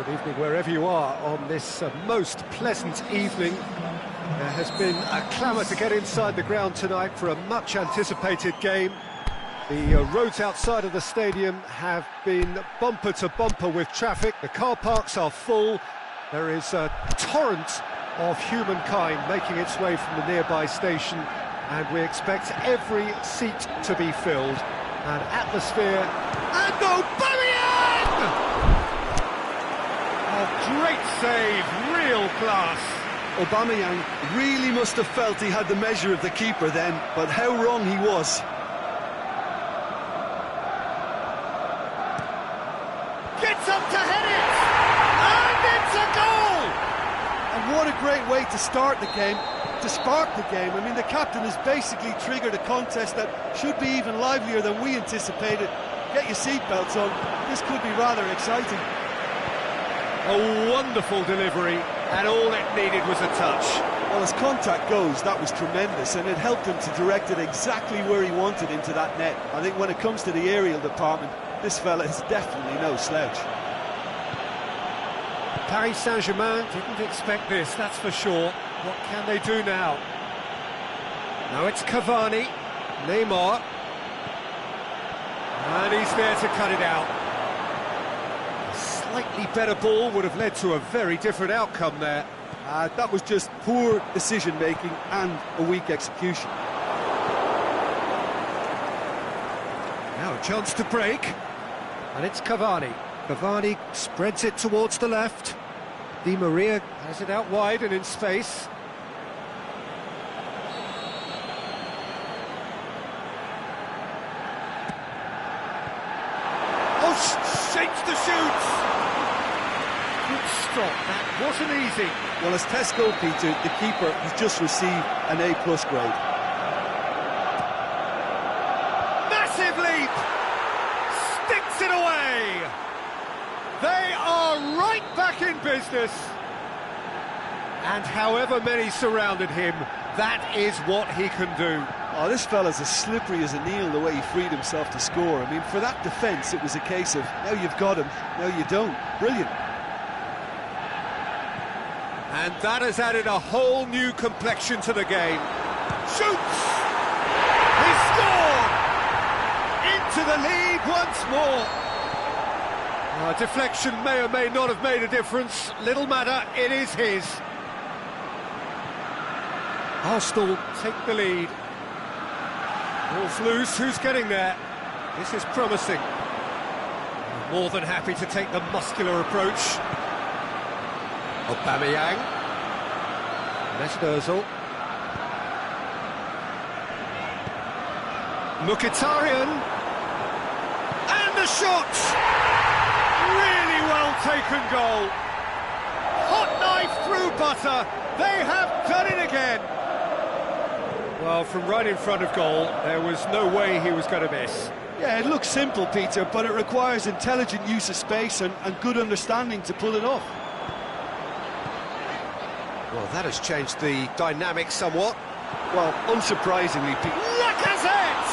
Good evening wherever you are on this most pleasant evening. There has been a clamour to get inside the ground tonight for a much-anticipated game. The roads outside of the stadium have been bumper to bumper with traffic. The car parks are full. There is a torrent of humankind making its way from the nearby station, and we expect every seat to be filled. An atmosphere, and Aubameyang! Oh, great save, real class. Aubameyang really must have felt he had the measure of the keeper then, but how wrong he was. Gets up to head it, and it's a goal! And what a great way to start the game, to spark the game. I mean, the captain has basically triggered a contest that should be even livelier than we anticipated. Get your seatbelts on, this could be rather exciting. A wonderful delivery, and all it needed was a touch. Well, as contact goes, that was tremendous, and it helped him to direct it exactly where he wanted into that net. I think when it comes to the aerial department, this fella is definitely no slouch. Paris Saint-Germain didn't expect this, that's for sure. What can they do now? Now it's Cavani, Neymar, and he's there to cut it out. Slightly better ball would have led to a very different outcome there. That was just poor decision-making and a weak execution. Now a chance to break, and it's Cavani. Cavani spreads it towards the left. Di Maria has it out wide and in space. Oh, shapes the shoots! Good stop, that wasn't easy. Well, as test goalkeeper, the keeper has just received an A+ grade. Massive leap! Sticks it away! They are right back in business. And however many surrounded him, that is what he can do. Oh, this fella's as slippery as an eel, the way he freed himself to score. I mean, for that defence, it was a case of, now you've got him, now you don't. Brilliant. And that has added a whole new complexion to the game. Shoots! He scored! Into the lead once more. Deflection may or may not have made a difference. Little matter, it is his. Arsenal take the lead. Ball's loose, who's getting there? This is promising. More than happy to take the muscular approach. Aubameyang. Mesut Ozil. Mkhitaryan. And the shot! Really well taken goal. Hot knife through butter. They have done it again. Well, from right in front of goal, there was no way he was going to miss. Yeah, it looks simple, Peter, but it requires intelligent use of space and good understanding to pull it off. Well, that has changed the dynamic somewhat. Well, unsurprisingly, Peter. Lacazette!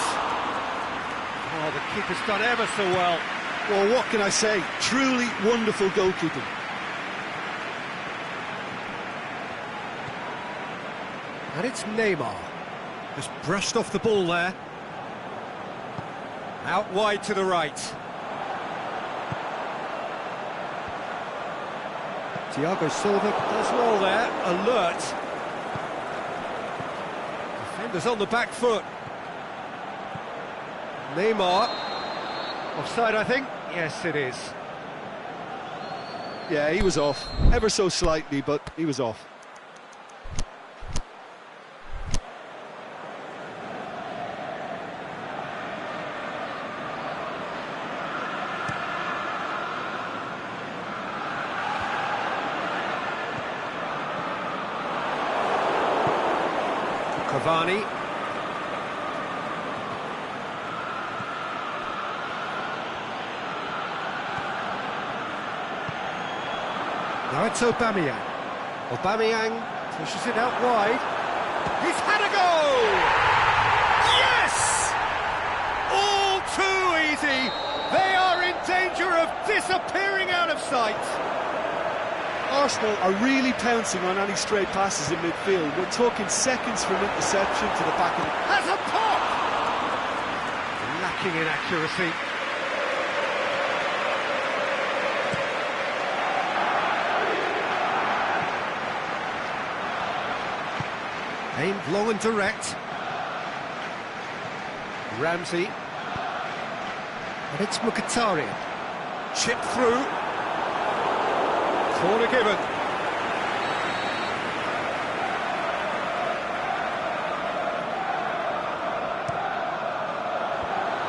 Oh, the keeper's done ever so well. Well, what can I say? Truly wonderful goalkeeping. And it's Neymar. Just brushed off the ball there. Out wide to the right. Thiago Silva does well there. Alert. Defenders on the back foot. Neymar. Offside, I think. Yes, it is. Yeah, he was off. Ever so slightly, but he was off. Cavani. Now it's Aubameyang. Aubameyang pushes it out wide. He's had a go! Yes! All too easy. They are in danger of disappearing out of sight. Arsenal are really pouncing on any stray passes in midfield. We're talking seconds from interception to the back of the... Has a pop! Lacking in accuracy. Aimed long and direct. Ramsey. And it's Mkhitaryan. Chip through. Corner given.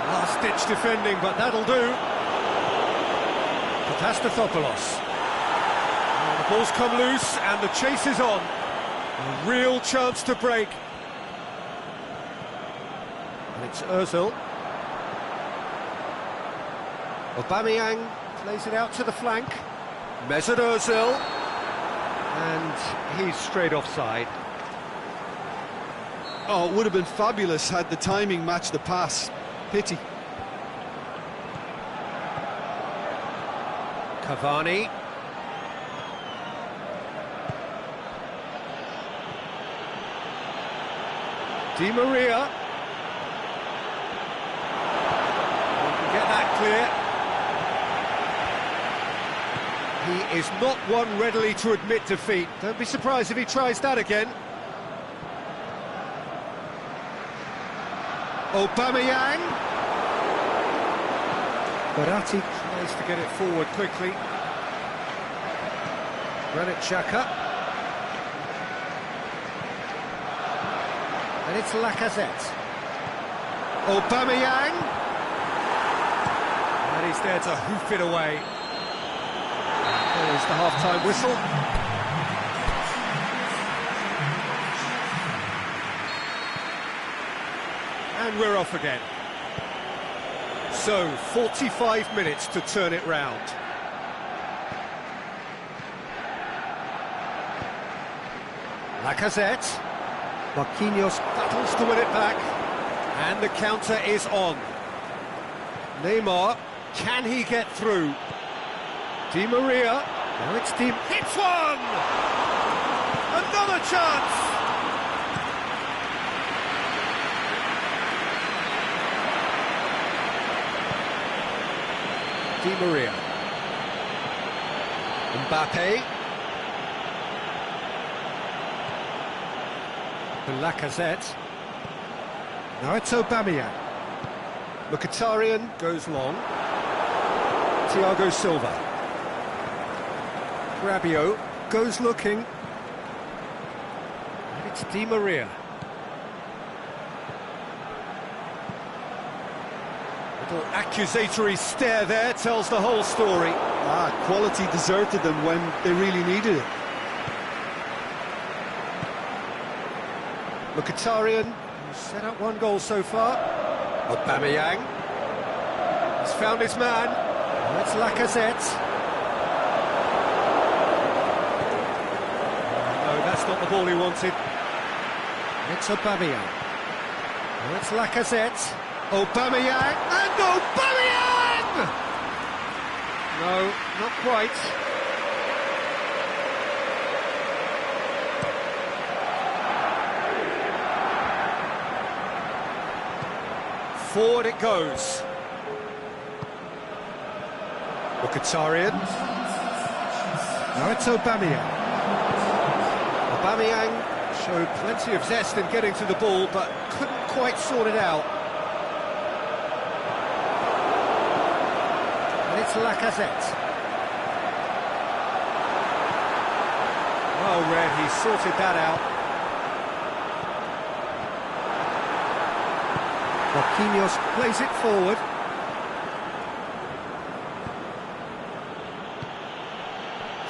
Last-ditch defending, but that'll do. Katastathopoulos. And the ball's come loose, and the chase is on. A real chance to break. And it's Ozil. Aubameyang plays it out to the flank. Mesut Ozil. And he's straight offside. Oh, it would have been fabulous had the timing matched the pass. Pity. Cavani. Di Maria. Get that clear. He is not one readily to admit defeat. Don't be surprised if he tries that again. Aubameyang. Verratti tries to get it forward quickly. Granit Xhaka. And it's Lacazette. Aubameyang. And he's there to hoof it away. There's the half-time whistle. And we're off again. So, 45 minutes to turn it round. Lacazette. Marquinhos battles to win it back. And the counter is on. Neymar, can he get through? Di Maria. Now it's Di... Hits one! Another chance! Di Maria. Mbappe. To Lacazette. Now it's Aubameyang. Mkhitaryan goes long. Thiago Silva. Rabiot goes looking. And it's Di Maria. Little accusatory stare there tells the whole story. Quality deserted them when they really needed it. Mkhitaryan has set up one goal so far. Aubameyang has found his man. And it's Lacazette. No, that's not the ball he wanted. It's Aubameyang. And it's Lacazette. Aubameyang and Aubameyang! No, not quite. Forward it goes. Mkhitaryan. Now it's Aubameyang. Aubameyang showed plenty of zest in getting to the ball, but couldn't quite sort it out. And it's Lacazette. Well read, he sorted that out. Marquinhos plays it forward.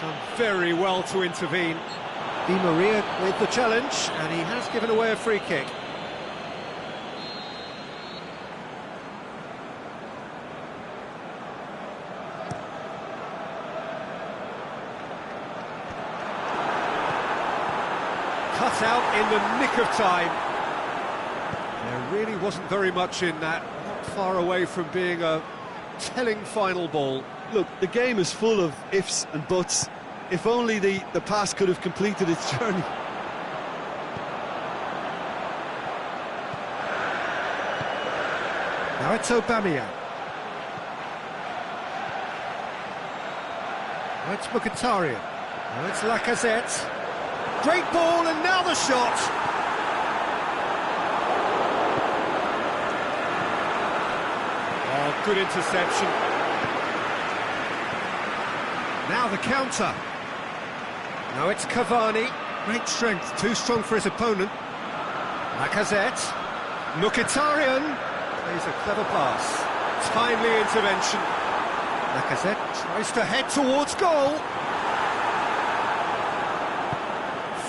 Done very well to intervene. Di Maria with the challenge, and he has given away a free kick. Cut out in the nick of time. There really wasn't very much in that, not far away from being a telling final ball. Look, the game is full of ifs and buts. If only the pass could have completed its journey. Now it's Aubameyang. Now it's Mkhitaryan. Now it's Lacazette. Great ball, and now the shot. Oh, good interception. Now the counter. Now it's Cavani. Great strength, too strong for his opponent. Lacazette. Mkhitaryan plays a clever pass. Timely intervention. Lacazette tries to head towards goal.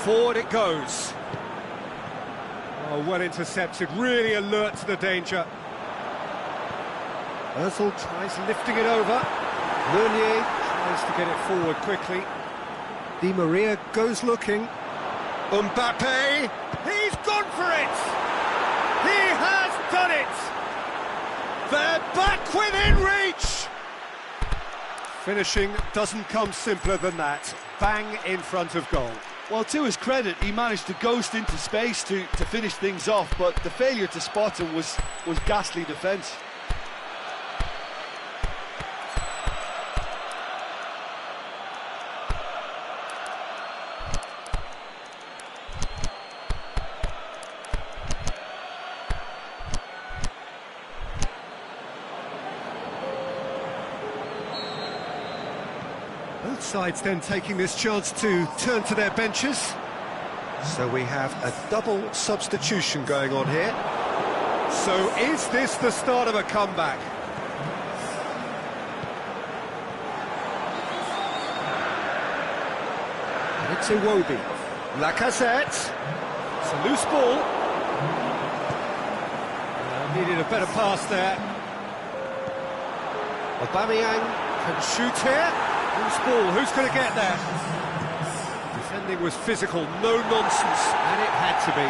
Forward it goes. Oh, well intercepted, really alert to the danger. Ozil tries lifting it over. Meunier tries to get it forward quickly. Di Maria goes looking. Mbappe, he's gone for it! He has done it! They're back within reach! Finishing doesn't come simpler than that. Bang in front of goal. Well, to his credit, he managed to ghost into space to finish things off, but the failure to spot him was ghastly defence. Both sides then taking this chance to turn to their benches. So we have a double substitution going on here. So is this the start of a comeback? And it's Iwobi. Lacazette. It's a loose ball. Needed a better pass there. Aubameyang can shoot here. Loose ball, who's going to get there? Defending was physical, no nonsense, and it had to be.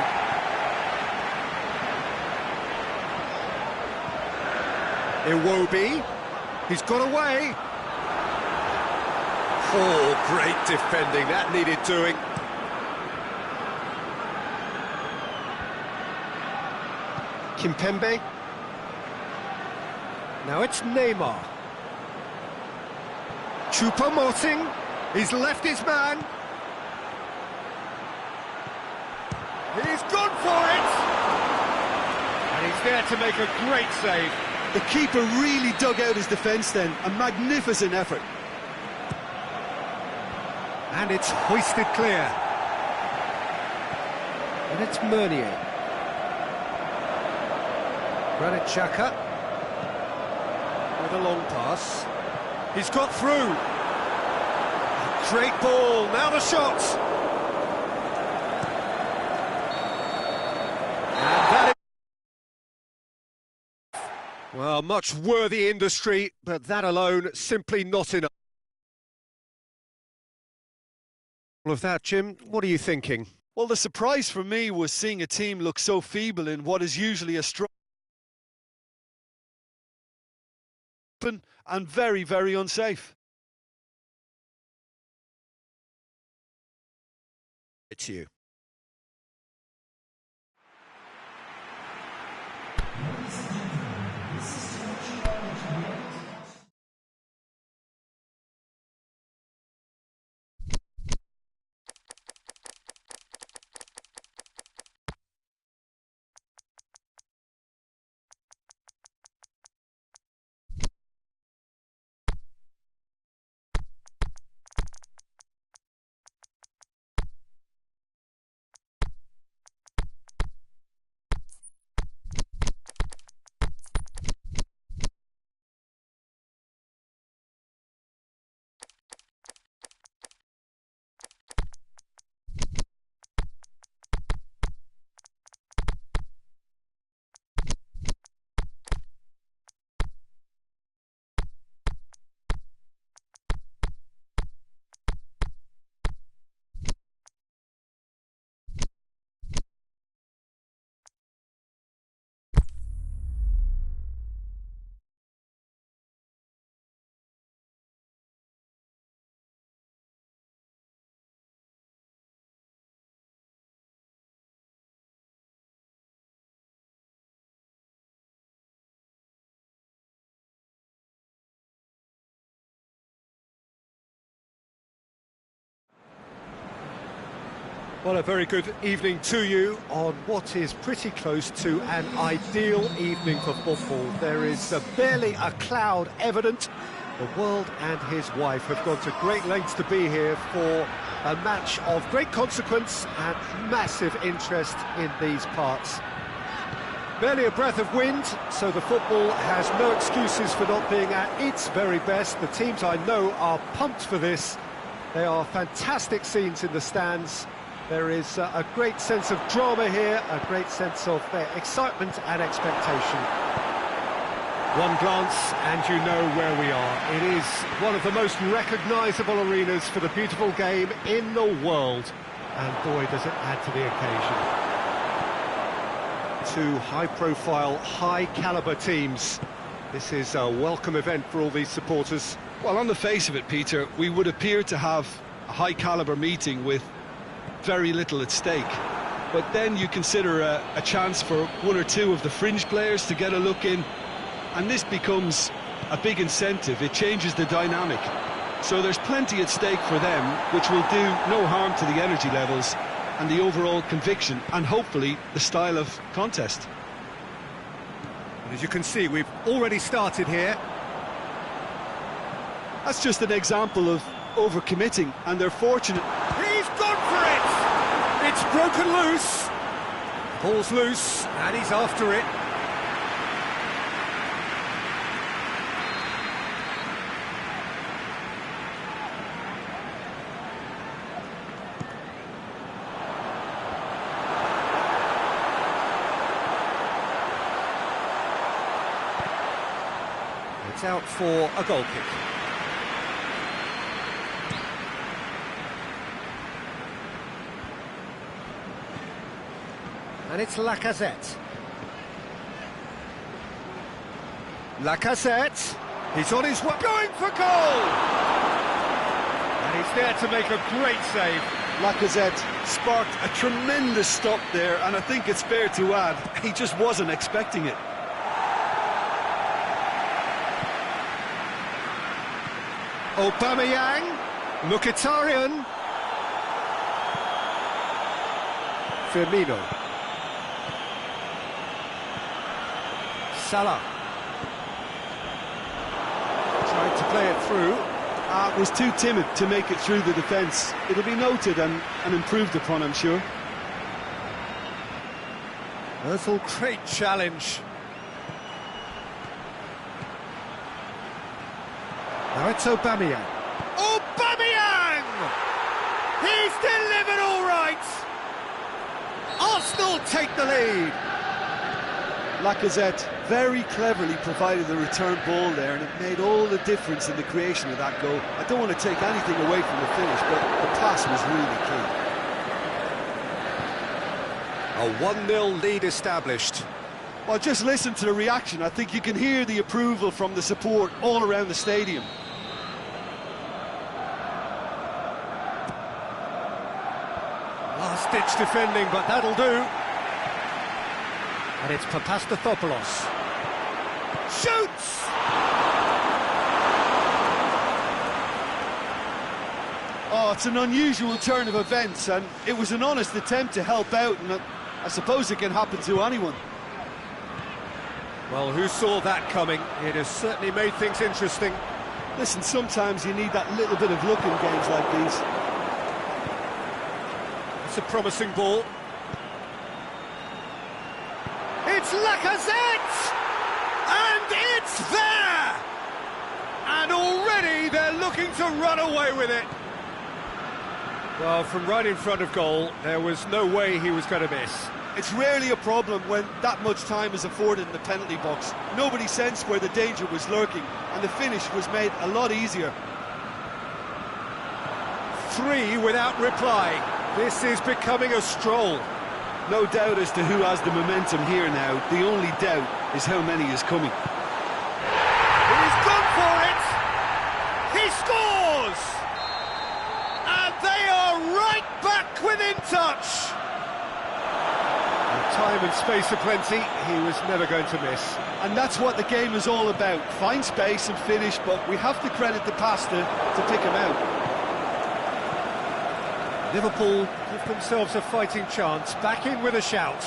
Iwobi, he's got away. Oh, great defending, that needed doing. Kimpembe. Now it's Neymar. Choupo-Moting, he's left his man. He's gone for it! And he's there to make a great save. The keeper really dug out his defence then, a magnificent effort. And it's hoisted clear. And it's Meunier. Granit Xhaka with a long pass. He's got through. Great ball, now the shot. And that is... Well, much worthy industry, but that alone simply not enough. All of that, Jim, what are you thinking? Well, the surprise for me was seeing a team look so feeble in what is usually a strong and very, very unsafe. It's you. Well, a very good evening to you on what is pretty close to an ideal evening for football. There is barely a cloud evident. The world and his wife have gone to great lengths to be here for a match of great consequence and massive interest in these parts. Barely a breath of wind, so the football has no excuses for not being at its very best. The teams I know are pumped for this. They are fantastic scenes in the stands. There is a great sense of drama here, a great sense of excitement and expectation. One glance and you know where we are. It is one of the most recognisable arenas for the beautiful game in the world. And boy, does it add to the occasion. Two high-profile, high-caliber teams. This is a welcome event for all these supporters. Well, on the face of it, Peter, we would appear to have a high-caliber meeting with very little at stake. But then you consider a chance for one or two of the fringe players to get a look in, and this becomes a big incentive. It changes the dynamic. So there's plenty at stake for them, which will do no harm to the energy levels and the overall conviction, and hopefully the style of contest. And as you can see, we've already started here. That's just an example of overcommitting, and they're fortunate. He's gone for it! It's broken loose. Ball's loose, and he's after it. It's out for a goal kick. And it's Lacazette. Lacazette, he's on his way, going for goal! And he's there to make a great save. Lacazette sparked a tremendous stop there, and I think it's fair to add, he just wasn't expecting it. Aubameyang, Mkhitaryan, Firmino, Salah, tried to play it through. Was too timid to make it through the defence. It'll be noted and improved upon, I'm sure. Ozil, great challenge. Now it's Aubameyang. Aubameyang! He's delivered all right! Arsenal take the lead. Lacazette very cleverly provided the return ball there, and it made all the difference in the creation of that goal. I don't want to take anything away from the finish, but the pass was really key. A 1-0 lead established. Well, just listen to the reaction. I think you can hear the approval from the support all around the stadium. Last-ditch defending, but that'll do. And it's Papastathopoulos. Shoots! Oh, it's an unusual turn of events, and it was an honest attempt to help out, and I suppose it can happen to anyone. Well, who saw that coming? It has certainly made things interesting. Listen, sometimes you need that little bit of luck in games like these. It's a promising ball. It's Lacazette! And it's there! And already they're looking to run away with it. Well, from right in front of goal, there was no way he was going to miss. It's rarely a problem when that much time is afforded in the penalty box. Nobody sensed where the danger was lurking, and the finish was made a lot easier. 3 without reply. This is becoming a stroll. No doubt as to who has the momentum here now. The only doubt is how many is coming. He's gone for it! He scores! And they are right back within touch! With time and space aplenty, he was never going to miss. And that's what the game is all about. Find space and finish, but we have to credit the passer to pick him out. Liverpool give themselves a fighting chance, back in with a shout.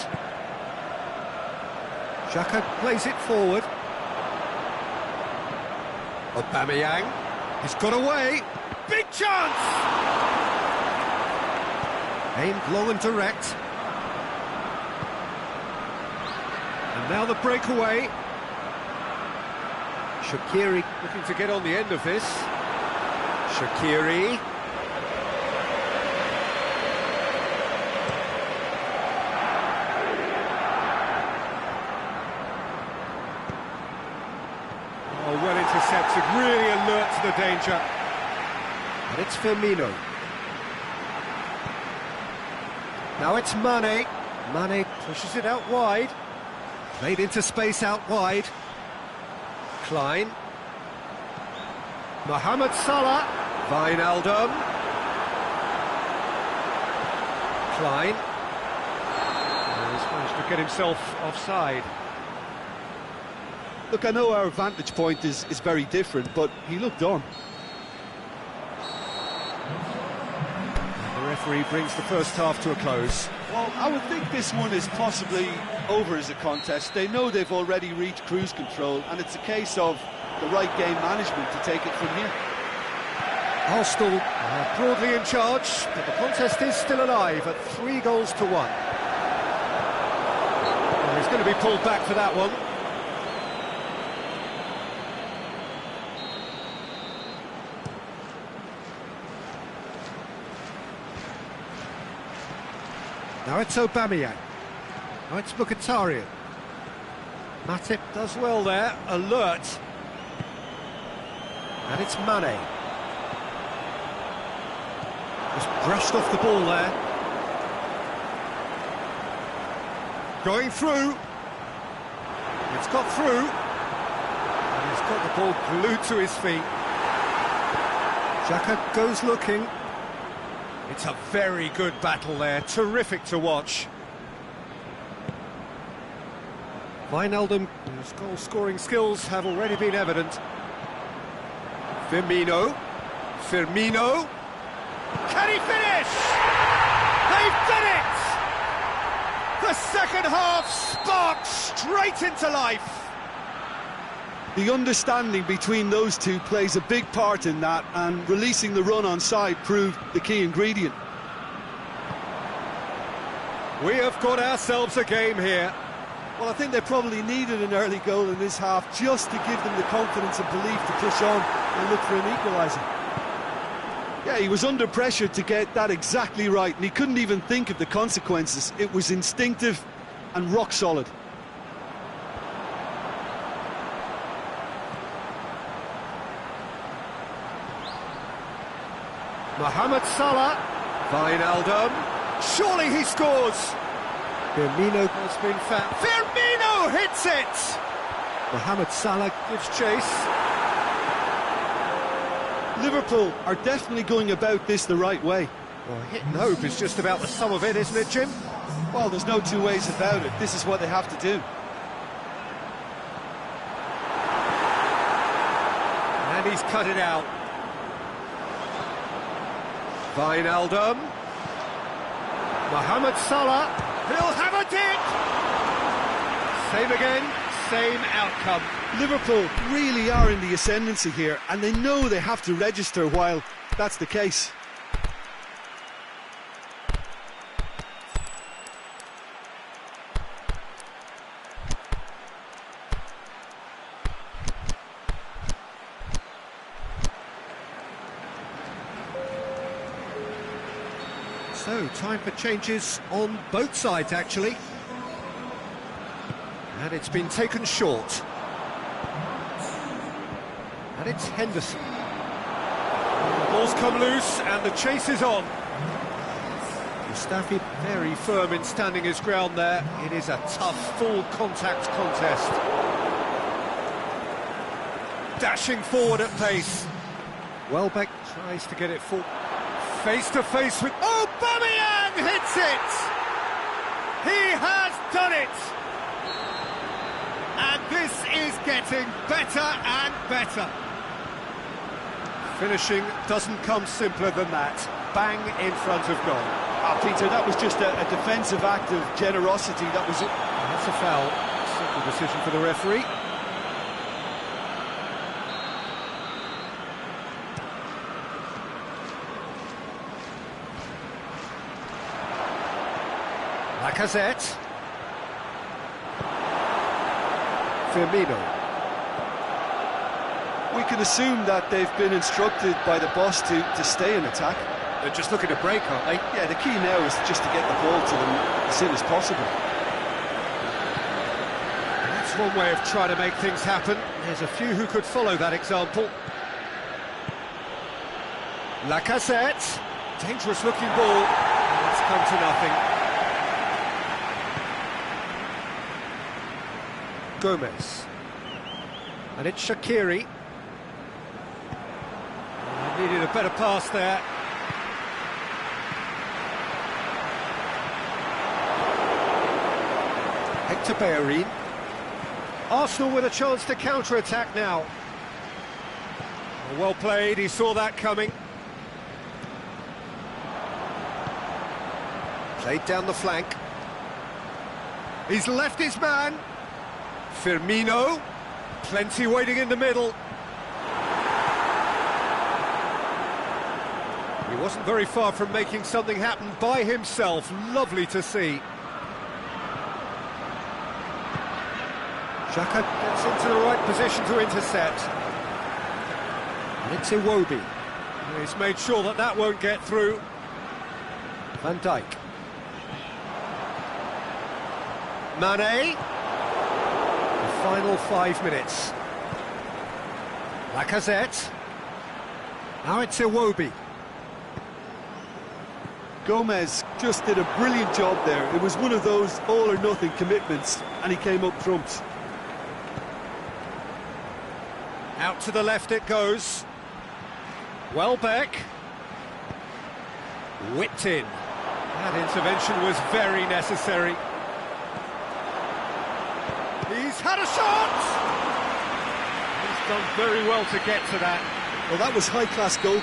Xhaka plays it forward. Aubameyang, he's got away, big chance! Aimed long and direct. And now the breakaway. Shaqiri looking to get on the end of this. Shaqiri. Oh, well intercepted, really alert to the danger. And it's Firmino. Now it's Mane. Mane pushes it out wide. Played into space out wide. Klein. Mohamed Salah. Wijnaldum. Klein. He's managed to get himself offside. Look, I know our vantage point is very different, but he looked on. The referee brings the first half to a close. Well, I would think this one is possibly over as a contest. They know they've already reached cruise control, and it's a case of the right game management to take it from here. Arsenal are broadly in charge, but the contest is still alive at 3-1. Well, he's going to be pulled back for that one. Now it's Aubameyang. Now it's Mkhitaryan. Matip does well there, alert. And it's Mane. Just brushed off the ball there. Going through. It's got through. And he's got the ball glued to his feet. Xhaka goes looking. It's a very good battle there, terrific to watch. Wijnaldum, whose goal-scoring skills have already been evident. Firmino. Can he finish? They've done it! The second half sparked straight into life. The understanding between those two plays a big part in that, and releasing the run on side proved the key ingredient. We have got ourselves a game here. Well, I think they probably needed an early goal in this half just to give them the confidence and belief to push on and look for an equaliser. Yeah, he was under pressure to get that exactly right, and he couldn't even think of the consequences. It was instinctive and rock solid. Mohamed Salah. Wijnaldum. Surely he scores. Firmino has been found. Firmino hits it! Mohamed Salah gives chase. Liverpool are definitely going about this the right way. Well, hit and hope is just about the sum of it, isn't it, Jim? Well, there's no two ways about it. This is what they have to do. And he's cut it out. Wijnaldum. Mohamed Salah. He'll have a dig! Same again, same outcome. Liverpool really are in the ascendancy here, and they know they have to register while that's the case. So, time for changes on both sides, actually. And it's been taken short. And it's Henderson. The ball's come loose and the chase is on. Mustafi very firm in standing his ground there. It is a tough, full-contact contest. Dashing forward at pace. Welbeck tries to get it full. Face-to-face with... Aubameyang hits it! He has done it! And this is getting better and better. Finishing doesn't come simpler than that. bang in front of goal. Peter, that was just a defensive act of generosity. That was it. That's a foul. Simple decision for the referee. Lacazette. Firmino. We can assume that they've been instructed by the boss to stay in attack. They're just looking to break, aren't they? Yeah, the key now is just to get the ball to them as soon as possible. That's one way of trying to make things happen. There's a few who could follow that example. Lacazette. Dangerous looking ball. It's come to nothing. Gomez. And it's Shaqiri. Needed a better pass there. Hector Bellerin. Arsenal with a chance to counter-attack now. Well played, he saw that coming. Played down the flank. He's left his man. Firmino. Plenty waiting in the middle. He wasn't very far from making something happen by himself. Lovely to see. Xhaka gets into the right position to intercept. And it's Iwobi. He's made sure that that won't get through. Van Dijk. Mane. The final 5 minutes. Lacazette. Now it's Iwobi. Gomez just did a brilliant job there. It was one of those all-or-nothing commitments, and he came up trumps. Out to the left it goes. Welbeck. Whipped in. That intervention was very necessary. He's had a shot! He's done very well to get to that. Well, that was high-class goal.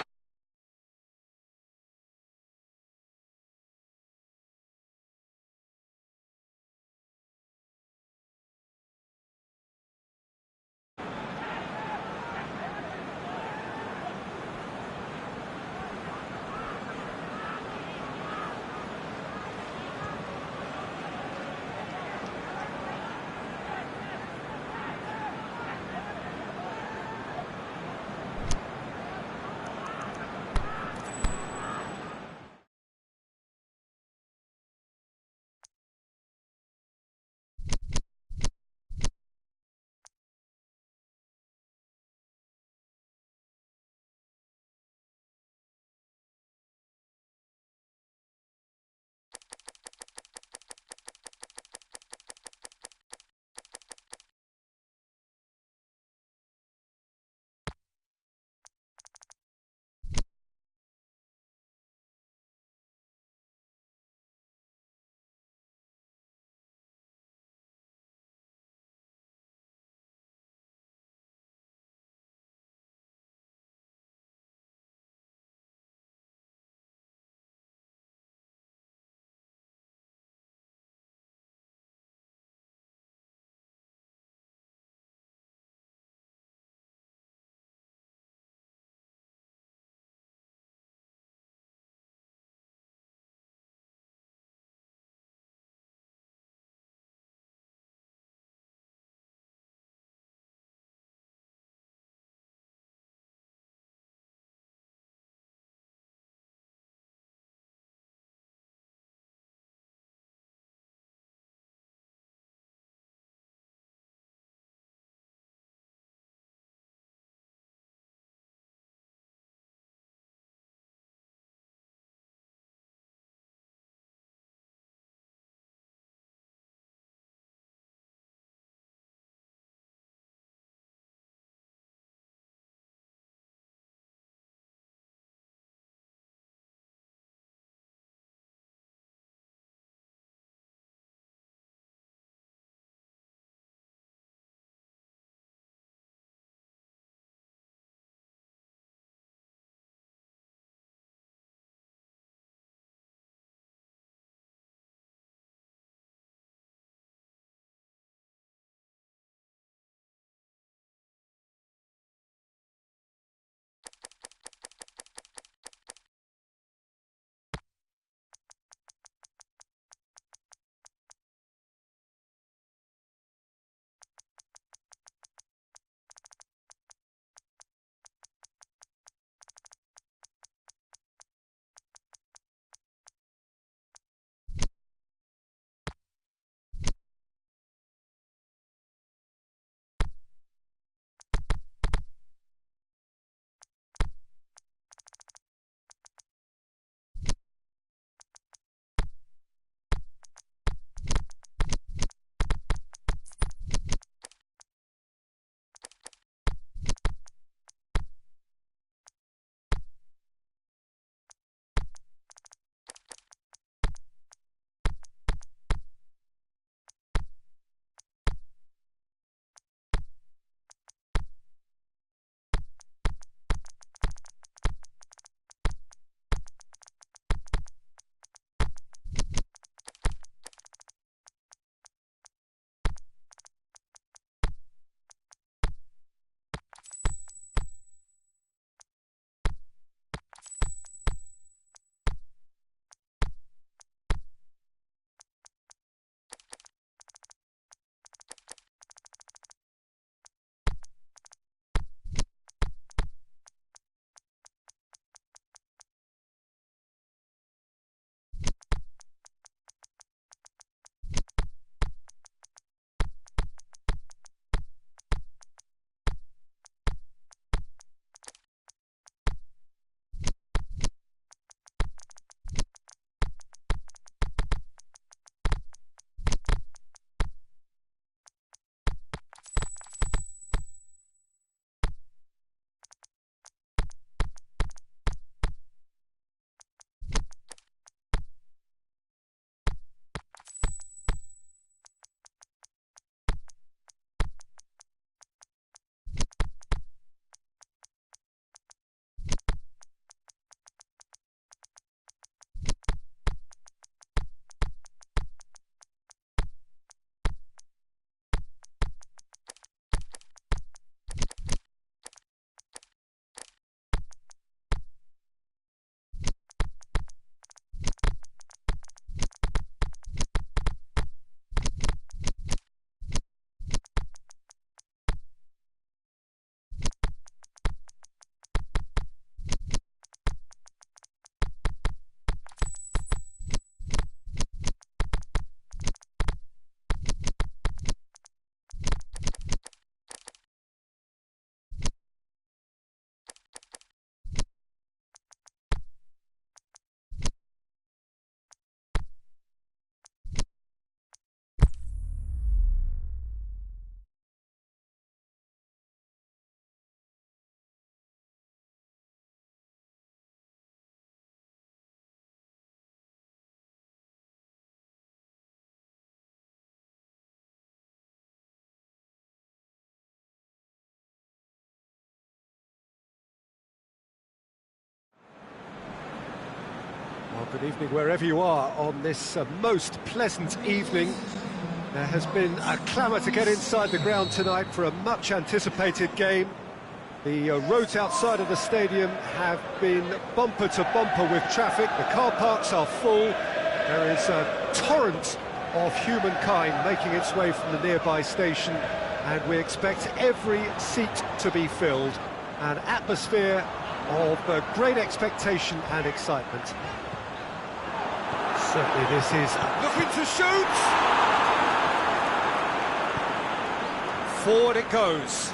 Good evening wherever you are on this most pleasant evening. There has been a clamour to get inside the ground tonight for a much anticipated game. The roads outside of the stadium have been bumper to bumper with traffic. The car parks are full. There is a torrent of humankind making its way from the nearby station, and we expect every seat to be filled. An atmosphere of great expectation and excitement. Certainly this is looking to shoot! Forward it goes.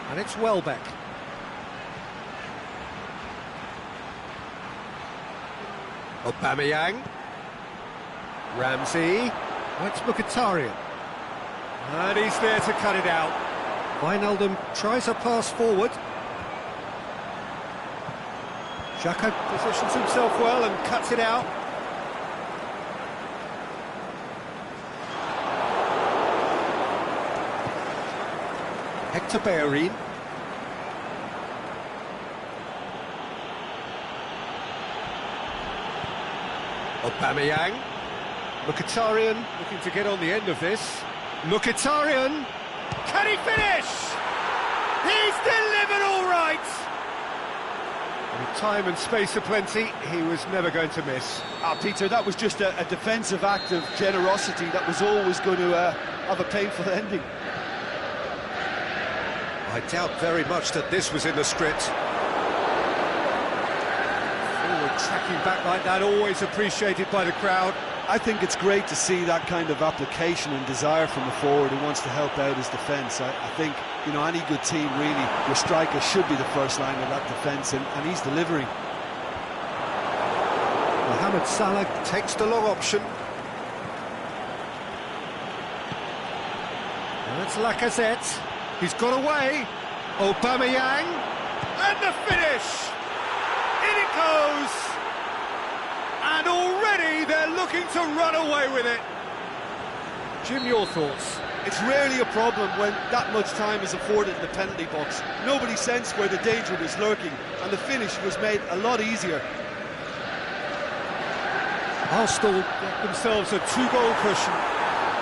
And it's Welbeck. Aubameyang. Ramsey. Oh, it's Mkhitaryan. And he's there to cut it out. Wijnaldum tries a pass forward. Xhaka positions himself well and cuts it out. Hector Bellerin. Aubameyang. Mkhitaryan looking to get on the end of this. Mkhitaryan. Can he finish? He's delivered all right! With time and space aplenty, he was never going to miss. Peter, that was just a defensive act of generosity that was always going to have a painful ending. I doubt very much that this was in the script. Forward tracking back like that, always appreciated by the crowd. I think it's great to see that kind of application and desire from a forward who wants to help out his defence. I think, you know, any good team, really, your striker should be the first line of that defence, and he's delivering. Mohamed Salah takes the long option. And that's Lacazette. He's got away. Aubameyang. And the finish! In it goes! And already they're looking to run away with it. Jim, your thoughts? It's rarely a problem when that much time is afforded in the penalty box. Nobody sensed where the danger was lurking, and the finish was made a lot easier. Arsenal get themselves a two-goal cushion.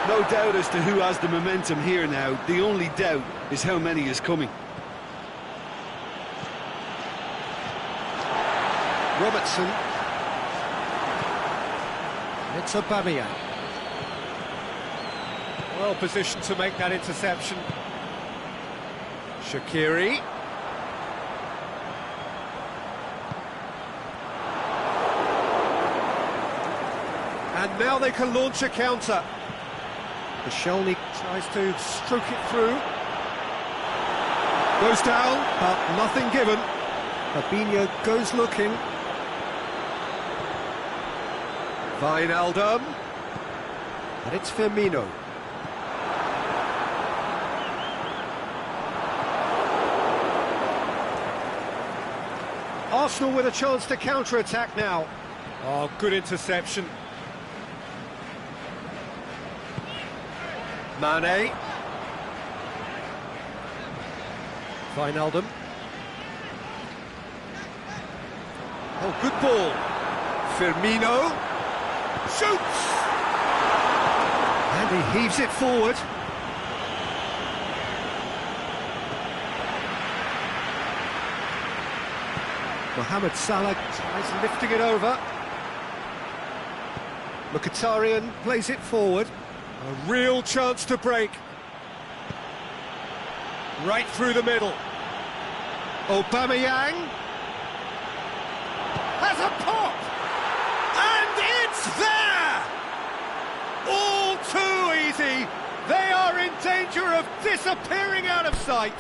No doubt as to who has the momentum here now. The only doubt is how many is coming. Robertson. It's Aubameyang. Well positioned to make that interception. Shaqiri. And now they can launch a counter. Koscielny tries to stroke it through. Goes down, but nothing given. Fabinho goes looking. Wijnaldum. And it's Firmino. Arsenal with a chance to counter-attack now. Oh, good interception. Mane. Wijnaldum. Oh, good ball. Firmino. Shoots! And he heaves it forward. Mohamed Salah tries lifting it over. Mkhitaryan plays it forward. A real chance to break. Right through the middle. Aubameyang has a pop! And it's there! All too easy. They are in danger of disappearing out of sight.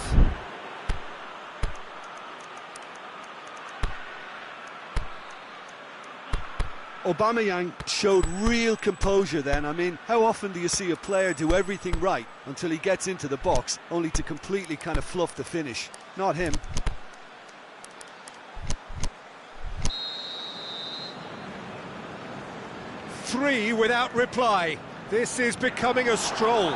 Aubameyang showed real composure then. I mean, how often do you see a player do everything right until he gets into the box, only to completely kind of fluff the finish? Not him. Three without reply. This is becoming a stroll.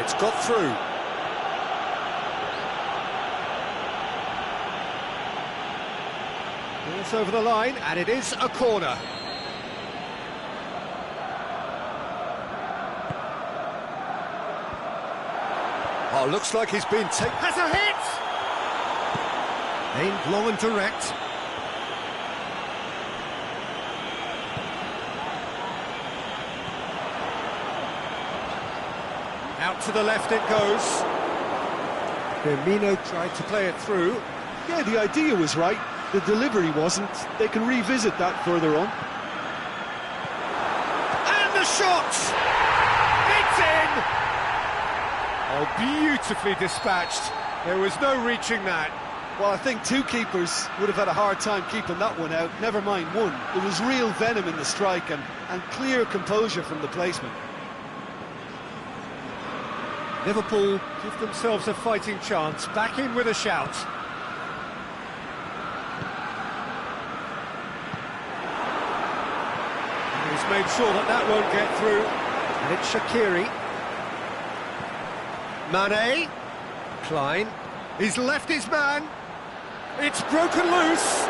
It's got through. It's over the line, and it is a corner. Oh, looks like he's been taken. Has a hit! Aimed long and direct. Out to the left it goes. Firmino tried to play it through. Yeah, the idea was right. The delivery wasn't. They can revisit that further on. And the shot! It's in! Oh, beautifully dispatched. There was no reaching that. Well, I think two keepers would have had a hard time keeping that one out, never mind one. There was real venom in the strike and clear composure from the placement. Liverpool give themselves a fighting chance, back in with a shout. And he's made sure that that won't get through. And it's Shaqiri. Mane. Klein. He's left his man. It's broken loose.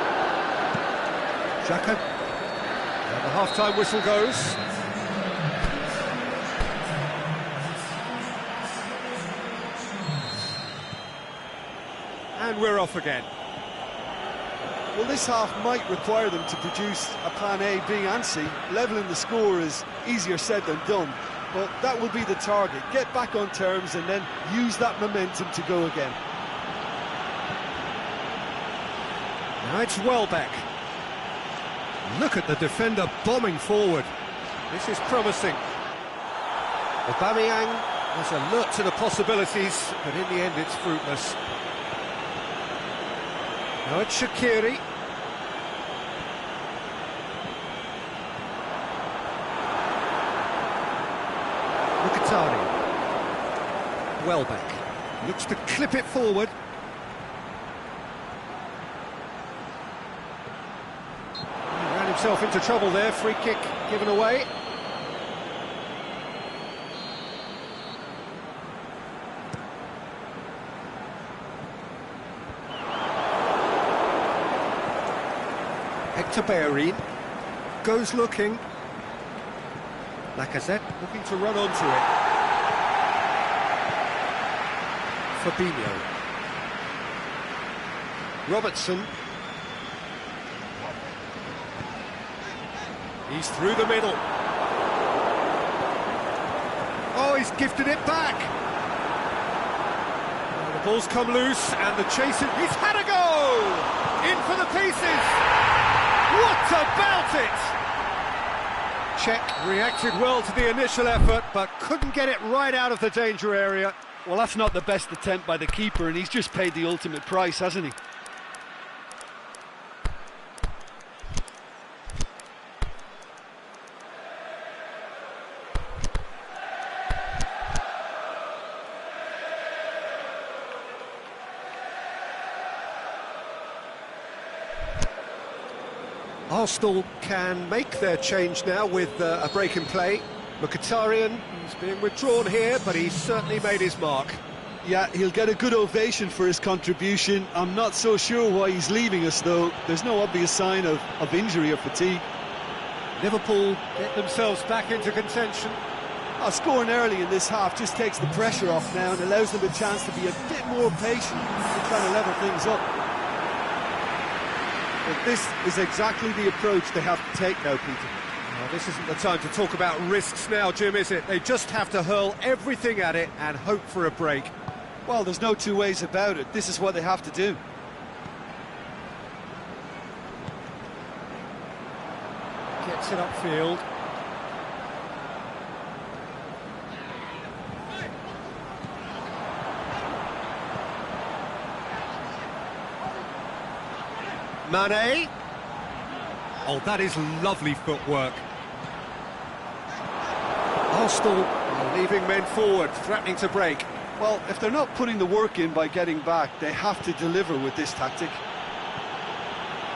Xhaka. And the half-time whistle goes. And we're off again. Well, this half might require them to produce a plan A, B and C. Levelling the score is easier said than done, but that will be the target. Get back on terms and then use that momentum to go again. Now it's Welbeck. Look at the defender bombing forward. This is promising. Aubameyang was alert to the possibilities, but in the end it's fruitless. Now it's Shaqiri. Mkhitaryan. Welbeck looks to clip it forward. He ran himself into trouble there, free kick given away. Ferry goes looking. Lacazette looking to run onto it. Fabinho. Robertson. He's through the middle. Oh, he's gifted it back. And the ball's come loose and the chase. He's had a go! In for the pieces! What about it? Czech reacted well to the initial effort, but couldn't get it right out of the danger area. Well, that's not the best attempt by the keeper, and he's just paid the ultimate price, hasn't he? Arsenal can make their change now with a break in play. Mkhitaryan is being withdrawn here, but he's certainly made his mark. Yeah, he'll get a good ovation for his contribution. I'm not so sure why he's leaving us, though. There's no obvious sign of injury or fatigue. Liverpool get themselves back into contention. Scoring early in this half just takes the pressure off now and allows them a chance to be a bit more patient and trying to level things up. But this is exactly the approach they have to take now, Peter. Well, this isn't the time to talk about risks now, Jim, is it? They just have to hurl everything at it and hope for a break. Well, there's no two ways about it. This is what they have to do. Gets it upfield. Mane. Oh, that is lovely footwork. Arsenal are leaving men forward, threatening to break. Well, if they're not putting the work in by getting back, they have to deliver with this tactic.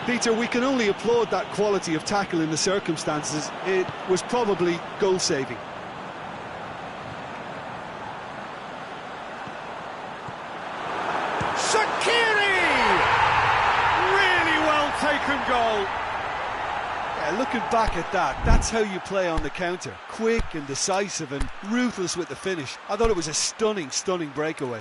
Peter, we can only applaud that quality of tackle in the circumstances. It was probably goal-saving. Shaqiri! Really well taken goal. Yeah, looking back at that, that's how you play on the counter. Quick and decisive and ruthless with the finish. I thought it was a stunning, stunning breakaway.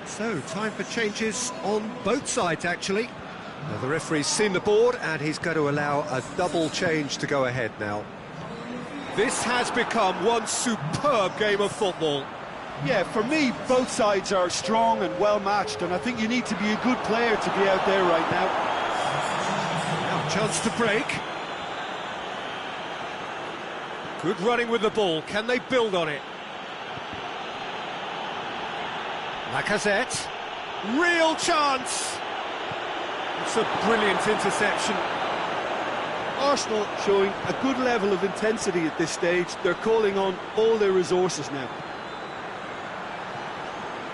So, time for changes on both sides, actually. Now, the referee's seen the board, and he's going to allow a double change to go ahead now. This has become one superb game of football. Yeah, for me, both sides are strong and well-matched, and I think you need to be a good player to be out there right now. Now, chance to break. Good running with the ball. Can they build on it? Lacazette, real chance! It's a brilliant interception. Arsenal showing a good level of intensity at this stage. They're calling on all their resources now.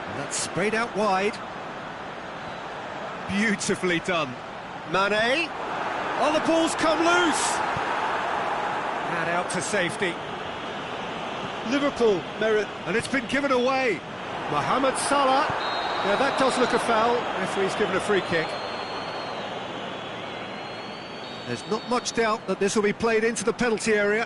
And that's sprayed out wide. Beautifully done. Mane. Oh, the ball's come loose! And out to safety. Liverpool merit. And it's been given away. Mohamed Salah. Yeah, that does look a foul. Referee's given a free kick. There's not much doubt that this will be played into the penalty area.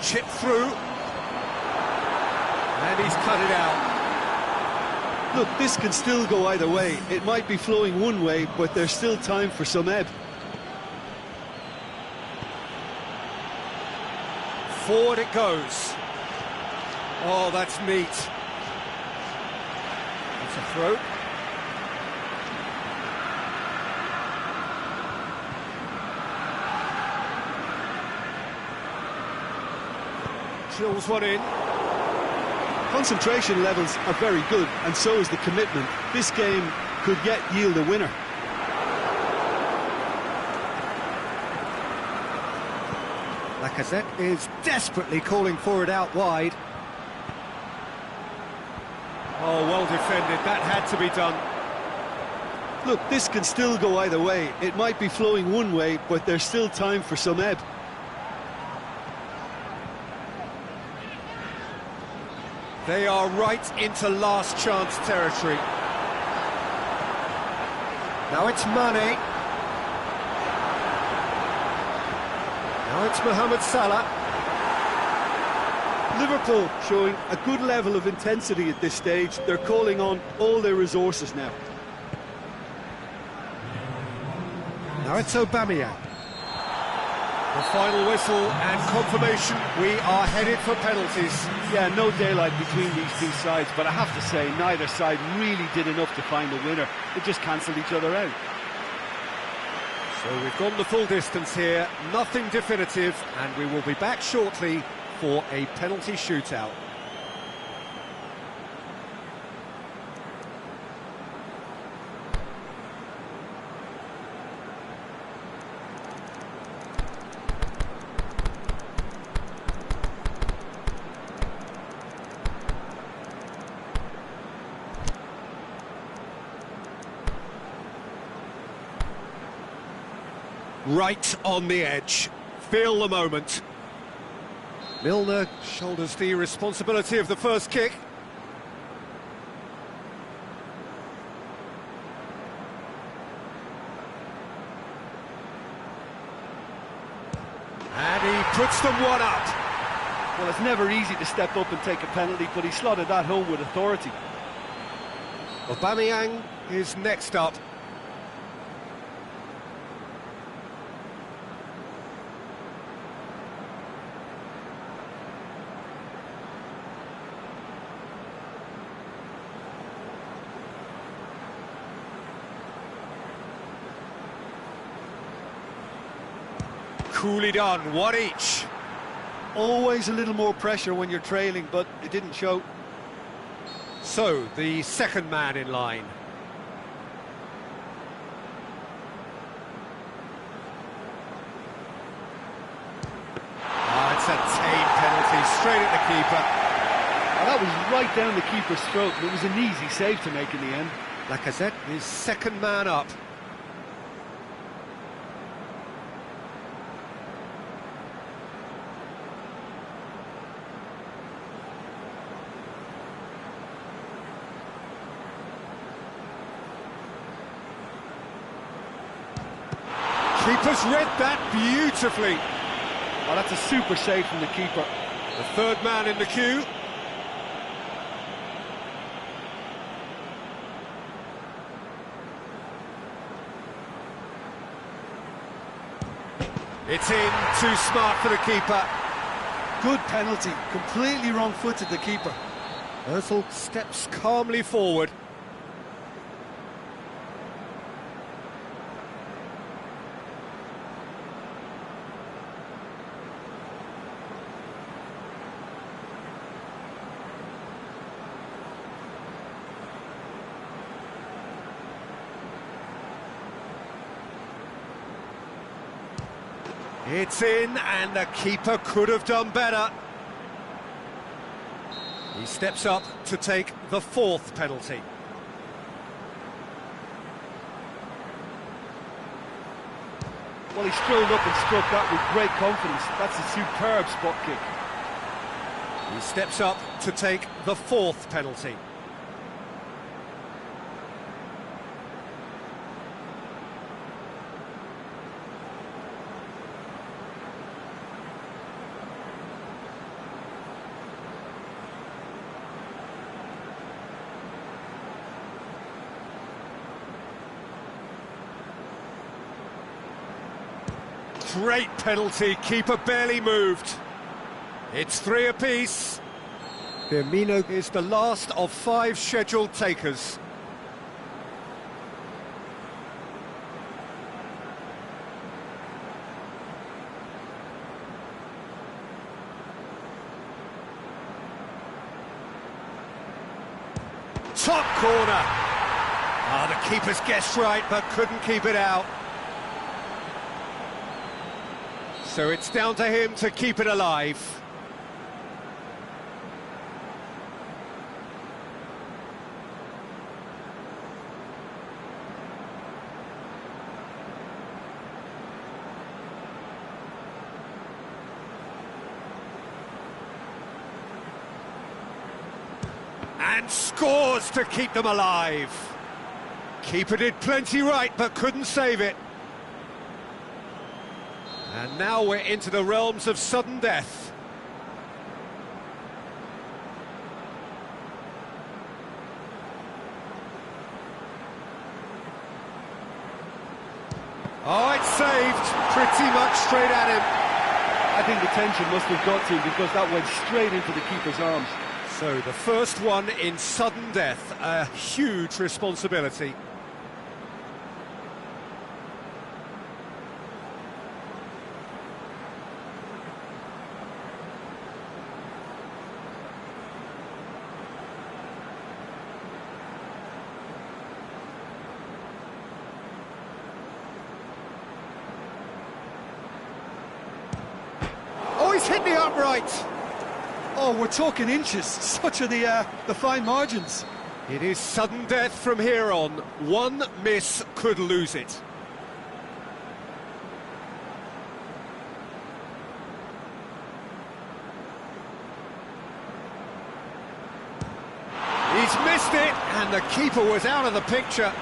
Chip through, and he's cut it out. Look, this can still go either way. It might be flowing one way, but there's still time for some ebb. Forward it goes. Oh, that's neat. It's a throw. Drills one in. Concentration levels are very good, and so is the commitment. This game could yet yield a winner. Lacazette is desperately calling for it out wide. Oh, well defended. That had to be done. Look, this can still go either way. It might be flowing one way, but there's still time for some ebb. They are right into last chance territory. Now it's Mane. Now it's Mohamed Salah. Liverpool showing a good level of intensity at this stage. They're calling on all their resources now. Now it's Aubameyang. The final whistle and confirmation, we are headed for penalties. Yeah, no daylight between these two sides, but I have to say, neither side really did enough to find a winner. They just cancelled each other out. So we've gone the full distance here, nothing definitive, and we will be back shortly for a penalty shootout. Right on the edge. Feel the moment. Milner shoulders the responsibility of the first kick. And he puts them one up. Well, it's never easy to step up and take a penalty, but he slotted that home with authority. Aubameyang is next up. coolly done, one each. Always a little more pressure when you're trailing, but it didn't show. So, the second man in line. It's a tame penalty, straight at the keeper. That was right down the keeper's throat, but it was an easy save to make in the end. Lacazette is second man up. Keeper's read that beautifully. Oh, that's a super save from the keeper. The third man in the queue. It's in, too smart for the keeper. Good penalty, completely wrong-footed the keeper. Ozil steps calmly forward. It's in, and the keeper could have done better. He steps up to take the fourth penalty. Well, he strolled up and struck that with great confidence. That's a superb spot kick. He steps up to take the fourth penalty. Great penalty, keeper barely moved. It's 3 apiece. Firmino is the last of 5 scheduled takers. Top corner. Ah, the keeper's guessed right, but couldn't keep it out. So it's down to him to keep it alive. And scores to keep them alive. Keeper did plenty right, but couldn't save it. And now we're into the realms of sudden death. Oh, it's saved, pretty much straight at him. I think the tension must have got to him because that went straight into the keeper's arms. So the first one in sudden death, a huge responsibility. He's hit the upright. Oh, we're talking inches. Such are the fine margins. It is sudden death from here on. One miss could lose it. He's missed it, and the keeper was out of the picture.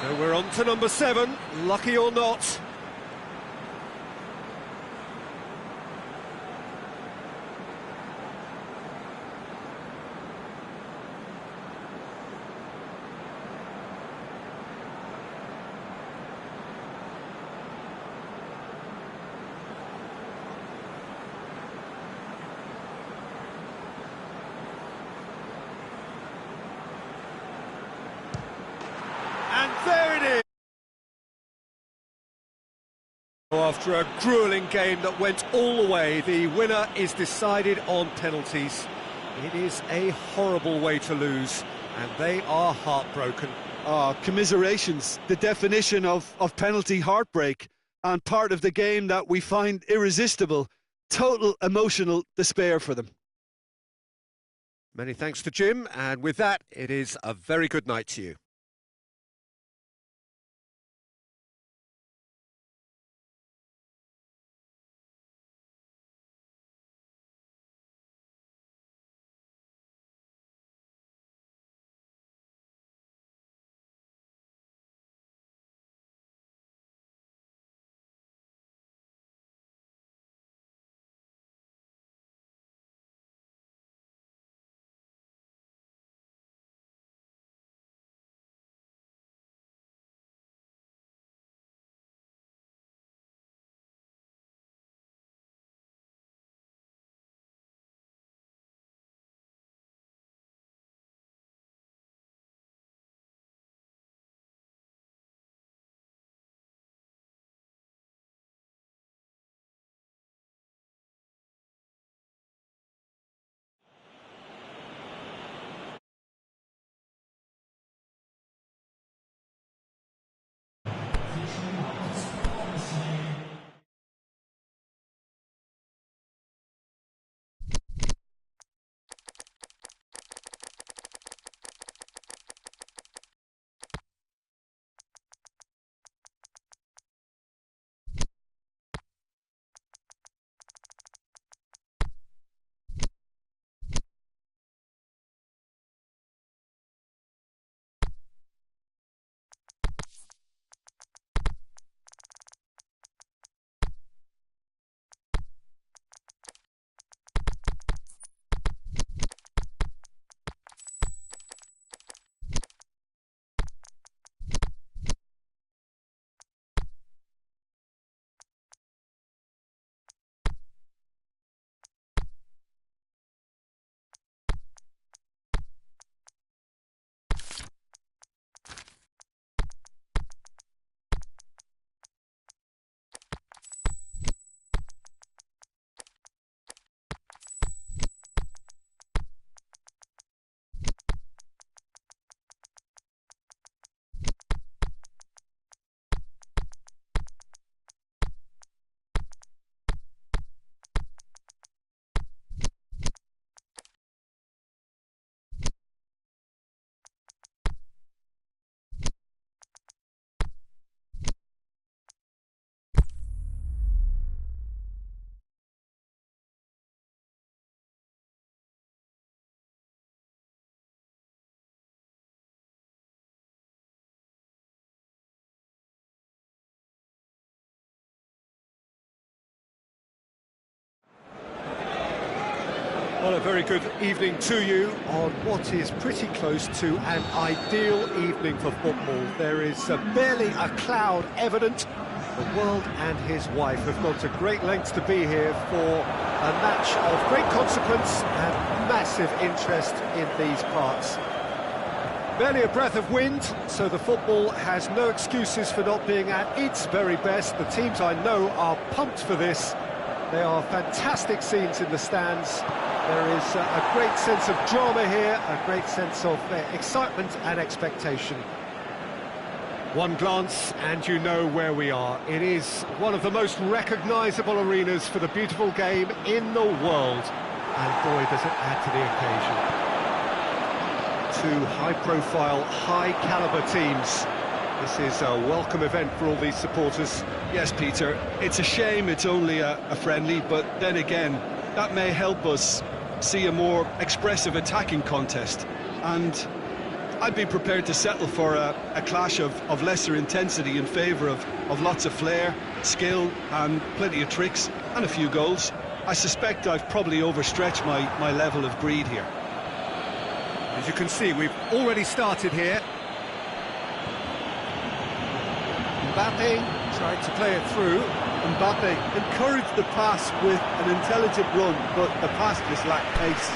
So we're on to number 7, lucky or not. And there it is. After a gruelling game that went all the way, the winner is decided on penalties. It is a horrible way to lose, and they are heartbroken. Commiserations, the definition of penalty heartbreak, and part of the game that we find irresistible. Total emotional despair for them. Many thanks to Jim, and with that, it is a very good night to you. Well, a very good evening to you on what is pretty close to an ideal evening for football. There is barely a cloud evident. The world and his wife have gone to great lengths to be here for a match of great consequence and massive interest in these parts. Barely a breath of wind, so the football has no excuses for not being at its very best. The teams I know are pumped for this. There are fantastic scenes in the stands. There is a great sense of drama here, a great sense of excitement and expectation. One glance and you know where we are. It is one of the most recognisable arenas for the beautiful game in the world. And boy, does it add to the occasion. Two high-profile, high-caliber teams. This is a welcome event for all these supporters. Yes, Peter, it's a shame it's only a friendly, but then again, that may help us see a more expressive attacking contest. And I'd be prepared to settle for a clash of lesser intensity in favour of lots of flair, skill and plenty of tricks and a few goals. I suspect I've probably overstretched my level of greed here. As you can see, we've already started here. Mbappe tried to play it through. Mbappe encouraged the pass with an intelligent run, but the pass just lacked pace.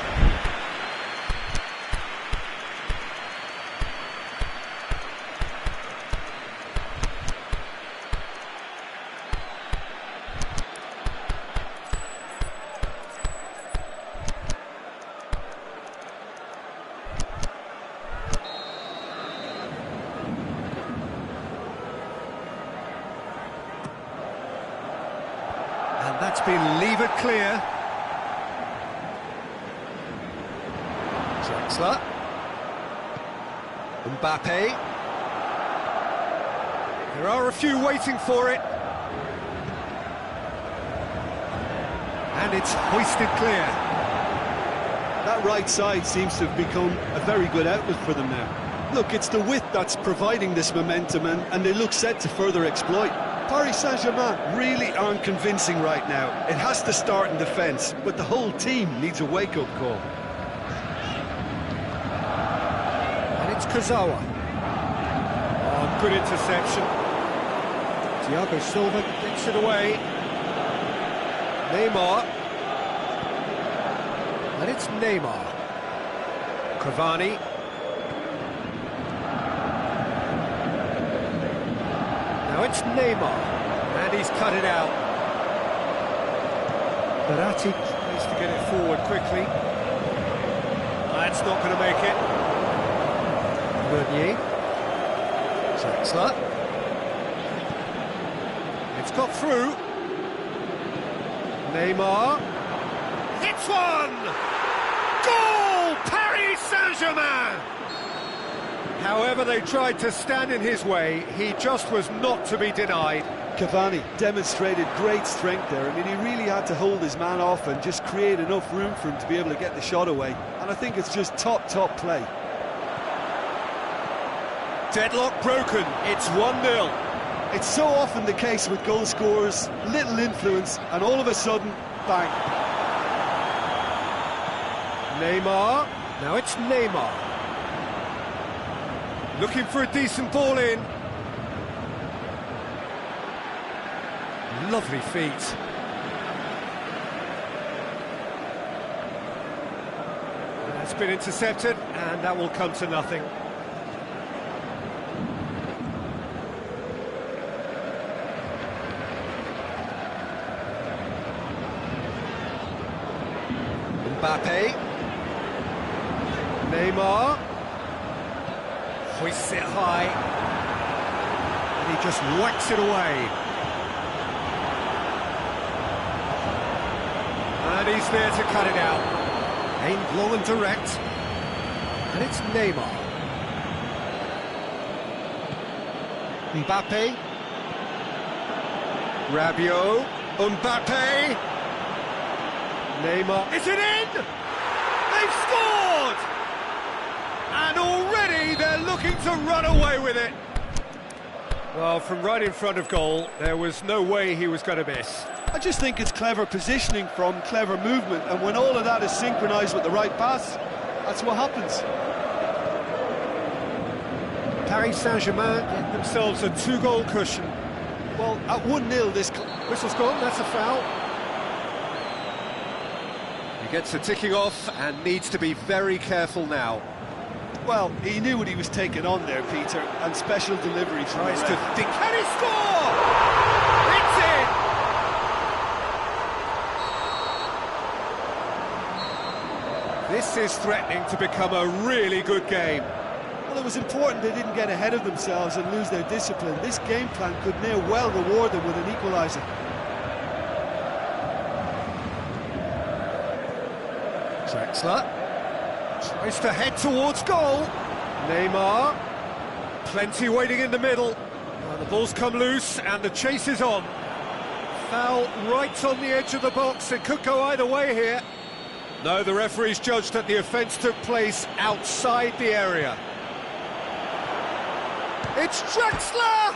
been levered clear. Draxler. Mbappe. There are a few waiting for it. And it's hoisted clear. That right side seems to have become a very good outlet for them now. Look, it's the width that's providing this momentum, and they look set to further exploit. Paris Saint-Germain really aren't convincing right now. It has to start in defence, but the whole team needs a wake-up call. And it's Kurzawa. Oh, good interception. Thiago Silva gets it away. Neymar. And it's Neymar. Cavani. Now it's Neymar. And he's cut it out. Verratti tries to get it forward quickly. That's not going to make it. Meunier. Draxler. It's got through. Neymar. Hits one! Goal! Paris Saint-Germain! However they tried to stand in his way, he just was not to be denied. Cavani demonstrated great strength there. I mean, he really had to hold his man off and just create enough room for him to be able to get the shot away. And I think it's just top play. Deadlock broken, it's 1-0. It's so often the case with goal scorers, little influence, and all of a sudden, bang. Neymar, now it's Neymar. Looking for a decent ball in. Lovely feet. That's been intercepted, and that will come to nothing. Mbappe. Neymar. Hoists it high. And he just whacks it away. And he's there to cut it out. Aimed long and direct. And it's Neymar. Mbappe. Rabiot. Mbappe. Neymar. Is it in? They've scored! And already they're looking to run away with it. Well, from right in front of goal, there was no way he was going to miss. I just think it's clever positioning from clever movement, and when all of that is synchronised with the right pass, that's what happens. Paris Saint-Germain get themselves a 2-goal cushion. Well, at 1-0 this... Whistle's gone, that's a foul. He gets a ticking off and needs to be very careful now. Well, he knew what he was taking on there, Peter, and special delivery tries to think. Can he score? It's in! This is threatening to become a really good game. Well, it was important they didn't get ahead of themselves and lose their discipline. This game plan could near well reward them with an equaliser. Draxler tries to head towards goal. Neymar, plenty waiting in the middle. The ball's come loose and the chase is on. Foul right on the edge of the box. It could go either way here. No, the referee's judged that the offence took place outside the area. It's Draxler!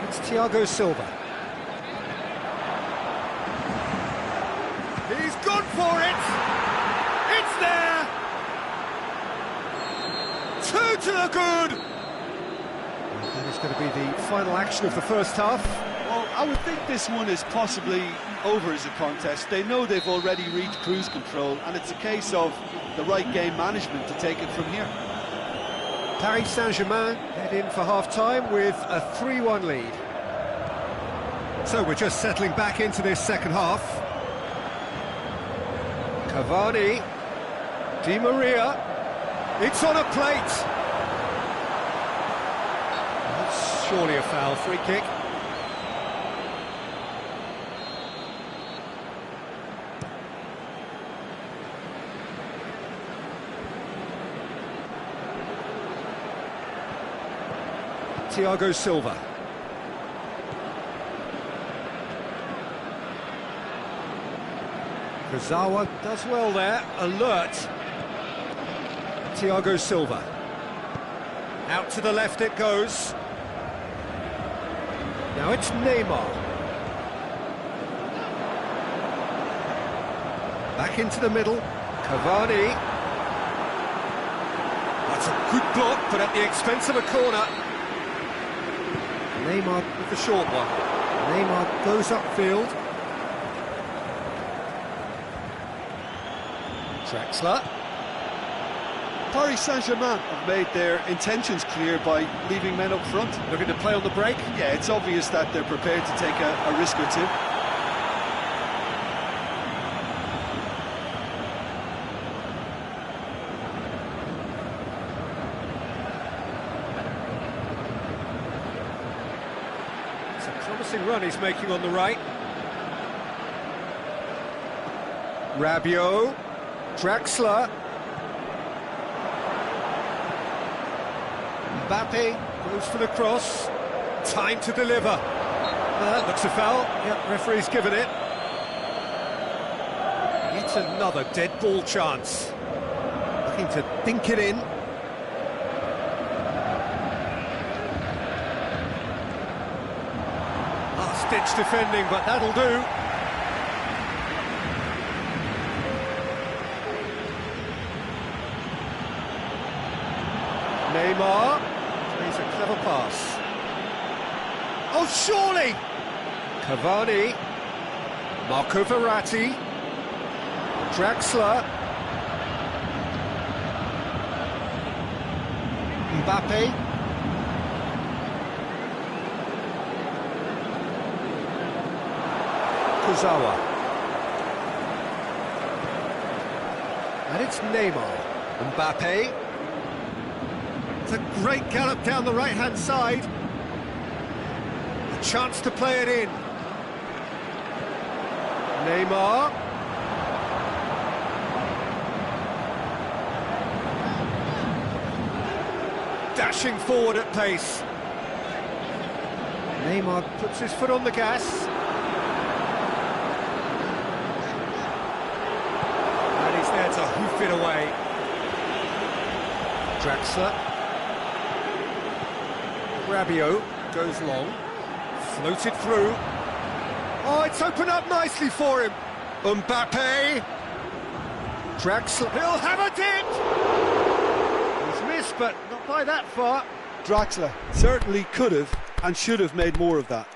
It's Thiago Silva. He's gone for it! It's there! 2 to the good! And that is going to be the final action of the first half. Well, I would think this one is possibly over as a contest. They know they've already reached cruise control, and it's a case of the right game management to take it from here. Paris Saint-Germain head in for half-time with a 3-1 lead. So we're just settling back into this second half. Cavani, Di Maria, it's on a plate. Not surely a foul, free kick. Thiago Silva. Kurzawa does well there, alert. Thiago Silva. Out to the left it goes. Now it's Neymar. Back into the middle. Cavani. That's a good block, but at the expense of a corner. Neymar with the short one. Neymar goes upfield. Draxler. Paris Saint-Germain have made their intentions clear by leaving men up front. Looking to play on the break. Yeah, it's obvious that they're prepared to take a risk or two. It's a promising run he's making on the right. Rabiot. Draxler. Mbappe goes for the cross. Time to deliver. That looks a foul. Yep, referee's given it. Yet another dead ball chance. Looking to dink it in. Last-ditch defending, but that'll do. Neymar plays a clever pass. Oh, surely! Cavani. Marco Verratti. Draxler. Mbappe. Kurzawa. And it's Neymar. Mbappe. It's a great gallop down the right-hand side. A chance to play it in. Neymar. Dashing forward at pace. Neymar puts his foot on the gas. And he's there to hoof it away. Draxler. Rabiot goes long, floated through. Oh, it's opened up nicely for him. Mbappe. Draxler, he'll have a dip! He's missed, but not by that far. Draxler certainly could have and should have made more of that.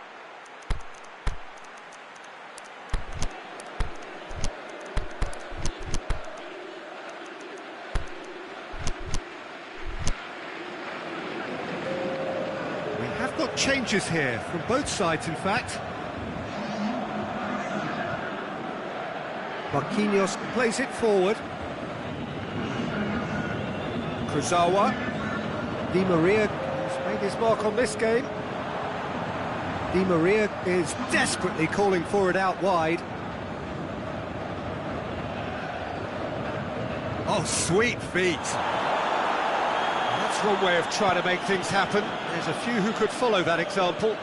Got changes here from both sides, in fact. Marquinhos plays it forward. Kurzawa. Di Maria has made his mark on this game. Di Maria is desperately calling for it out wide. Oh, sweet feet. That's one way of trying to make things happen. There's a few who could follow that example.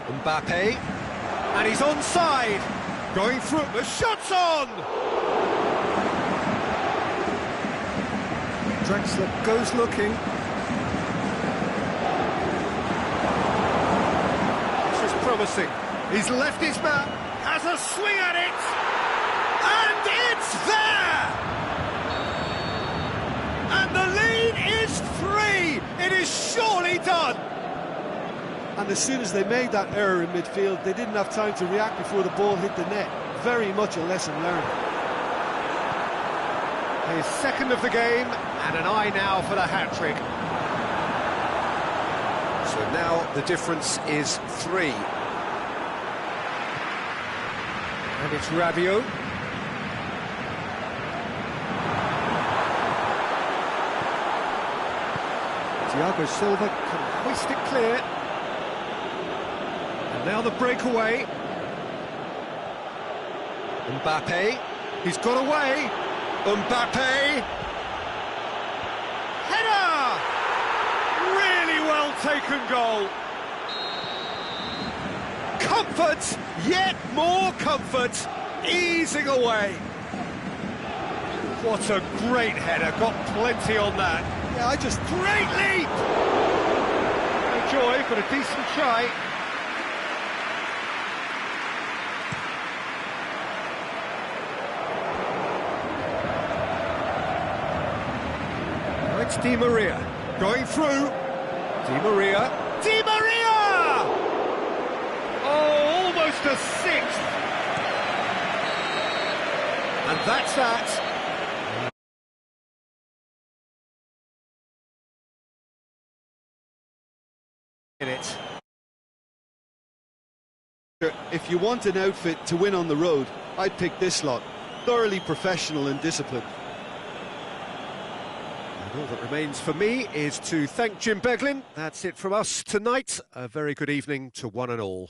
Mbappe. And he's onside. Going through. The shot's on! Draxler goes looking. This is promising. He's left his man. Has a swing at it. And it's there! And the lead is 3! It is surely done! And as soon as they made that error in midfield, they didn't have time to react before the ball hit the net. Very much a lesson learned. His second of the game, and an eye now for the hat-trick. So now the difference is 3. And it's Rabiot. Thiago Silva can hoist it clear. And now the breakaway. Mbappe, he's got away. Mbappe. Header! Really well taken goal. Comfort, yet more comfort, easing away. What a great header, got plenty on that. Yeah, Great leap! No joy, but a decent try. Now it's Di Maria, going through. Di Maria. Di Maria! Oh, almost a sixth. And that's that. In it. If you want an outfit to win on the road, I'd pick this lot. Thoroughly professional and disciplined. And all that remains for me is to thank Jim Beglin. That's it from us tonight. A very good evening to one and all.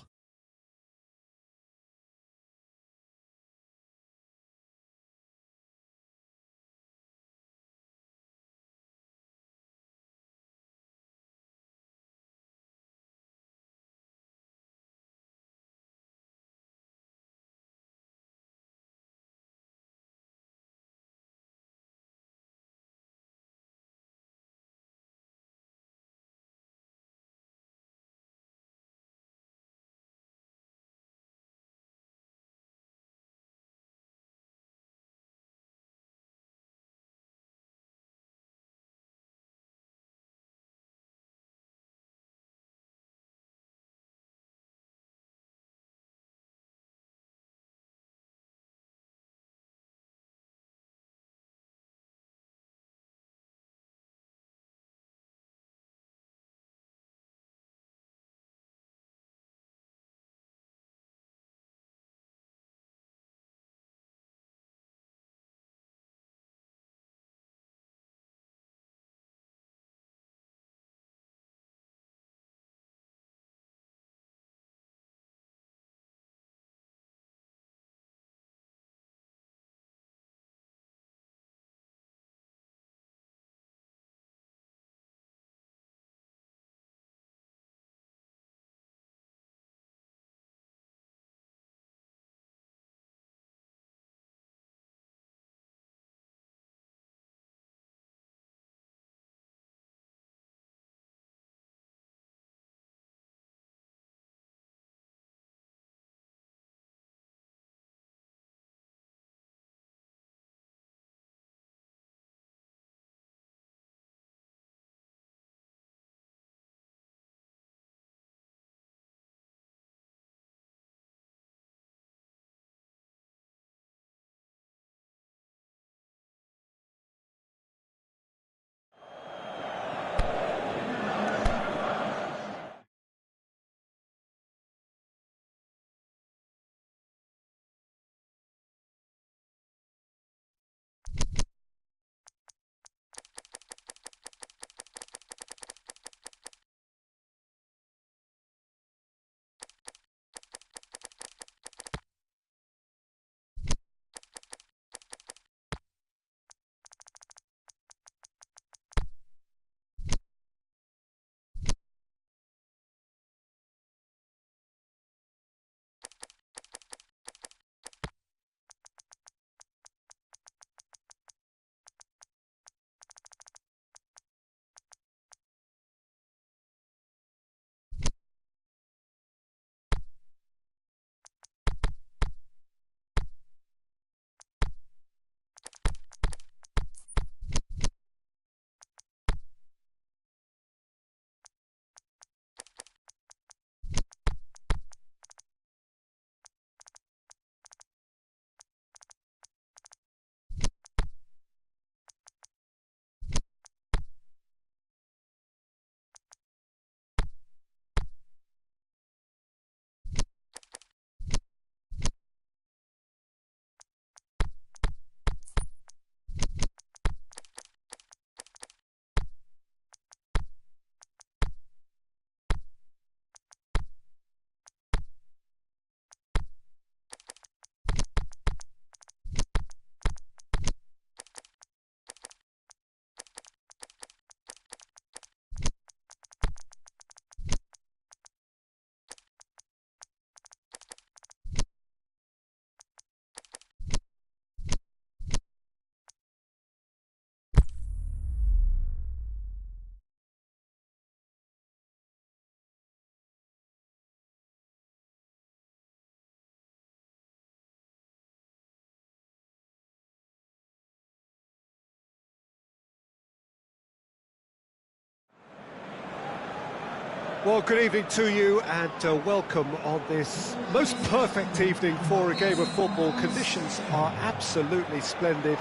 Well, good evening to you and welcome on this most perfect evening for a game of football. Conditions are absolutely splendid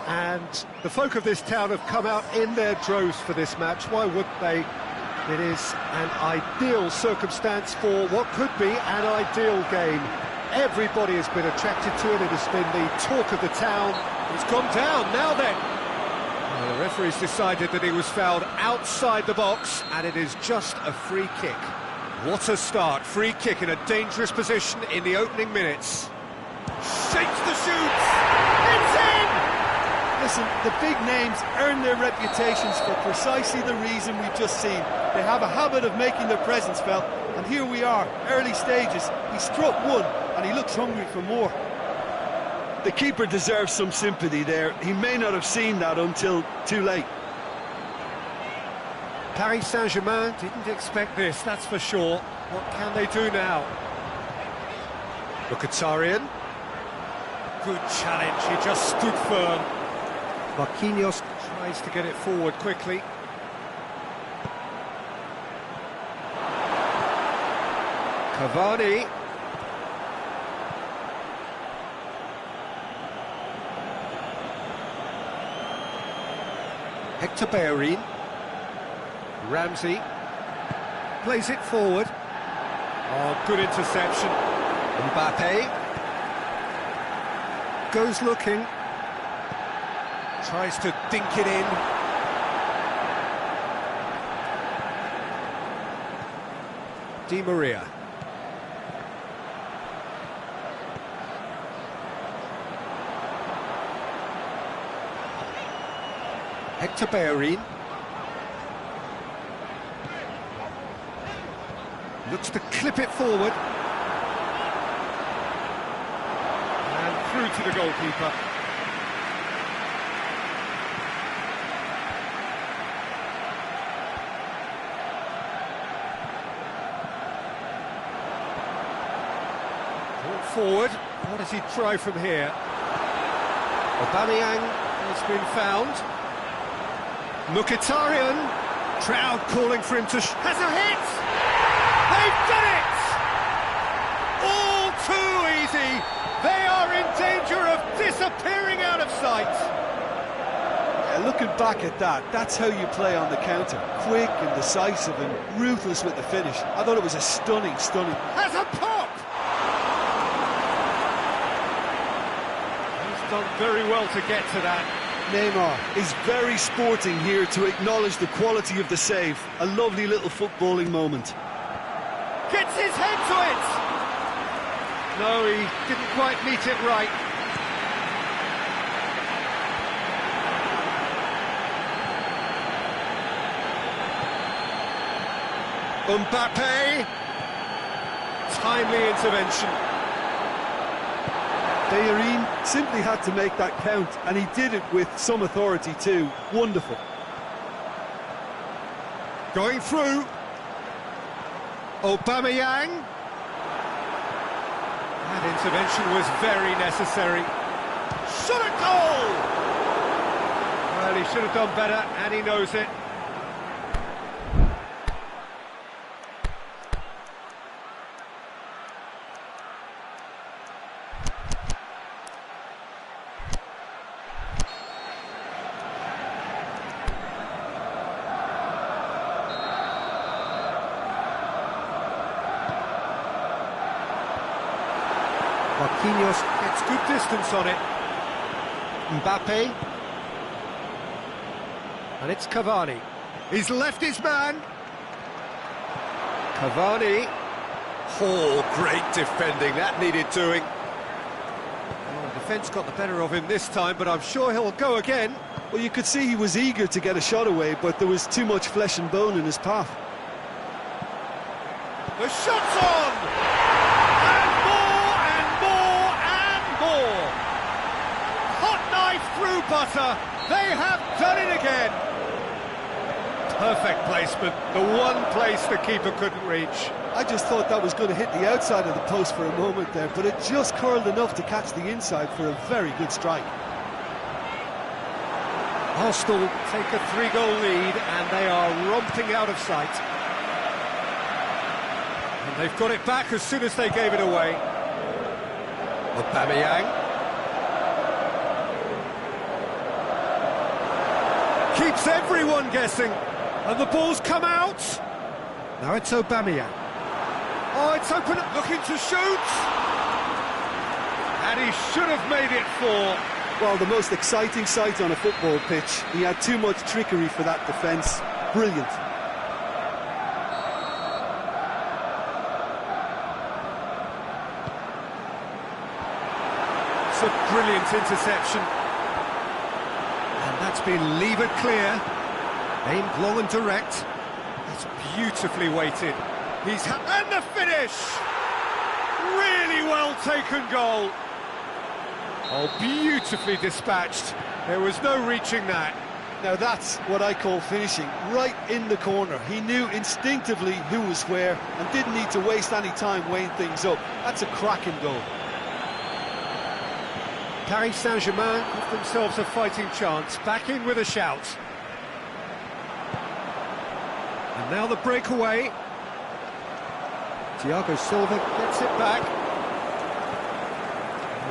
and the folk of this town have come out in their droves for this match. Why would they? It is an ideal circumstance for what could be an ideal game. Everybody has been attracted to it. It has been the talk of the town. It's gone down now then. Well, the referee's decided that he was fouled outside the box, and it is just a free kick. What a start. Free kick in a dangerous position in the opening minutes. Shakes the shoots! It's in! Listen, the big names earn their reputations for precisely the reason we've just seen. They have a habit of making their presence felt, and here we are, early stages. He struck one, and he looks hungry for more. The keeper deserves some sympathy there. He may not have seen that until too late. Paris Saint-Germain didn't expect this, that's for sure. What can they do now? Mkhitaryan. Good challenge, he just stood firm. Marquinhos tries to get it forward quickly. Cavani. Hector Bellerin. Ramsey plays it forward. Oh, good interception. Mbappe goes looking. Tries to dink it in. Di Maria. Hector Bellerin. Looks to clip it forward. And through to the goalkeeper. Brought forward. What does he try from here? Aubameyang has been found. Mkhitaryan, crowd calling for him to has a hit! They've done it! All too easy! They are in danger of disappearing out of sight! Yeah, looking back at that, that's how you play on the counter. Quick and decisive and ruthless with the finish. I thought it was a stunning. Has a pop! He's done very well to get to that. Neymar is very sporting here to acknowledge the quality of the save. A lovely little footballing moment. Gets his head to it! No, he didn't quite meet it right. Mbappe! Timely intervention. Bellerin simply had to make that count, and he did it with some authority too. Wonderful. Going through. Aubameyang. That intervention was very necessary. Shot a goal! Well, he should have done better, and he knows it. Marquinhos gets good distance on it. Mbappe. And it's Cavani. He's left his man. Cavani. Oh, great defending. That needed doing. Well, the defence got the better of him this time, but I'm sure he'll go again. Well, you could see he was eager to get a shot away, but there was too much flesh and bone in his path. The shot's on! Through butter, they have done it again. Perfect placement, the one place the keeper couldn't reach. I just thought that was going to hit the outside of the post for a moment there, but it just curled enough to catch the inside for a very good strike. Arsenal take a 3-goal lead and they are romping out of sight. They've got it back as soon as they gave it away. Aubameyang. Keeps everyone guessing. And the ball's come out. Now it's Aubameyang. Oh, it's open, looking to shoot. And he should have made it 4. Well, the most exciting sight on a football pitch. He had too much trickery for that defence. Brilliant. It's a brilliant interception. And that's been levered clear. Aimed long and direct. That's beautifully weighted. And the finish! Really well taken goal. Oh, beautifully dispatched. There was no reaching that. Now that's what I call finishing, right in the corner. He knew instinctively who was where and didn't need to waste any time weighing things up. That's a cracking goal. Paris Saint-Germain give themselves a fighting chance. Back in with a shout. And now the breakaway. Thiago Silva gets it back.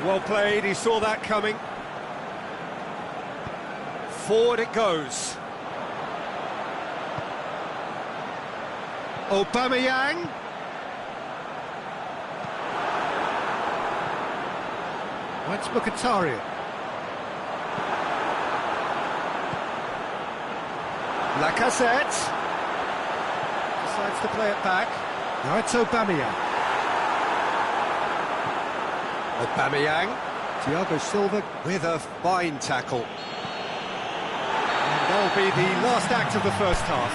Well played, he saw that coming. Forward it goes. Aubameyang. That's Mkhitaryan. Lacazette. Decides to play it back. Now it's Aubameyang. Aubameyang. Thiago Silva with a fine tackle. And that'll be the last act of the first half.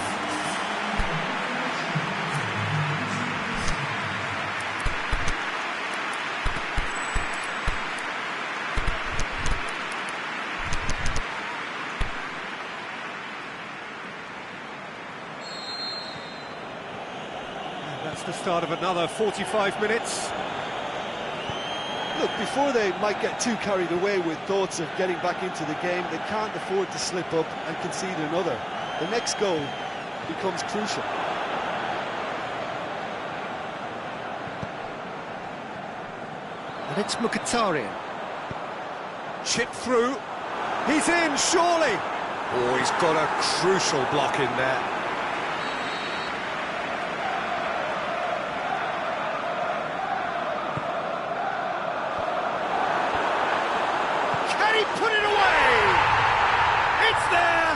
That's the start of another 45 minutes. Look, before they might get too carried away with thoughts of getting back into the game, they can't afford to slip up and concede another. The next goal becomes crucial. And it's Mkhitaryan. Chip through. He's in, surely. Oh, he's got a crucial block in there. Put it away! It's there!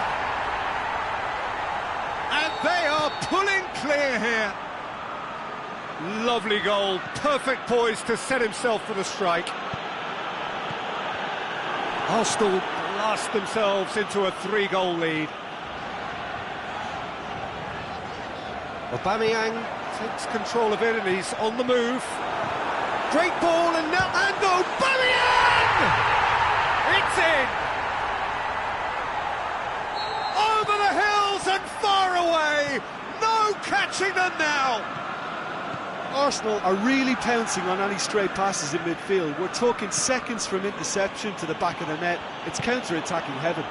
And they are pulling clear here. Lovely goal, perfect poise to set himself for the strike. Arsenal blast themselves into a 3-goal lead. Aubameyang takes control of it and he's on the move. Great ball and now... And Aubameyang! It's in! Over the hills and far away! No catching them now! Arsenal are really pouncing on any stray passes in midfield. We're talking seconds from interception to the back of the net. It's counter-attacking heaven.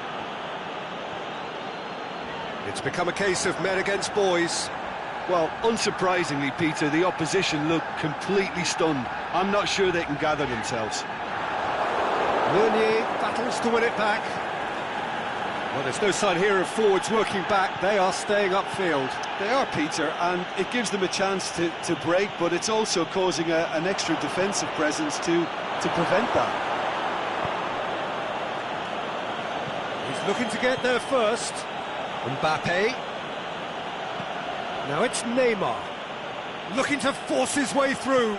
It's become a case of men against boys. Well, unsurprisingly, Peter, the opposition look completely stunned. I'm not sure they can gather themselves. Meunier battles to win it back. Well, there's no sign here of forwards working back. They are staying upfield. They are, Peter, and it gives them a chance to break, but it's also causing an extra defensive presence to prevent that. He's looking to get there first. Mbappe. Now it's Neymar. Looking to force his way through.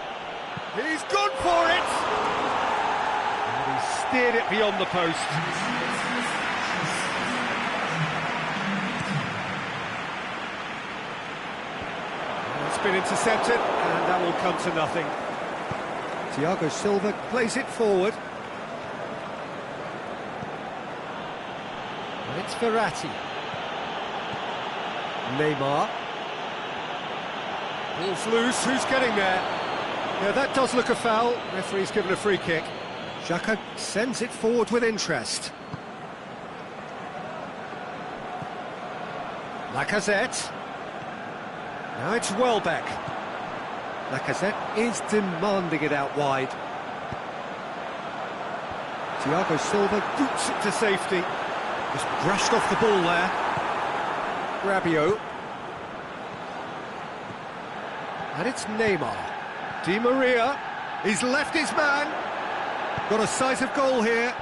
He's gone for it! Steered it beyond the post. It's been intercepted, and that will come to nothing. Thiago Silva plays it forward. And it's Ferrati. Neymar. Ball's loose, who's getting there? Yeah, that does look a foul. Referee's given a free kick. Xhaka sends it forward with interest. Lacazette. Now it's Welbeck. Lacazette is demanding it out wide. Thiago Silva boots it to safety. Just brushed off the ball there. Rabiot. And it's Neymar. Di Maria. He's left his man. Got a sight of goal here.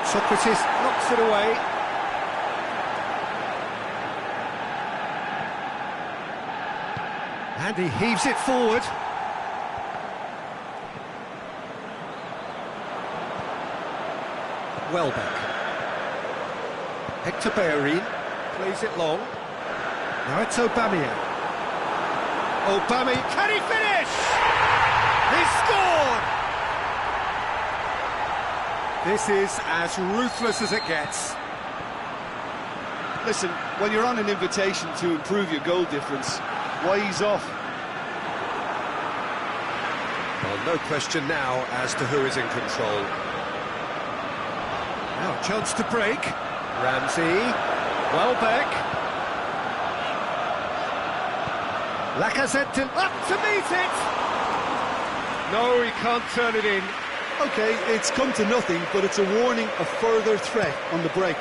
Socrates knocks it away. And he heaves it forward. Welbeck. Hector Bellerin plays it long. Now it's Aubameyang. Aubameyang, can he finish? He scored! This is as ruthless as it gets. Listen, when you're on an invitation to improve your goal difference, why ease off? Well, no question now as to who is in control. Now, chance to break. Ramsey. Welbeck. Lacazette up to meet it. No, he can't turn it in. OK, it's come to nothing, but it's a warning of further threat on the break.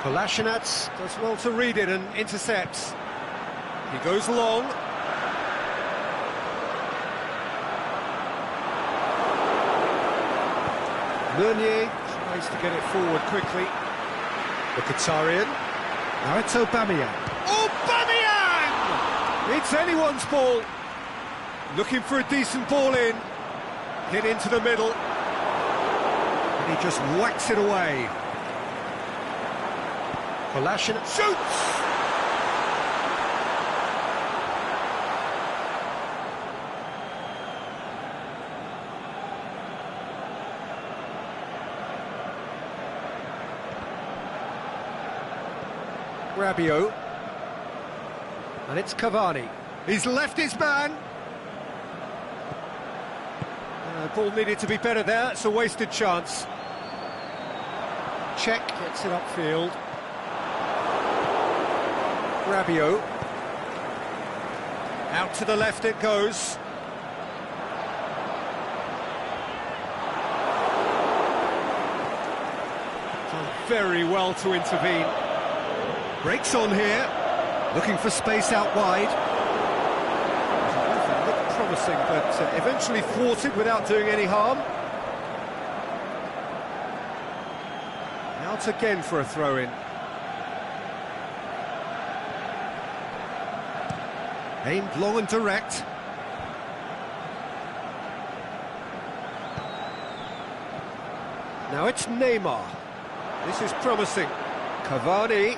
Kolasinac does well to read it and intercepts. He goes long. Meunier tries to get it forward quickly. Mkhitaryan. Now it's Aubameyang. Aubameyang! It's anyone's ball. Looking for a decent ball in. Hit into the middle. And he just whacks it away. Kolasinac shoots! Rabiot. And it's Cavani. He's left his man. Ball needed to be better there. It's a wasted chance. Czech gets it upfield. Rabiot. Out to the left it goes. Done very well to intervene. Breaks on here. Looking for space out wide. Looked promising, but eventually thwarted without doing any harm. Out again for a throw-in. Aimed long and direct. Now it's Neymar. This is promising. Cavani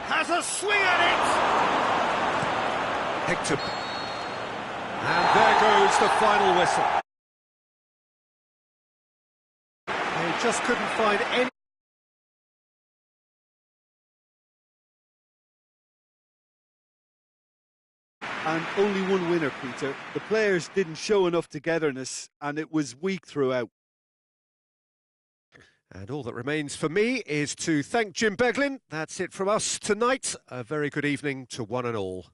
has a swing at it! Hector. And there goes the final whistle. They just couldn't find any... And only one winner, Peter. The players didn't show enough togetherness, and it was weak throughout. And all that remains for me is to thank Jim Beglin. That's it from us tonight. A very good evening to one and all.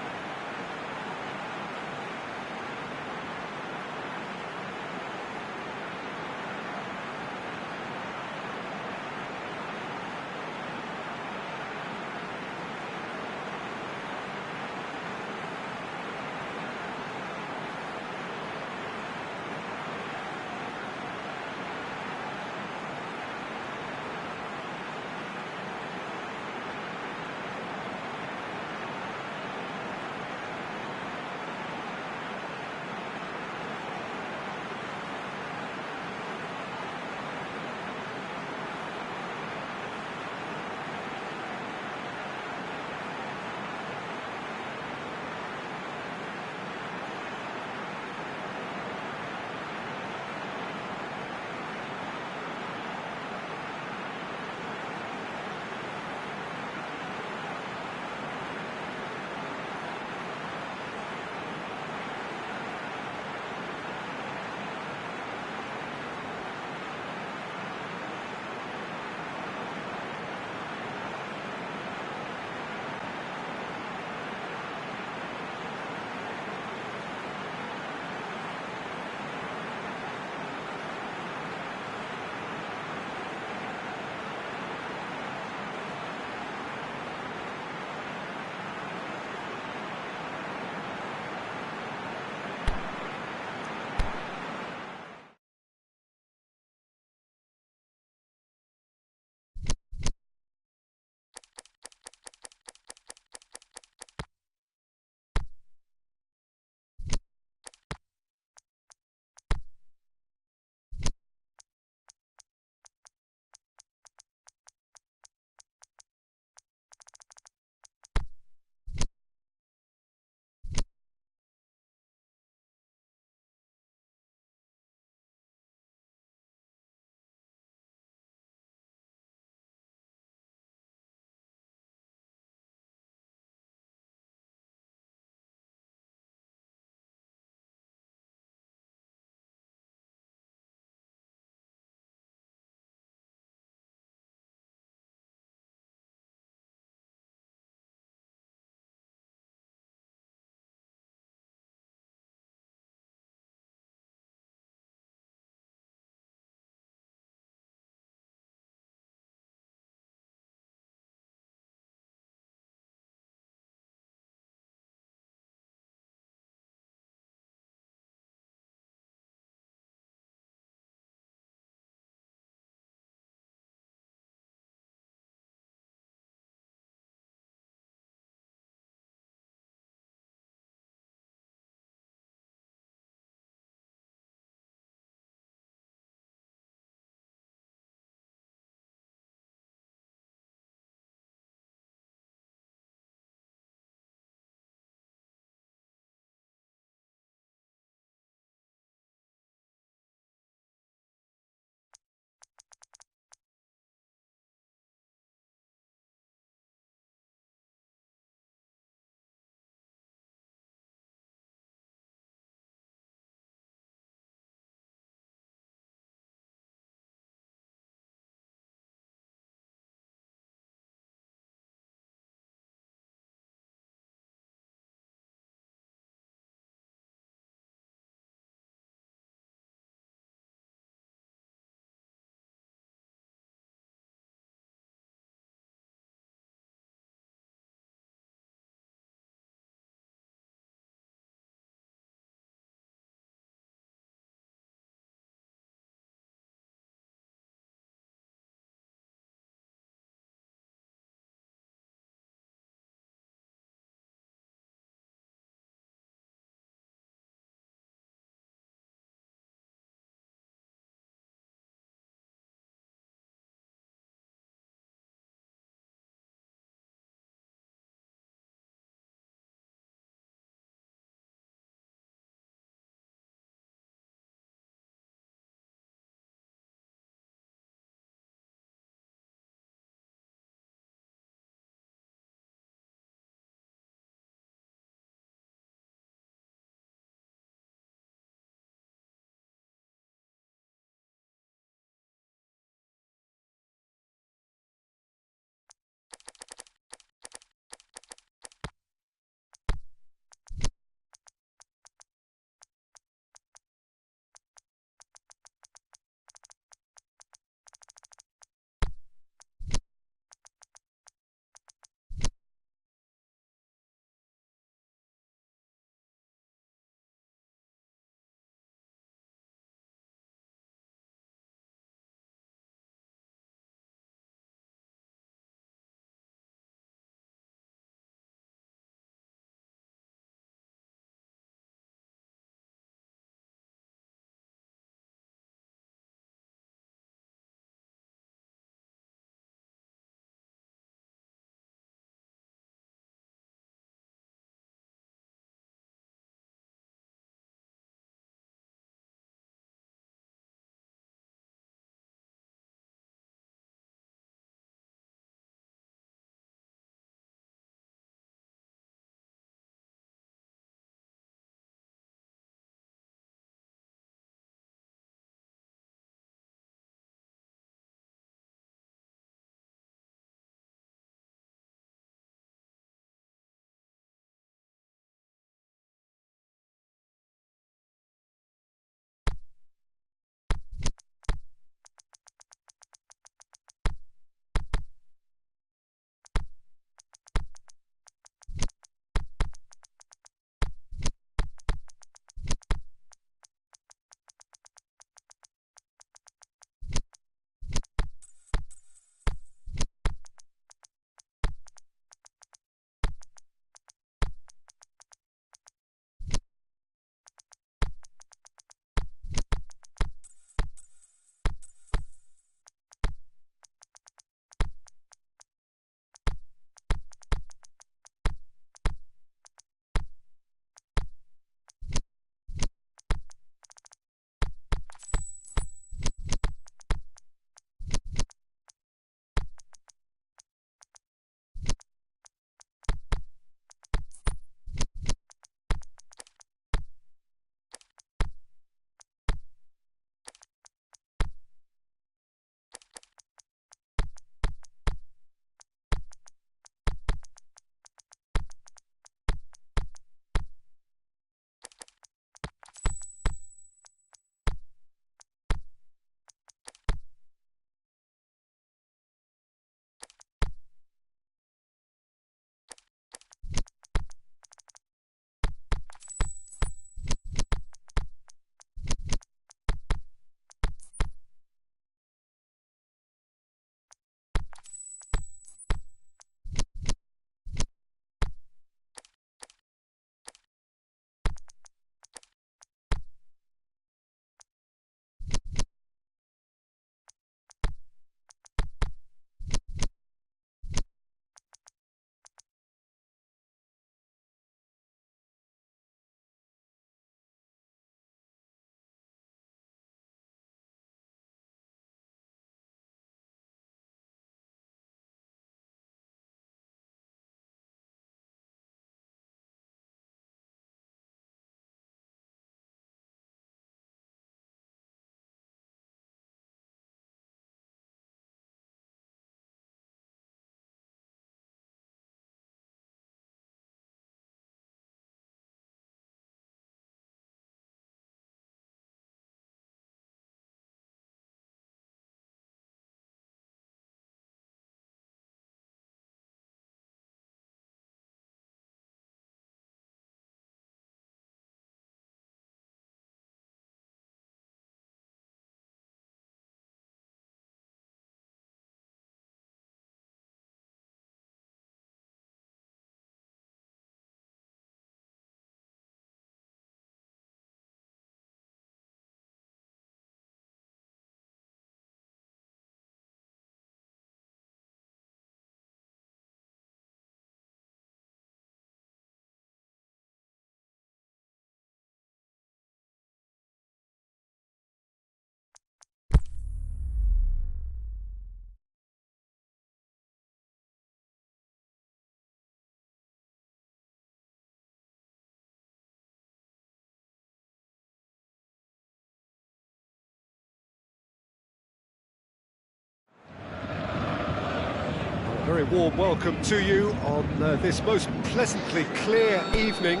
Very warm welcome to you on this most pleasantly clear evening.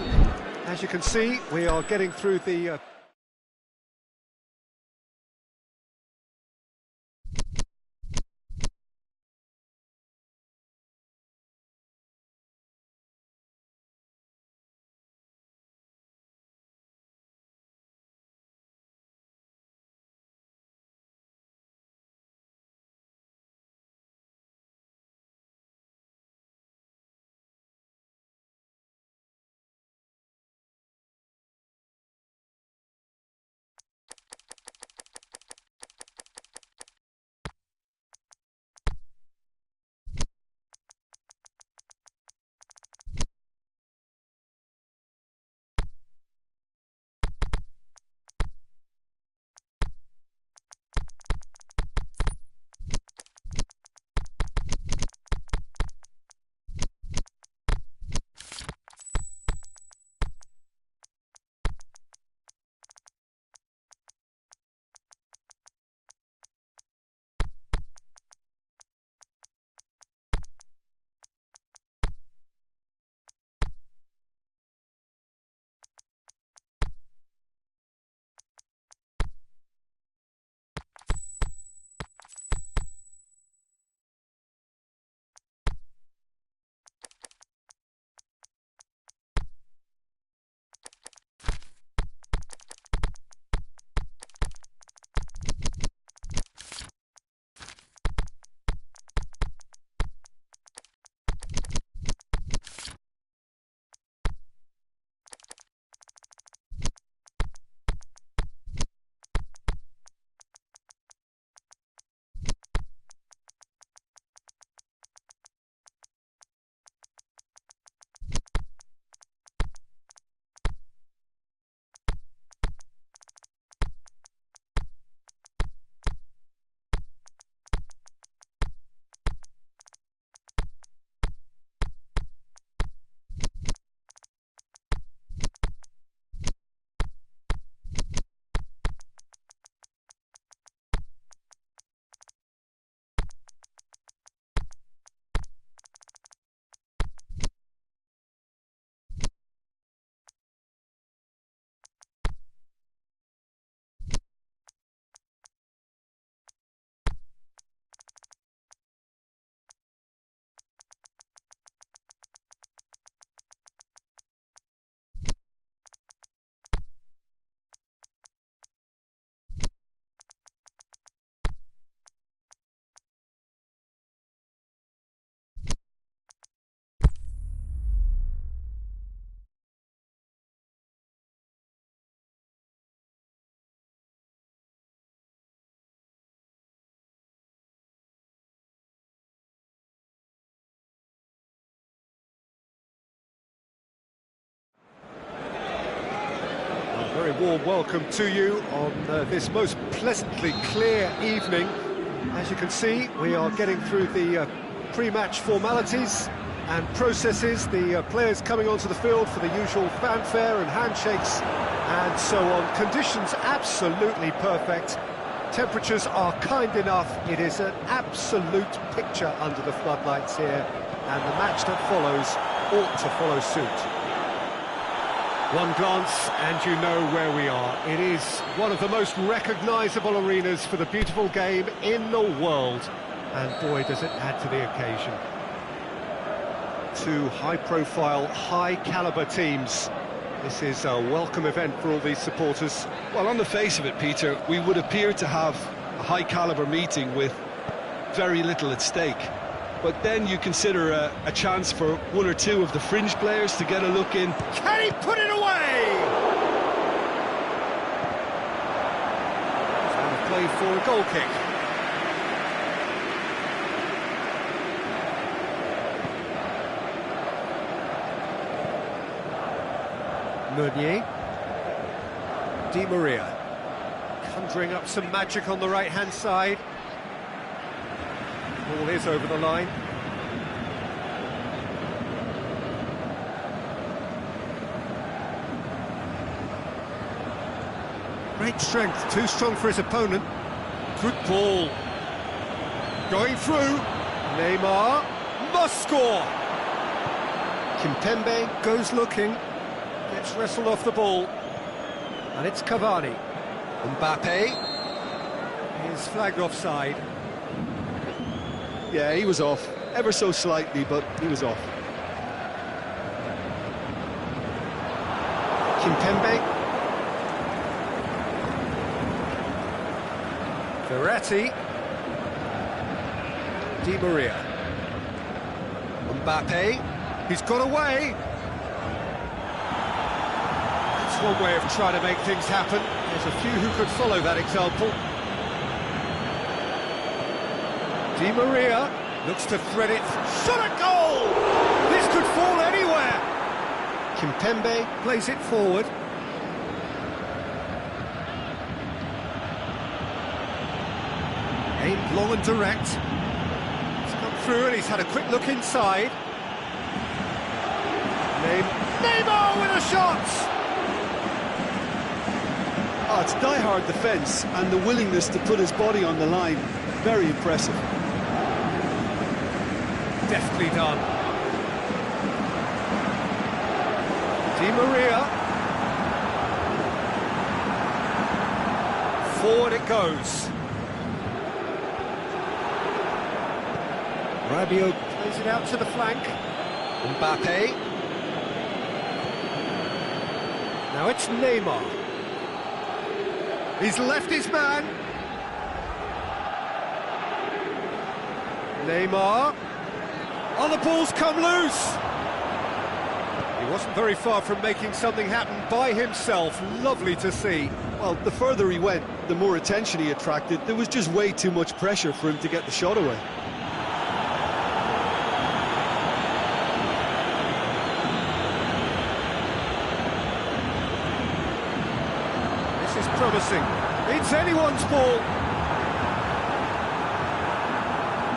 As you can see, we are getting through the very warm welcome to you on this most pleasantly clear evening. As you can see, we are getting through the pre-match formalities and processes, the players coming onto the field for the usual fanfare and handshakes and so on. Conditions absolutely perfect. Temperatures are kind enough. It is an absolute picture under the floodlights here, and the match that follows ought to follow suit. One glance and you know where we are. It is one of the most recognisable arenas for the beautiful game in the world, and boy does it add to the occasion. Two high-profile, high-calibre teams. This is a welcome event for all these supporters. Well, on the face of it, Peter, we would appear to have a high-calibre meeting with very little at stake. But then you consider a chance for one or two of the fringe players to get a look in. Can he put it away? Out of play for a goal kick. Meunier. Di Maria. Conjuring up some magic on the right-hand side. Ball is over the line. Great strength, too strong for his opponent. Good ball. Going through. Neymar. must score. Kimpembe goes looking, gets wrestled off the ball, and it's Cavani. Mbappe is flagged offside. Yeah, he was off, ever so slightly, but he was off. Kimpembe. Verratti. Di Maria. Mbappe. He's got away. That's one way of trying to make things happen. There's a few who could follow that example. Di Maria looks to thread it. Shot a goal! This could fall anywhere. Kimpembe plays it forward. Aimed long and direct. He's come through and he's had a quick look inside. Neymar with a shot! Oh, it's die-hard defence and the willingness to put his body on the line. Very impressive. Deftly done. Di Maria. Forward it goes. Rabiot plays it out to the flank. Mbappe. Now it's Neymar. He's left his man. Neymar. Oh, the ball's come loose. He wasn't very far from making something happen by himself. Lovely to see. Well, the further he went, the more attention he attracted. There was just way too much pressure for him to get the shot away. This is promising. It's anyone's ball.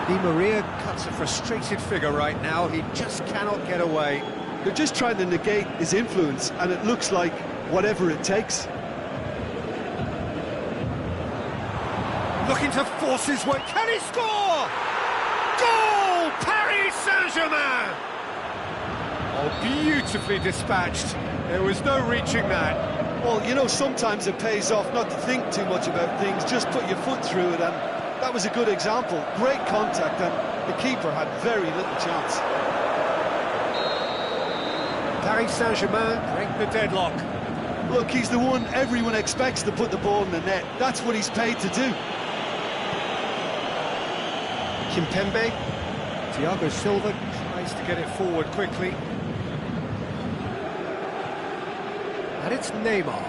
Di Maria cuts a frustrated figure right now. He just cannot get away. They're just trying to negate his influence, and it looks like whatever it takes. Looking to force his way. Can he score? Goal! Paris Saint-Germain! Oh, beautifully dispatched. There was no reaching that. Well, you know, sometimes it pays off not to think too much about things, just put your foot through it, and that was a good example. Great contact, and the keeper had very little chance. Paris Saint-Germain break the deadlock. Look, he's the one everyone expects to put the ball in the net. That's what he's paid to do. Kimpembe. Thiago Silva tries to get it forward quickly. And it's Neymar.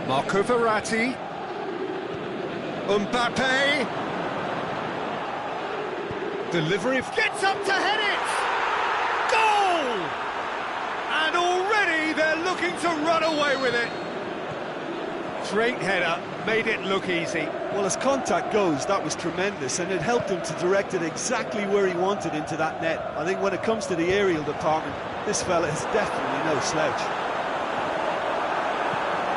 Marco Verratti. Mbappe. Delivery. Gets up to head it. Goal! And already they're looking to run away with it. Straight header, made it look easy. Well, as contact goes, that was tremendous, and it helped him to direct it exactly where he wanted into that net. I think when it comes to the aerial department, this fella is definitely no slouch.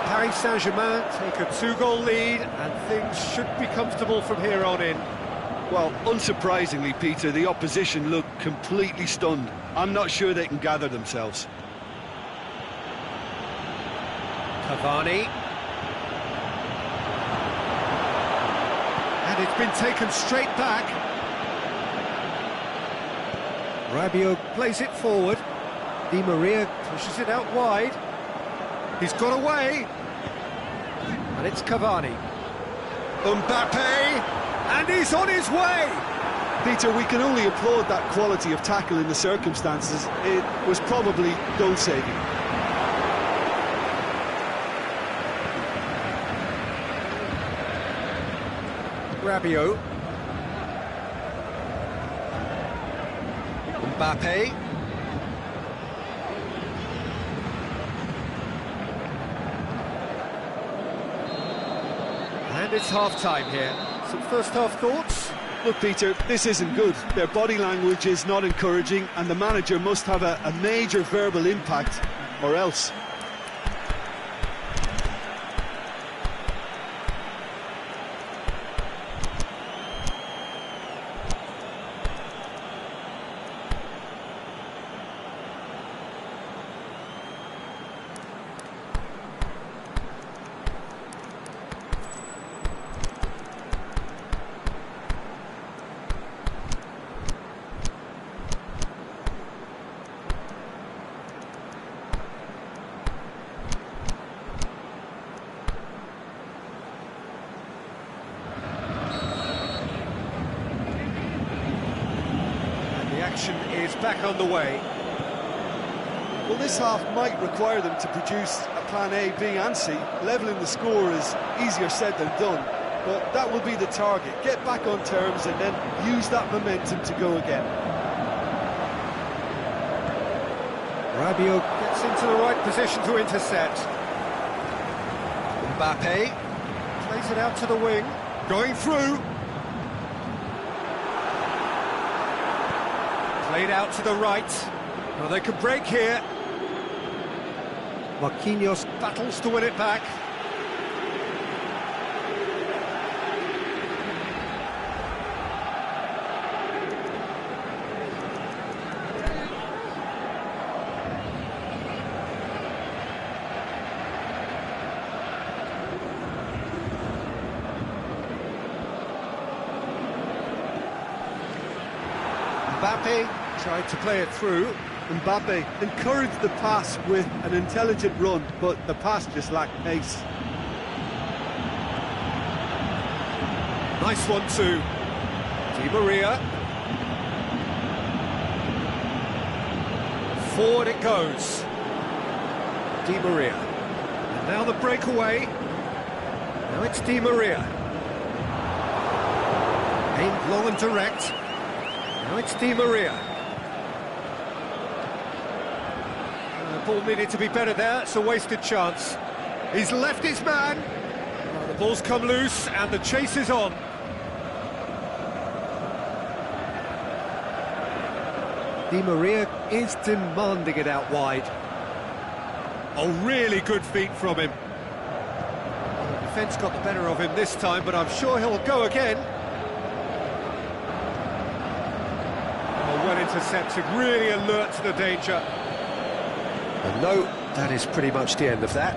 Paris Saint-Germain take a 2-goal lead, and things should be comfortable from here on in. Well, unsurprisingly, Peter, the opposition look completely stunned. I'm not sure they can gather themselves. Cavani. And it's been taken straight back. Rabiot plays it forward. Di Maria pushes it out wide. He's got away. And it's Cavani. Mbappe. And he's on his way. Peter, we can only applaud that quality of tackle in the circumstances. It was probably goal-saving. Rabiot. Mbappe. And it's half-time here. Some first-half thoughts? Look, Peter, this isn't good. Their body language is not encouraging, and the manager must have a major verbal impact, or else. action is back on the way. Well, this half might require them to produce a plan A, B and C. Levelling the score is easier said than done, but that will be the target. Get back on terms and then use that momentum to go again. Rabiot gets into the right position to intercept. Mbappe plays it out to the wing, going through. Played out to the right. Well, they could break here. Marquinhos battles to win it back. Mbappe tried to play it through. Mbappe encouraged the pass with an intelligent run, but the pass just lacked pace. Nice one too. Di Maria. Forward it goes. Di Maria. And now the breakaway. Now it's Di Maria. Aimed long and direct. Now it's Di Maria. The ball needed to be better there, it's a wasted chance. He's left his man. Well, the ball's come loose and the chase is on. Di Maria is demanding it out wide. Oh, really good feet from him. Well, the defence got the better of him this time, but I'm sure he'll go again. Well intercepted, really alert to the danger. And no, that is pretty much the end of that.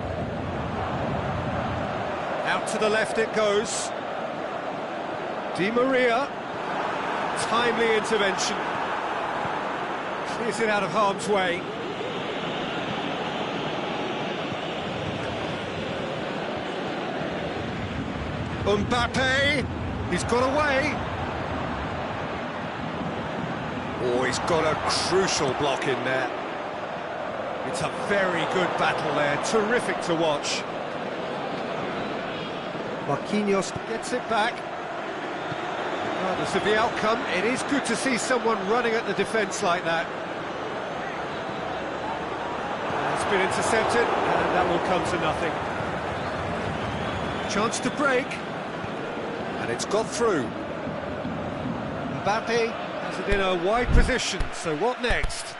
Out to the left it goes. Di Maria. Timely intervention. Clears it out of harm's way. Mbappe. He's got away. Oh, he's got a crucial block in there. It's a very good battle there, terrific to watch. Marquinhos gets it back. Regardless of the outcome, it is good to see someone running at the defence like that. It's been intercepted, and that will come to nothing. Chance to break. And it's got through. Mbappe has it in a wide position, so what next?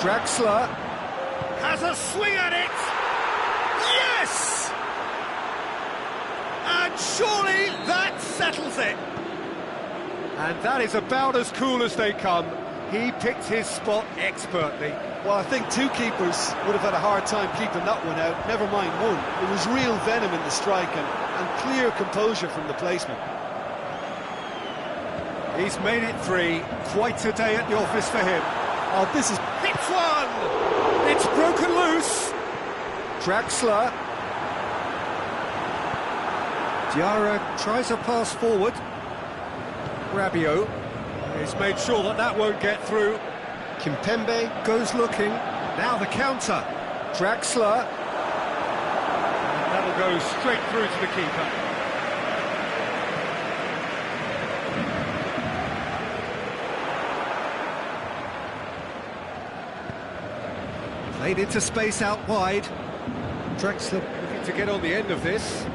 Draxler has a swing at it. Yes! And surely that settles it. And that is about as cool as they come. He picked his spot expertly. Well, I think two keepers would have had a hard time keeping that one out, never mind one. There was real venom in the strike and clear composure from the placement. He's made it three. Quite a day at the office for him. Oh, this is... Hits one! It's broken loose. Draxler. Diarra tries a pass forward. Rabiot. He's made sure that that won't get through. Kimpembe goes looking. Now the counter. Draxler. And that'll go straight through to the keeper. Played into space out wide. Draxler looking to get on the end of this.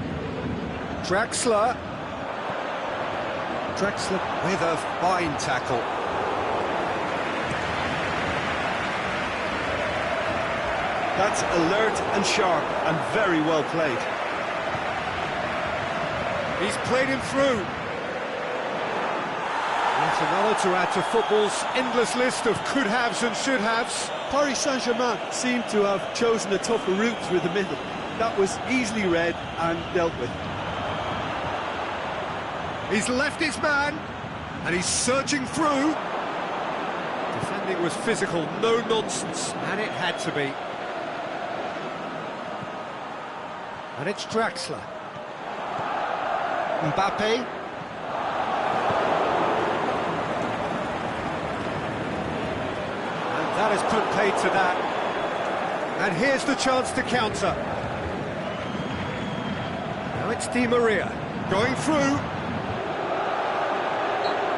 Draxler. Drexler with a fine tackle. That's alert and sharp and very well played. He's played him through. That's another to add to football's endless list of could-haves and should-haves. Paris Saint-Germain seemed to have chosen a tougher route through the middle. That was easily read and dealt with. He's left his man, and he's searching through. Defending was physical, no nonsense, and it had to be. And it's Draxler. Mbappe. And that has put paid to that. And here's the chance to counter. Now it's Di Maria going through.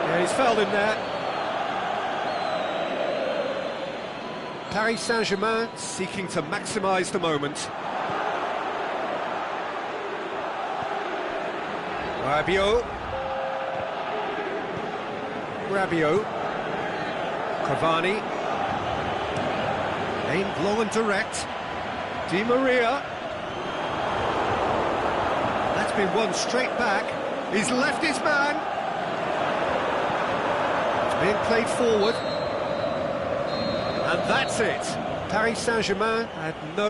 Yeah, he's fouled him there. Paris Saint-Germain seeking to maximise the moment. Rabiot. Cavani. Aimed long and direct. Di Maria. That's been won straight back. He's left his man. It's being played forward. And that's it. Paris Saint-Germain had no...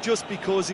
Just because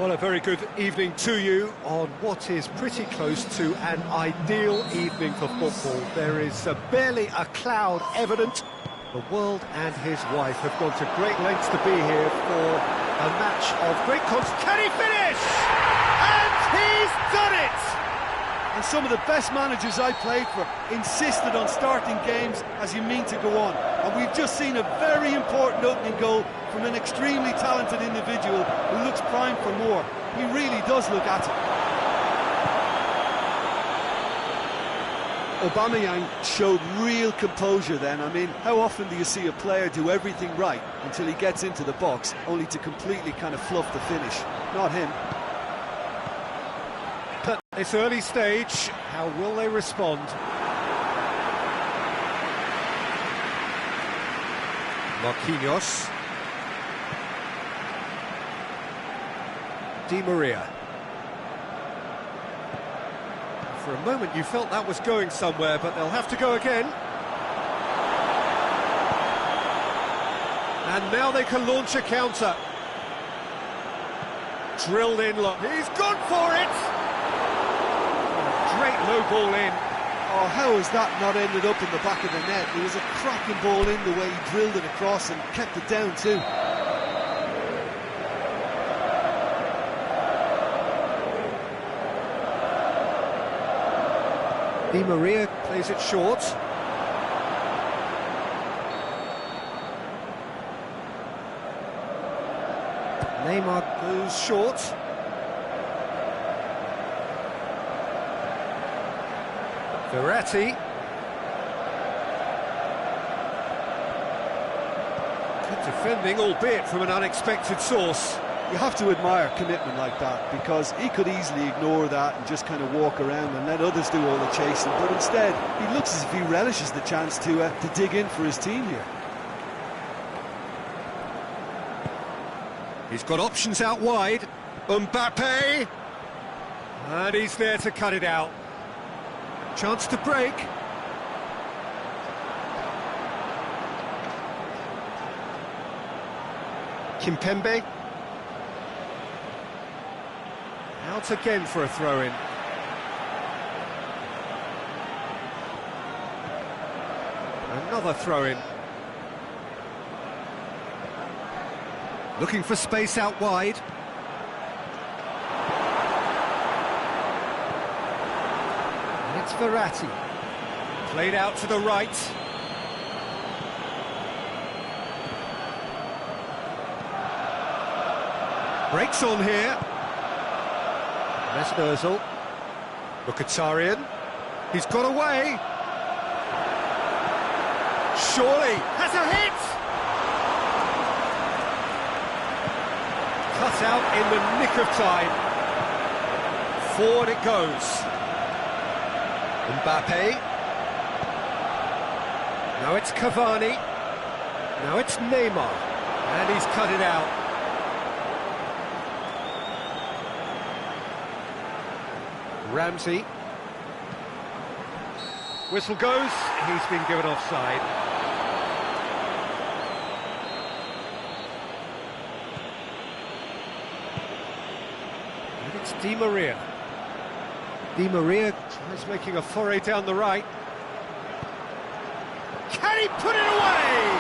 Well, a very good evening to you on what is pretty close to an ideal evening for football. There is barely a cloud evident. The world and his wife have gone to great lengths to be here for a match of great concentration. Can he finish? And he's done it! And some of the best managers I played for insisted on starting games as you mean to go on. And we've just seen a very important opening goal from an extremely talented individual who looks primed for more. He really does look at it. Aubameyang showed real composure then. I mean, how often do you see a player do everything right until he gets into the box, only to completely kind of fluff the finish? Not him. At this early stage, how will they respond? Marquinhos. Di Maria. For a moment you felt that was going somewhere, but they'll have to go again. And now they can launch a counter. Drilled in, look, he's gone for it! Great low ball in. Oh, how has that not ended up in the back of the net? It was a cracking ball in the way he drilled it across and kept it down too. Di Maria plays it short. Neymar goes short. Verratti. Good defending, albeit from an unexpected source. You have to admire commitment like that, because he could easily ignore that and just kind of walk around and let others do all the chasing, but instead he looks as if he relishes the chance to dig in for his team here. He's got options out wide. Mbappe, and he's there to cut it out. Chance to break. Kimpembe. Out again for a throw-in. Another throw-in. Looking for space out wide. And it's Verratti. Played out to the right. Breaks on here. Mesut Ozil. Mkhitaryan. He's got away. Surely has a hit. Cut out in the nick of time. Forward it goes. Mbappe. Now it's Cavani. Now it's Neymar. And he's cut it out. Ramsey. Whistle goes, he's been given offside. And it's Di Maria. Di Maria tries making a foray down the right. Can he put it away?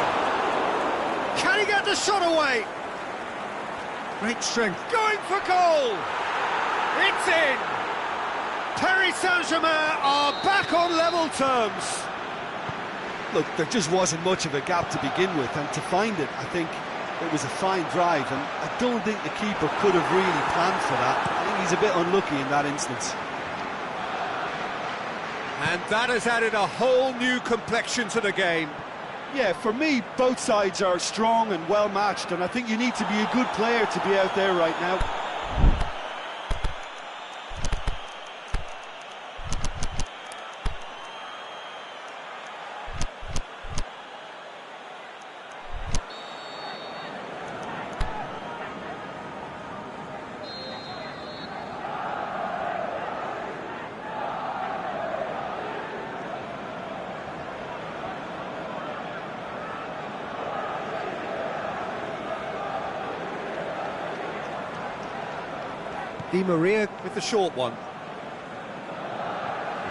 Can he get the shot away? Great strength, going for goal! It's in! Paris Saint-Germain are back on level terms. Look, there just wasn't much of a gap to begin with, and to find it, I think it was a fine drive, and I don't think the keeper could have really planned for that. I think he's a bit unlucky in that instance. And that has added a whole new complexion to the game. Yeah, for me, both sides are strong and well matched, and I think you need to be a good player to be out there right now. Di Maria with the short one.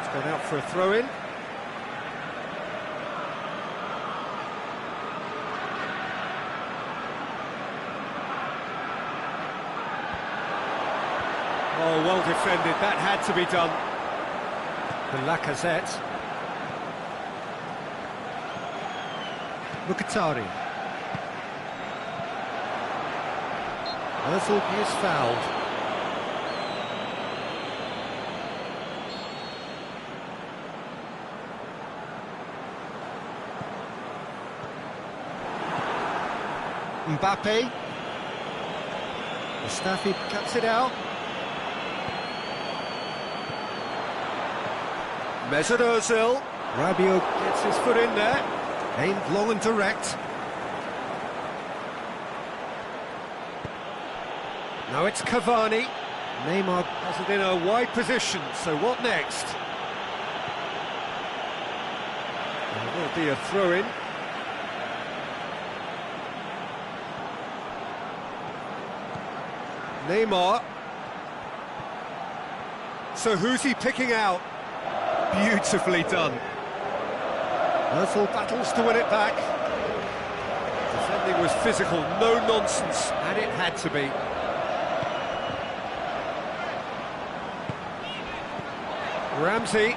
It's gone out for a throw-in. Oh, well defended, that had to be done. The Lacazette. Mkhitaryan. Ozil is fouled. Mbappe. Mustafi cuts it out. Mesut Ozil. Rabiot gets his foot in there. Aimed long and direct. Now it's Cavani. Neymar has it in a wide position, so what next? There will be a throw-in. Neymar. So who's he picking out? Beautifully done. Ozil battles to win it back. Defending was physical, no nonsense, and it had to be. Ramsey.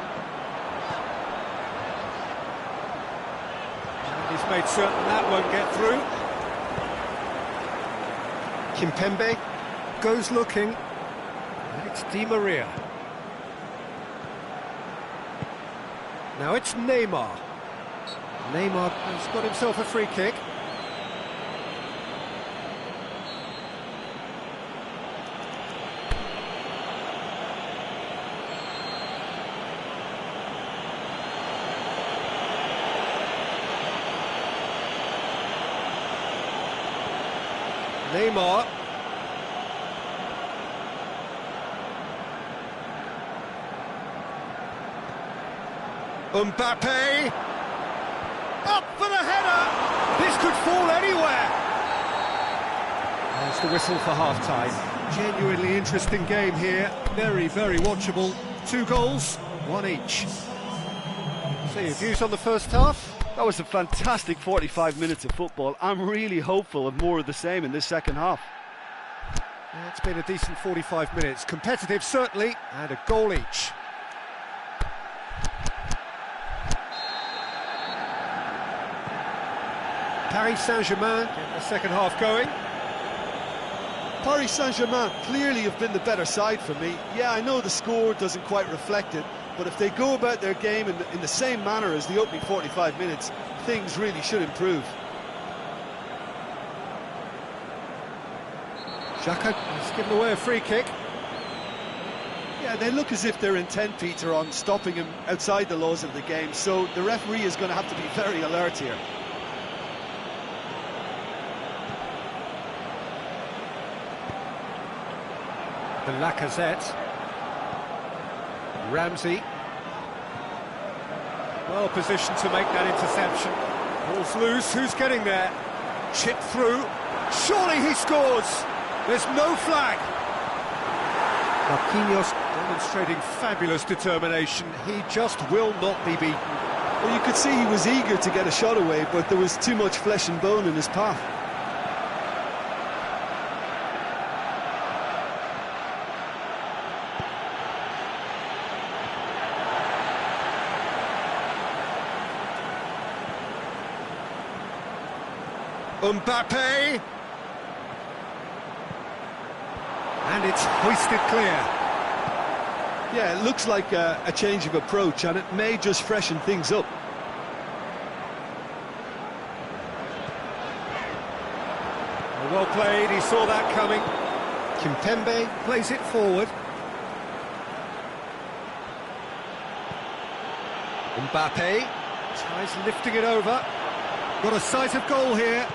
And he's made certain that won't get through. Kimpembe goes looking. And it's Di Maria. Now it's Neymar. Neymar has got himself a free kick. Neymar. Mbappe. Up for the header! This could fall anywhere! There's the whistle for half-time. Genuinely interesting game here. Very, very watchable. 2 goals, 1 each. So your views on the first half? That was a fantastic 45 minutes of football. I'm really hopeful of more of the same in this second half. Yeah, it's been a decent 45 minutes. Competitive, certainly, and a goal each. Paris Saint-Germain get the second half going. Paris Saint-Germain clearly have been the better side for me. Yeah, I know the score doesn't quite reflect it, but if they go about their game in the same manner as the opening 45 minutes, things really should improve. Xhaka has given away a free kick. Yeah, they look as if they're intent, Peter, on stopping him outside the laws of the game, so the referee is going to have to be very alert here. The Lacazette. Ramsey. Well positioned to make that interception. Ball's loose, who's getting there? Chip through. Surely he scores! There's no flag. Marquinhos demonstrating fabulous determination. He just will not be beaten. Well, you could see he was eager to get a shot away, but there was too much flesh and bone in his path. Mbappe. And it's hoisted clear. Yeah, it looks like a change of approach, and it may just freshen things up. Well played, he saw that coming. Kimpembe plays it forward. Mbappe tries lifting it over. Got a sight of goal here.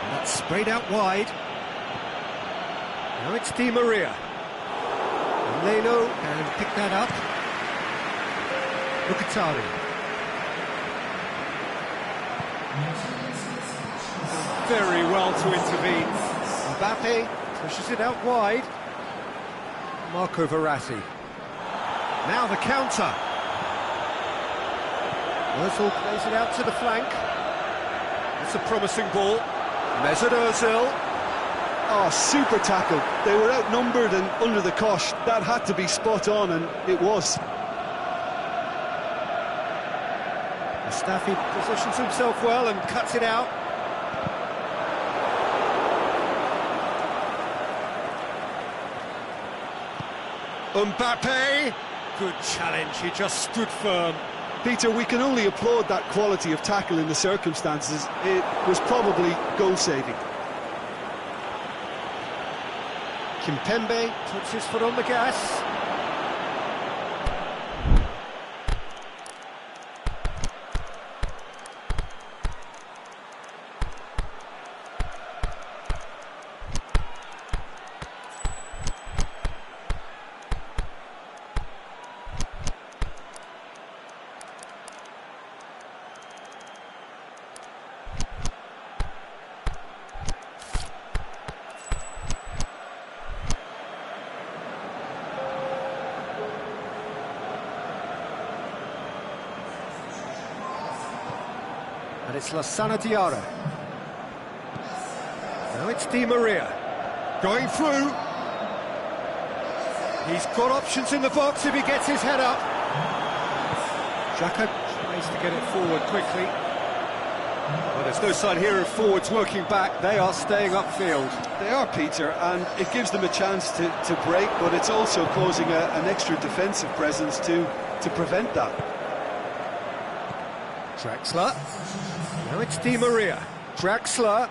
And that's sprayed out wide. Now it's Di Maria. Leno can pick that up. Mkhitaryan. Very well to intervene. Mbappe Pushes it out wide. Marco Verratti. Now the counter. Ozil plays it out to the flank. It's a promising ball. Mesut Ozil. Oh, super tackle. They were outnumbered and under the cosh. That had to be spot on, and it was. Mustafi positions himself well and cuts it out. Mbappe. Good challenge, he just stood firm. Peter, we can only applaud that quality of tackle in the circumstances. It was probably goal-saving. Kimpembe puts his foot on the gas. And it's Lassana Diarra. Now it's Di Maria. Going through. He's got options in the box if he gets his head up. Xhaka tries to get it forward quickly. Well, there's no sign here of forwards working back. They are staying upfield. They are, Peter, and it gives them a chance to break, but it's also causing an extra defensive presence to prevent that. Draxler. Now it's Di Maria. Draxler.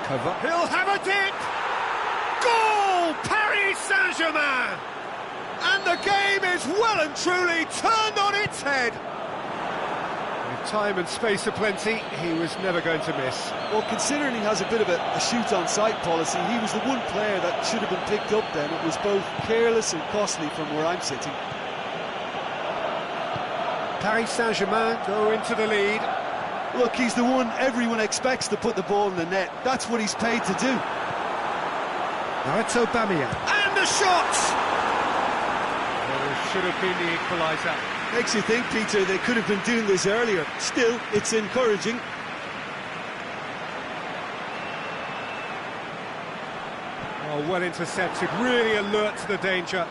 Cover. He'll have a dip! Goal! Paris Saint-Germain! And the game is well and truly turned on its head. With time and space aplenty, he was never going to miss. Well, considering he has a bit of a shoot-on-sight policy, he was the one player that should have been picked up then. It was both careless and costly from where I'm sitting. Paris Saint-Germain go into the lead. Look, he's the one everyone expects to put the ball in the net. That's what he's paid to do. Now it's Aubameyang. And the shot! Well, should have been the equaliser. Makes you think, Peter, they could have been doing this earlier. Still, it's encouraging. Oh, well intercepted, really alert to the danger.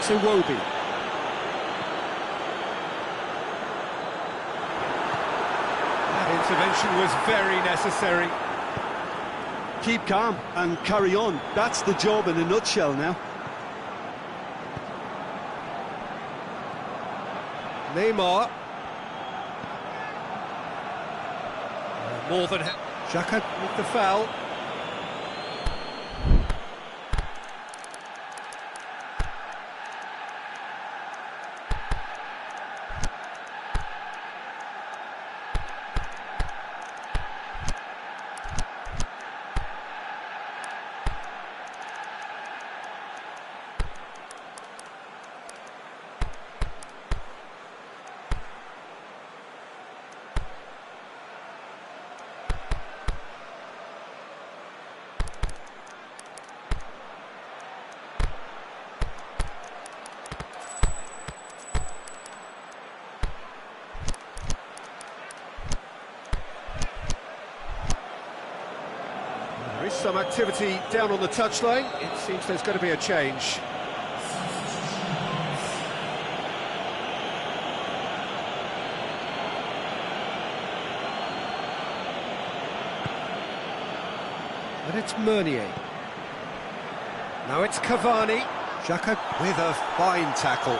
To Wobi. That intervention was very necessary. Keep calm and carry on. That's the job in a nutshell now. Neymar. More than... Xhaka with the foul. There is some activity down on the touchline. It seems there's going to be a change. And it's Meunier. Now it's Cavani. Xhaka with a fine tackle.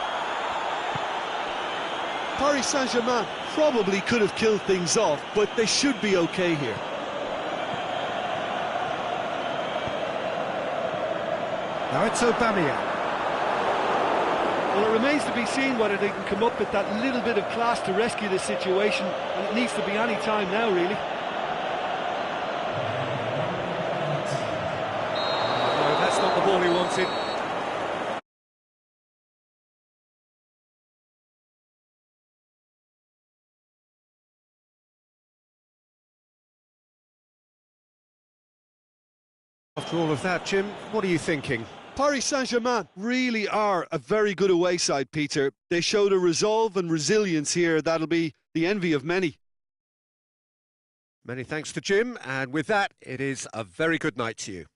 Paris Saint-Germain probably could have killed things off, but they should be okay here. Now it's Aubameyang. Well, it remains to be seen whether they can come up with that little bit of class to rescue the situation, and it needs to be any time now, really. No, that's not the ball he wanted. After all of that, Jim, what are you thinking? Paris Saint-Germain really are a very good away side, Peter. They showed a resolve and resilience here that'll be the envy of many. Many thanks to Jim, and with that, it is a very good night to you.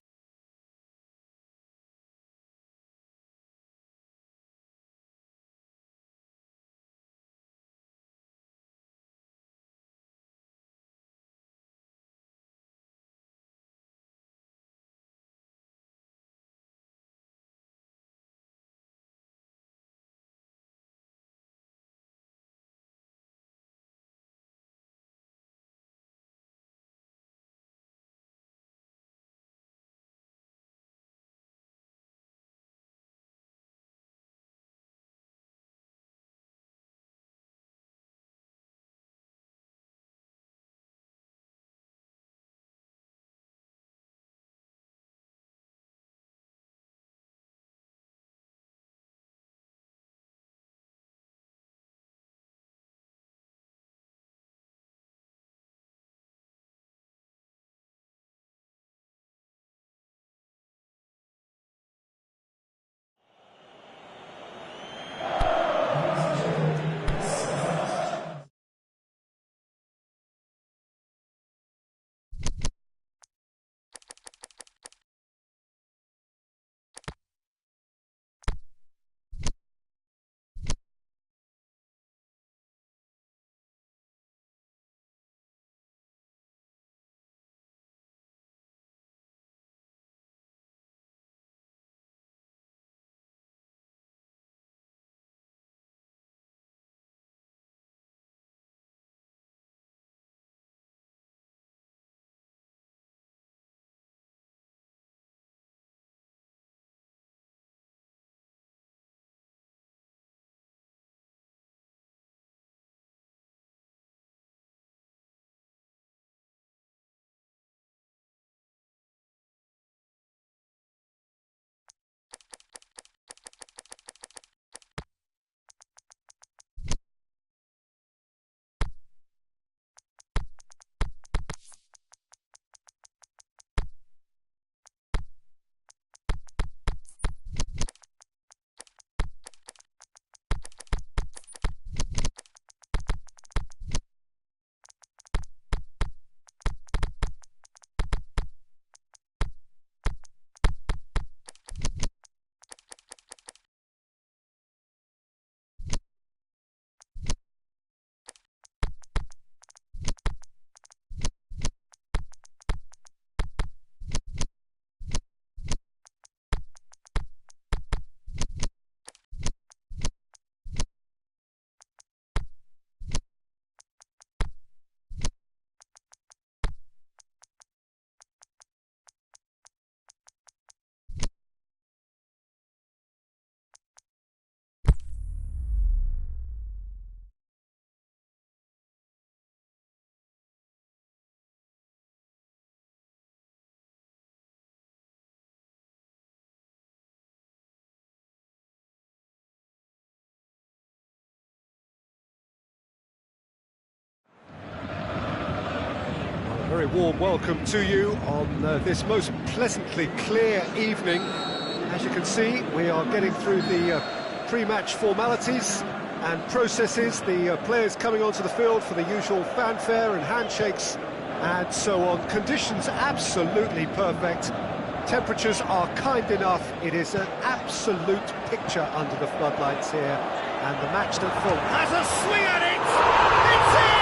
Very warm welcome to you on this most pleasantly clear evening. As you can see, we are getting through the pre-match formalities and processes, the players coming onto the field for the usual fanfare and handshakes and so on. Conditions absolutely perfect. Temperatures are kind enough. It is an absolute picture under the floodlights here. And the match that full has a swing at it! It's in!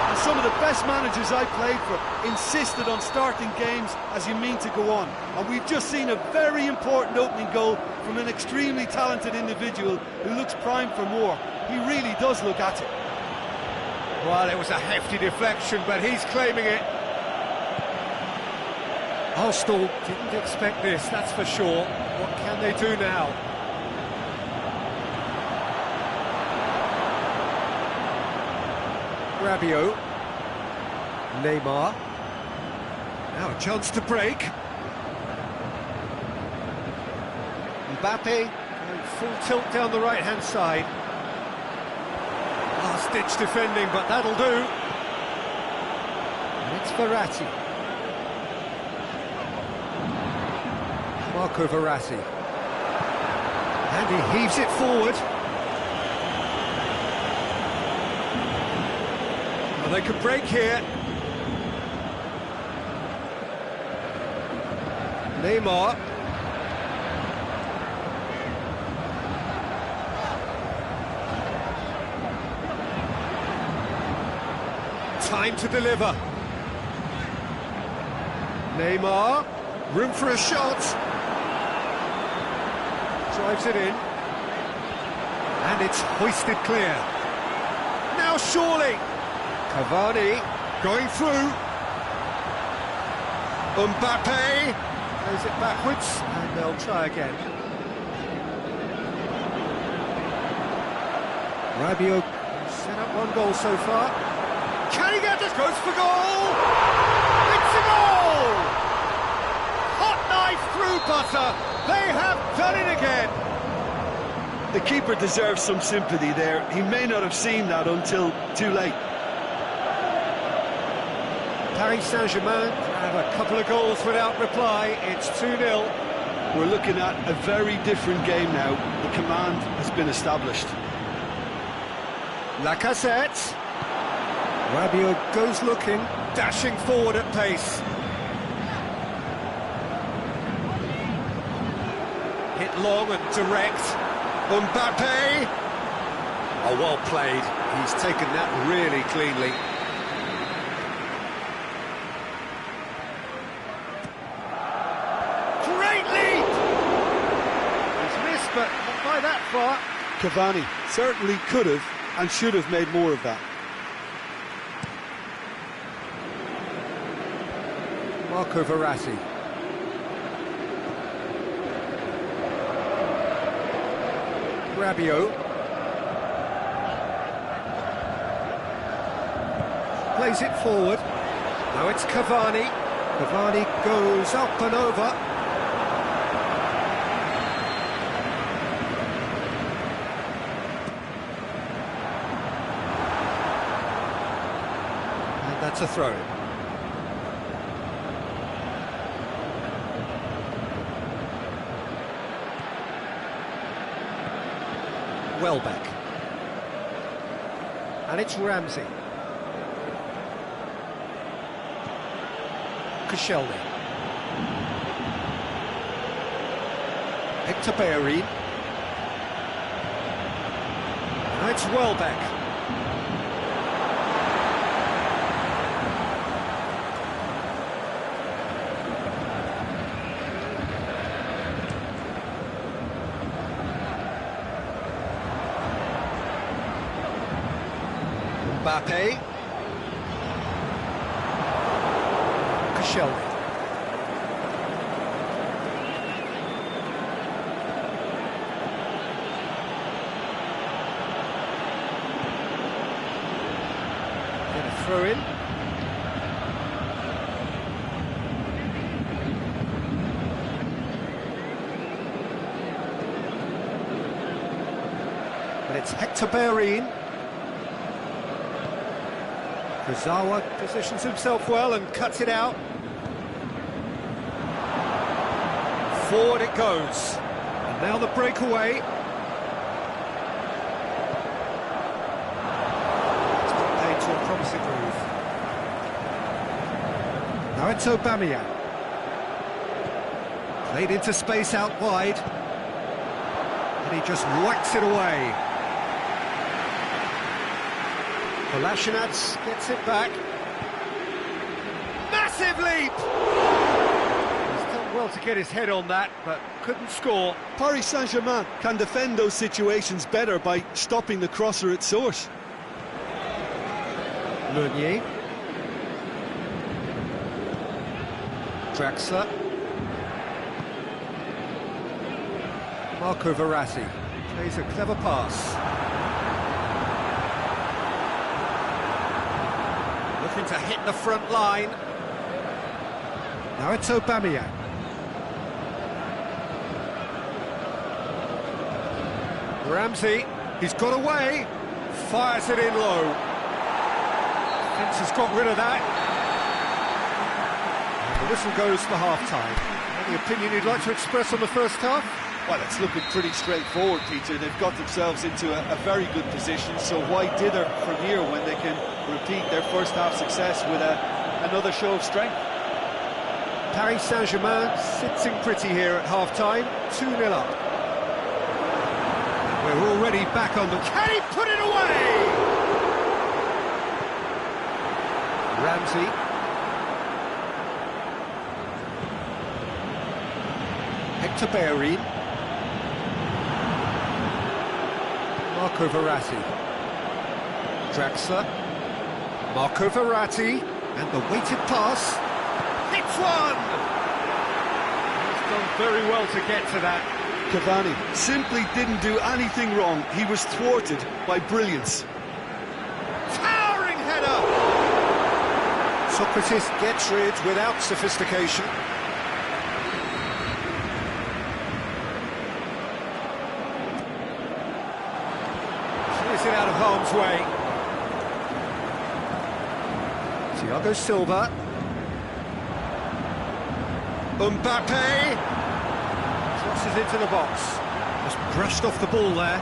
And some of the best managers I played for insisted on starting games as you mean to go on. And we've just seen a very important opening goal from an extremely talented individual who looks primed for more. He really does look at it. Well, it was a hefty deflection, but he's claiming it. Arsenal didn't expect this, that's for sure. What can they do now? Rabiot. Neymar. Now a chance to break. Mbappe going full tilt down the right-hand side. Last-ditch defending, but that'll do. And it's Verratti. Marco Verratti. And he heaves it forward. Well, they could break here. Neymar. Time to deliver. Neymar, room for a shot. Drives it in. And it's hoisted clear. Now surely. Cavani going through. Mbappe plays it backwards, and they'll try again. Rabiot set up one goal so far. Can he get this? Goes for goal! It's a goal! Hot knife through butter. They have done it again. The keeper deserves some sympathy there. He may not have seen that until too late. Paris Saint-Germain have a couple of goals without reply. It's 2-0. We're looking at a very different game now. The command has been established. Lacazette. Rabiot goes looking, dashing forward at pace. Hit long and direct. Mbappe. Oh, well played. He's taken that really cleanly. Great lead! He's missed, but not by that far. Cavani certainly could have and should have made more of that. Marco Verratti. Rabiot. Plays it forward. Now it's Cavani. Cavani goes up and over. And that's a throw. Welbeck. And it's Ramsey. Koscielny. Hector Bellerin. Now it's Welbeck. Mbappe. Koscielny. Then a throw in. But it's Hector Bellerin. Kurzawa positions himself well and cuts it out. Forward it goes. And now the breakaway. It's got paid to a promising move. Now it's Aubameyang. Played into space out wide. And he just whacks it away. Kolasinac gets it back. Massive leap! He's done well to get his head on that, but couldn't score. Paris Saint-Germain can defend those situations better by stopping the crosser at source. Meunier. Draxler. Marco Verratti plays a clever pass. Looking to hit the front line. Now it's Aubameyang. Ramsey, he's got away. Fires it in low. Defence has got rid of that. And the whistle goes for half-time. Any opinion you'd like to express on the first half? Well, it's looking pretty straightforward, Peter. They've got themselves into a very good position, so why dither from here when they can repeat their first half success with another show of strength? Paris Saint-Germain sitting pretty here at half-time, 2-0 up. We're already back on the... Can he put it away? Ramsey. Hector Bellerin. Marco Verratti. Draxler. Marco Verratti. And the weighted pass. Hits one! He's done very well to get to that. Cavani simply didn't do anything wrong. He was thwarted by brilliance. Towering header! Socrates gets rid without sophistication. Clears it out of harm's way. Thiago Silva. Mbappe crosses into the box. Just brushed off the ball there.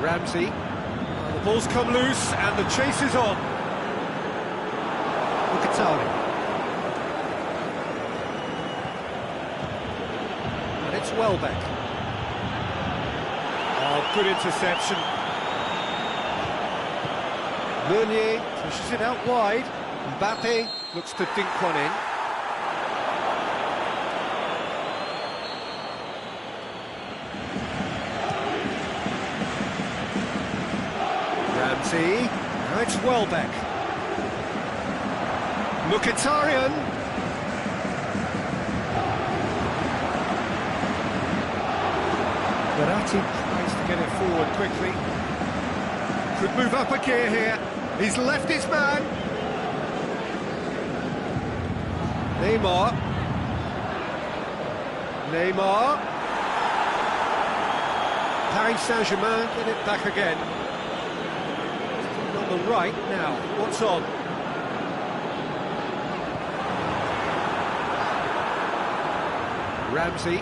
Ramsey. The ball's come loose and the chase is on. Mkhitaryan. And it's Welbeck. Oh, good interception. Meunier pushes it out wide. Mbappe looks to dink one in. Now it's Welbeck. Mkhitaryan. Verratti tries to get it forward quickly. Could move up a gear here. He's left his man. Neymar. Paris Saint-Germain get it back again. On the right now, what's on? Ramsey.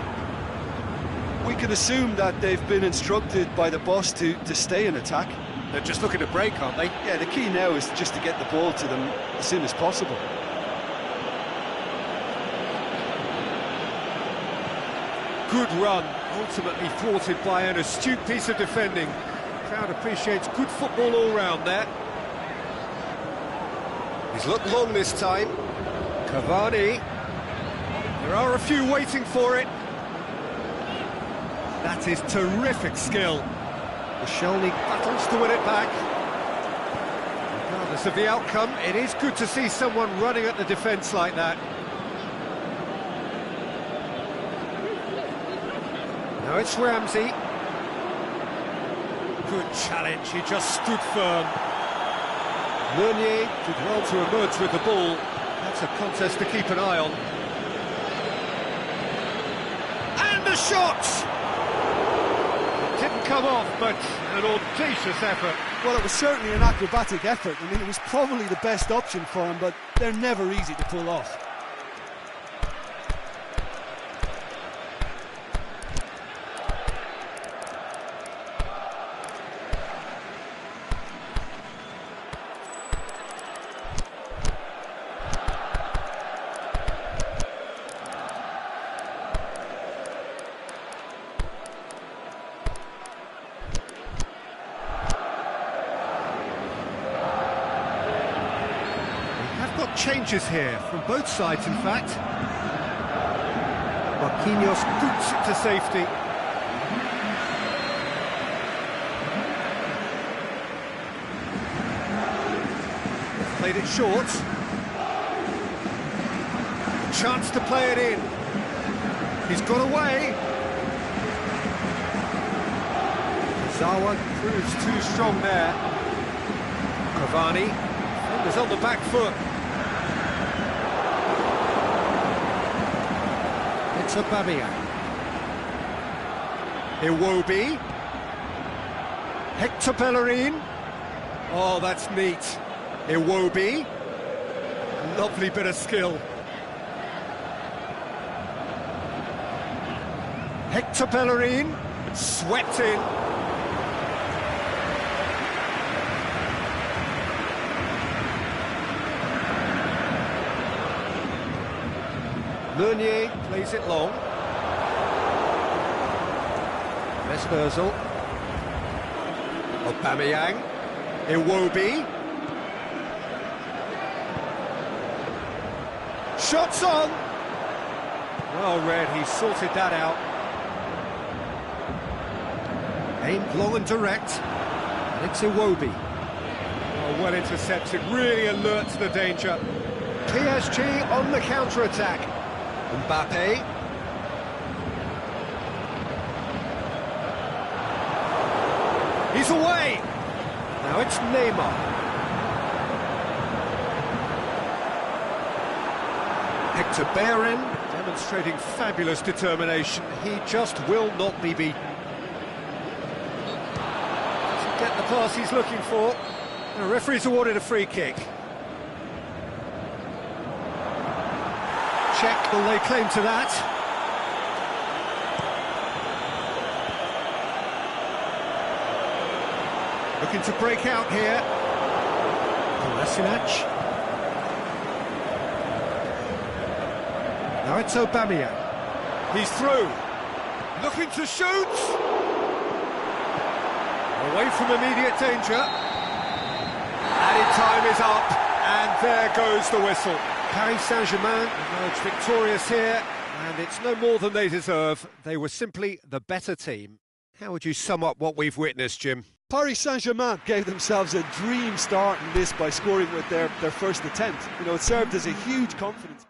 We can assume that they've been instructed by the boss to stay in attack. They're just looking to break, aren't they? Yeah, the key now is just to get the ball to them as soon as possible. Good run, ultimately thwarted by an astute piece of defending. Crowd appreciates good football all round there. He's looked long this time. Cavani. There are a few waiting for it. That is terrific skill. Koscielny battles to win it back. Regardless of the outcome, it is good to see someone running at the defence like that. Now it's Ramsey. Good challenge, he just stood firm. Meunier did well to emerge with the ball. That's a contest to keep an eye on. And the shot! It didn't come off, but an audacious effort. Well, it was certainly an acrobatic effort. I mean, it was probably the best option for him, but they're never easy to pull off. Changes here from both sides, in fact. Marquinhos boots it to safety. Played it short. Chance to play it in. He's got away. Zawa proves too strong there. Cavani. Defenders on the back foot. It's a Babak. Iwobi. Hector Bellerin. Oh, that's neat. Iwobi. Lovely bit of skill. Hector Bellerin, swept in. Meunier plays it long. Mesmerzel. Aubameyang. Iwobi. Shots on! Well read, he sorted that out. Aimed long and direct. And it's Iwobi. Well intercepted, really alert to the danger. PSG on the counter-attack. Mbappe. He's away! Now it's Neymar. Hector Bellerin demonstrating fabulous determination. He just will not be beaten. Doesn't get the pass he's looking for. The referee's awarded a free kick. Check, will they claim to that? Looking to break out here. Kolasinac. Now it's Aubameyang. He's through. Looking to shoot. Away from immediate danger. Added time is up, and there goes the whistle. Paris Saint-Germain emerged victorious here, and it's no more than they deserve. They were simply the better team. How would you sum up what we've witnessed, Jim? Paris Saint-Germain gave themselves a dream start in this by scoring with their first attempt. You know, it served as a huge confidence.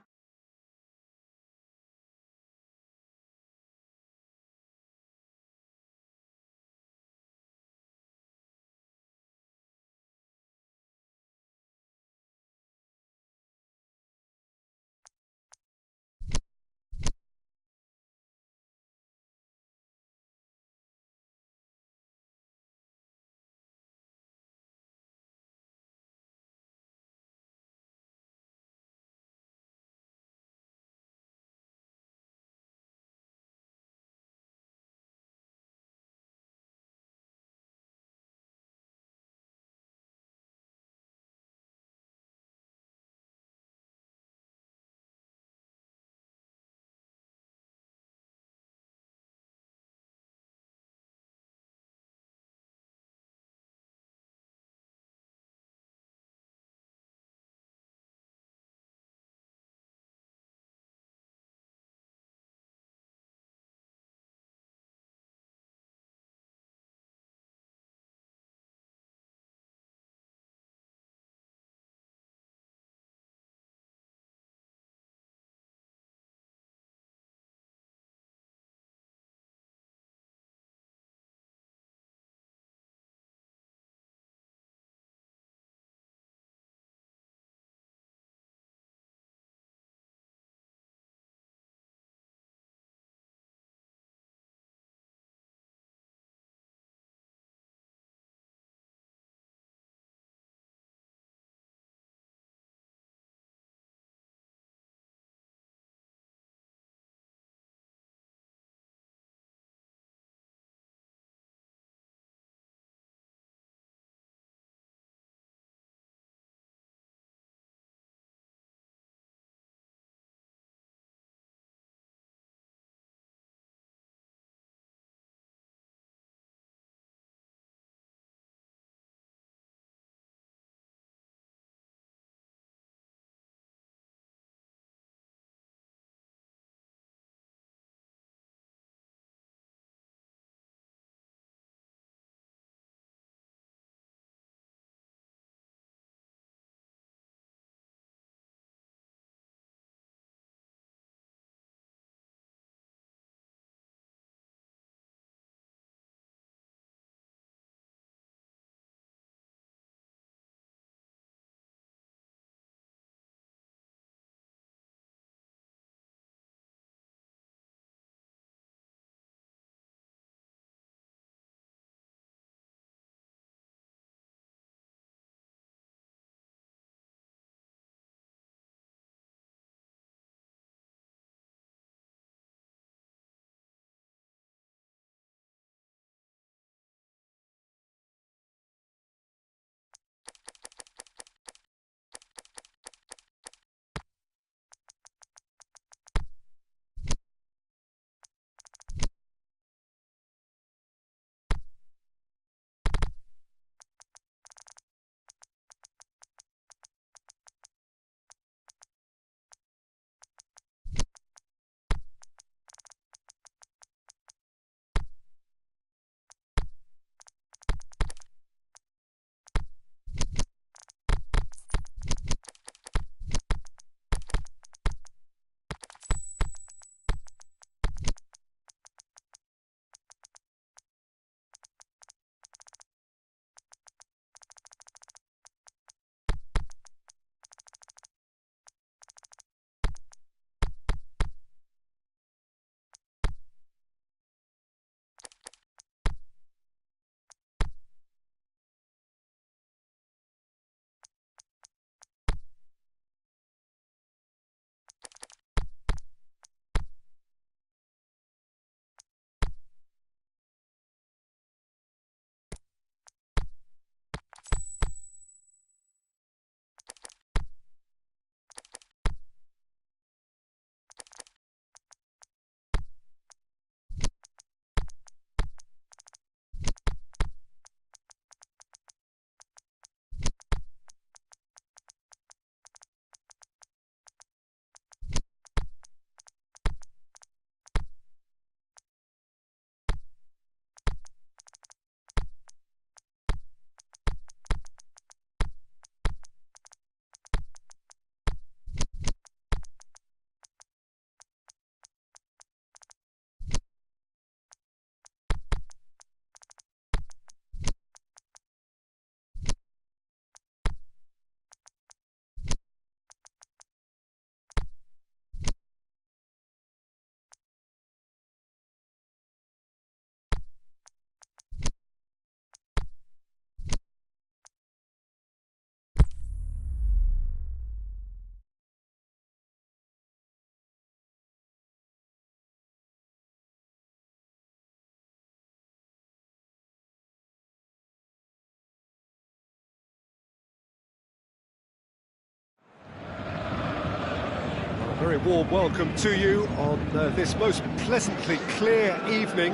Very warm welcome to you on this most pleasantly clear evening.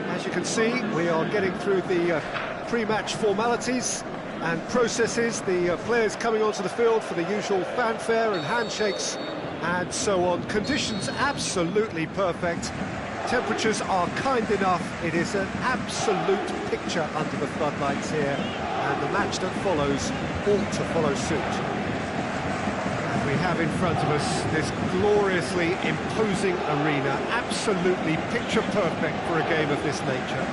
As you can see, we are getting through the pre-match formalities and processes, the players coming onto the field for the usual fanfare and handshakes and so on. Conditions absolutely perfect. Temperatures are kind enough. It is an absolute picture under the floodlights here, and the match that follows ought to follow suit. We have in front of us this gloriously imposing arena, absolutely picture perfect for a game of this nature.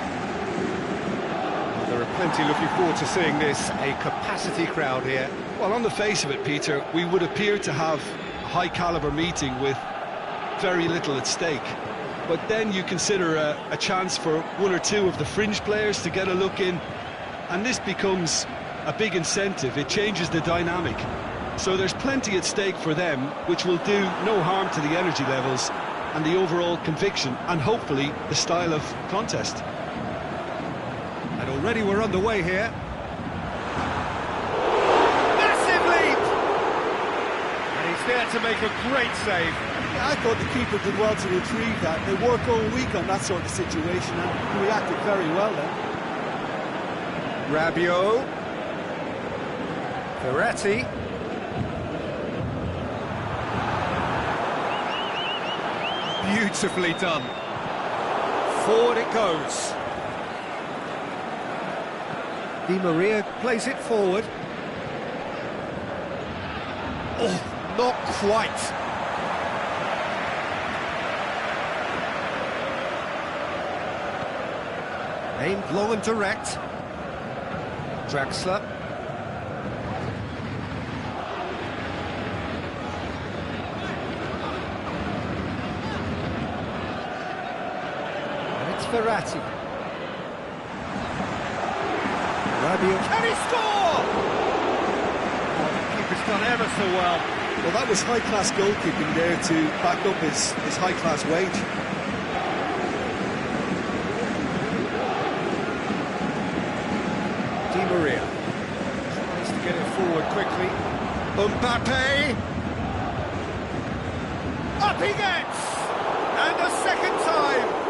There are plenty looking forward to seeing this, a capacity crowd here. Well, on the face of it, Peter, we would appear to have a high-caliber meeting with very little at stake. But then you consider a chance for one or two of the fringe players to get a look in, and this becomes a big incentive. It changes the dynamic. So there's plenty at stake for them, which will do no harm to the energy levels and the overall conviction, and hopefully the style of contest. And already we're underway here. Massive leap! And he's there to make a great save. Yeah, I thought the keeper did well to retrieve that. They work all week on that sort of situation and reacted very well then. Rabiot. Ferretti. Beautifully done. Forward it goes. Di Maria plays it forward. Oh, not quite. Aimed long and direct. Draxler. Ferrati. Rabiot. Can he score? Oh, the keeper's done ever so well. Well, that was high-class goalkeeping there to back up his high-class wage. Di Maria tries to get it forward quickly. Mbappe. Up he gets! And a second time!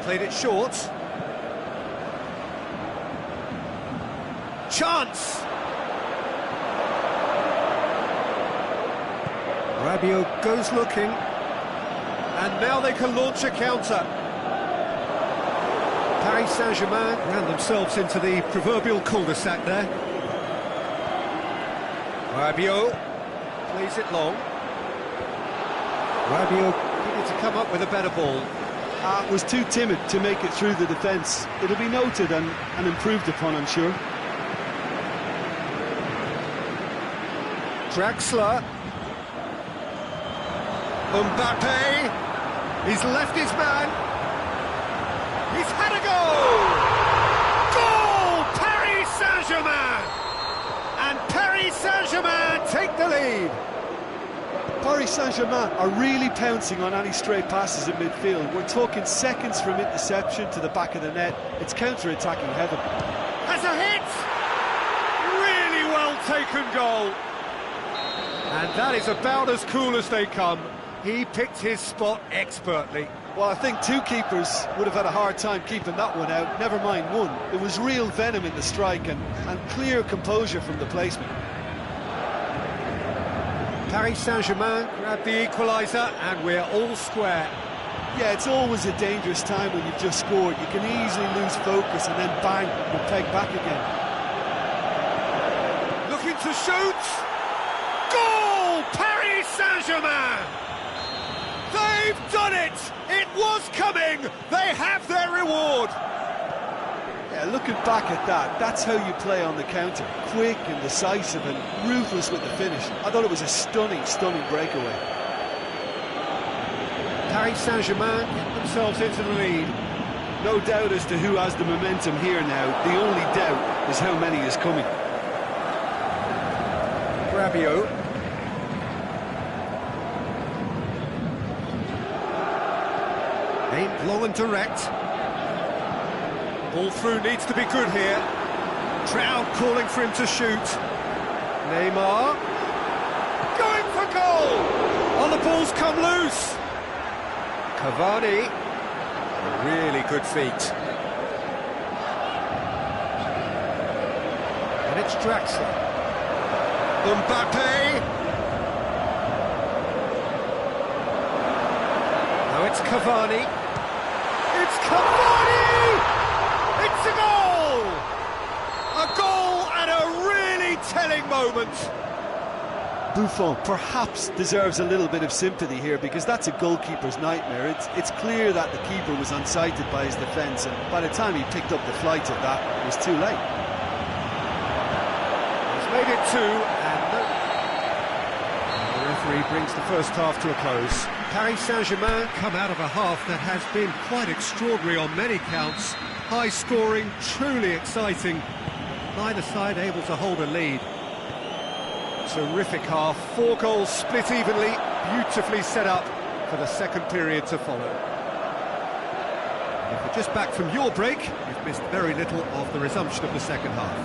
Played it short. Chance! Rabiot goes looking. And now they can launch a counter. Paris Saint-Germain ran themselves into the proverbial cul-de-sac there. Rabiot plays it long. Rabiot needed to come up with a better ball. Was too timid to make it through the defence. It'll be noted and improved upon, I'm sure. Draxler. Mbappe. He's left his man. He's had a goal! Goal! Paris Saint-Germain! And Paris Saint-Germain take the lead. Paris Saint-Germain are really pouncing on any stray passes in midfield. We're talking seconds from interception to the back of the net. It's counter-attacking heaven. Has a hit! Really well taken goal. And that is about as cool as they come. He picked his spot expertly. Well, I think two keepers would have had a hard time keeping that one out, never mind one. There was real venom in the strike and clear composure from the placement. Paris Saint-Germain grabbed the equaliser and we're all square. Yeah, it's always a dangerous time when you've just scored. You can easily lose focus and then bang, you're pegged back again. Looking to shoot! Goal! Paris Saint-Germain! They've done it! It was coming! They have their reward! Yeah, looking back at that, that's how you play on the counter. Quick and decisive and ruthless with the finish. I thought it was a stunning breakaway. Paris Saint-Germain get themselves into the lead. No doubt as to who has the momentum here now. The only doubt is how many is coming. Rabiot. Aimed long and direct. Ball through needs to be good here. Crowd calling for him to shoot. Neymar. Going for goal! Oh, the ball's come loose. Cavani. Really good feet. And it's Draxler. Mbappe. Now it's Cavani. It's Cavani! It's a goal! A goal and a really telling moment. Buffon perhaps deserves a little bit of sympathy here, because that's a goalkeeper's nightmare. It's clear that the keeper was unsighted by his defence, and by the time he picked up the flight of that, it was too late. He's made it two, and the referee brings the first half to a close. Paris Saint-Germain come out of a half that has been quite extraordinary on many counts. High scoring, truly exciting. Neither side able to hold a lead. Terrific half, 4 goals split evenly, beautifully set up for the second period to follow. And if you're just back from your break, you've missed very little of the resumption of the second half.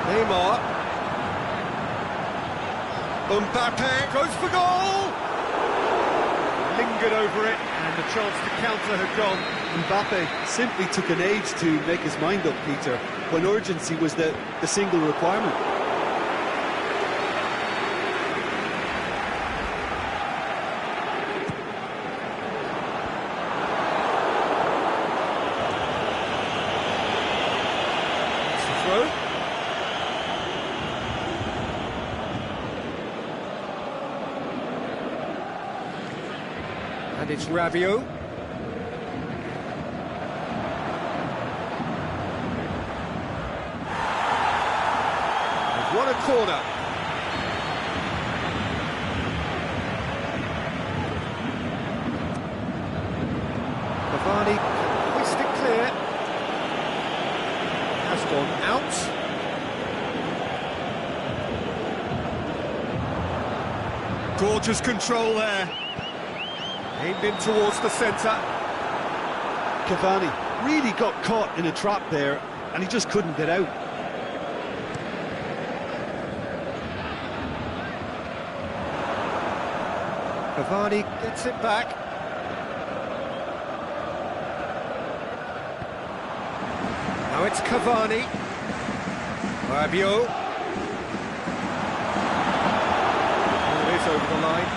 Neymar. Mbappe goes for goal! Lingered over it, and the chance to counter had gone. Mbappe simply took an age to make his mind up, Peter, when urgency was the single requirement. It's the throw. And it's Rabiot. What a corner. Cavani hoist it clear. Has gone out. Gorgeous control there. Aimed in towards the centre. Cavani really got caught in a trap there, and he just couldn't get out. Cavani gets it back. Now it's Cavani. Rabiot. Oh, it is over the line.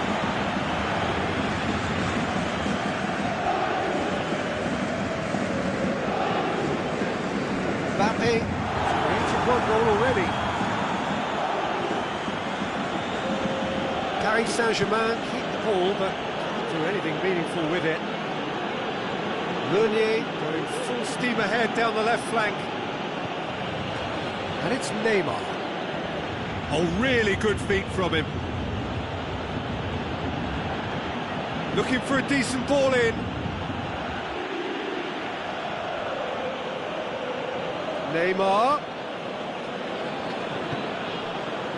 Mbappe created 1 goal already. Paris Saint-Germain keep the ball, but can't do anything meaningful with it. Meunier going full steam ahead down the left flank. And it's Neymar. Oh, really good feet from him. Looking for a decent ball in. Neymar.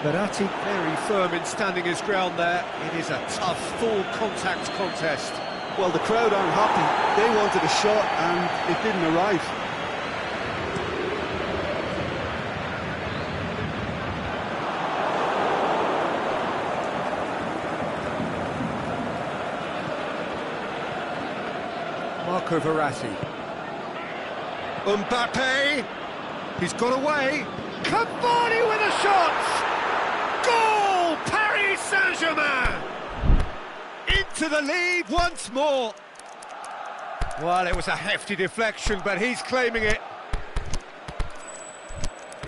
Verratti very firm in standing his ground there. It is a tough, full-contact contest. Well, the crowd aren't happy. They wanted a shot, and it didn't arrive. Marco Verratti. Mbappe. He's got away. Cavani with a shot! Goal! Paris Saint-Germain! Into the lead once more. Well, it was a hefty deflection, but he's claiming it.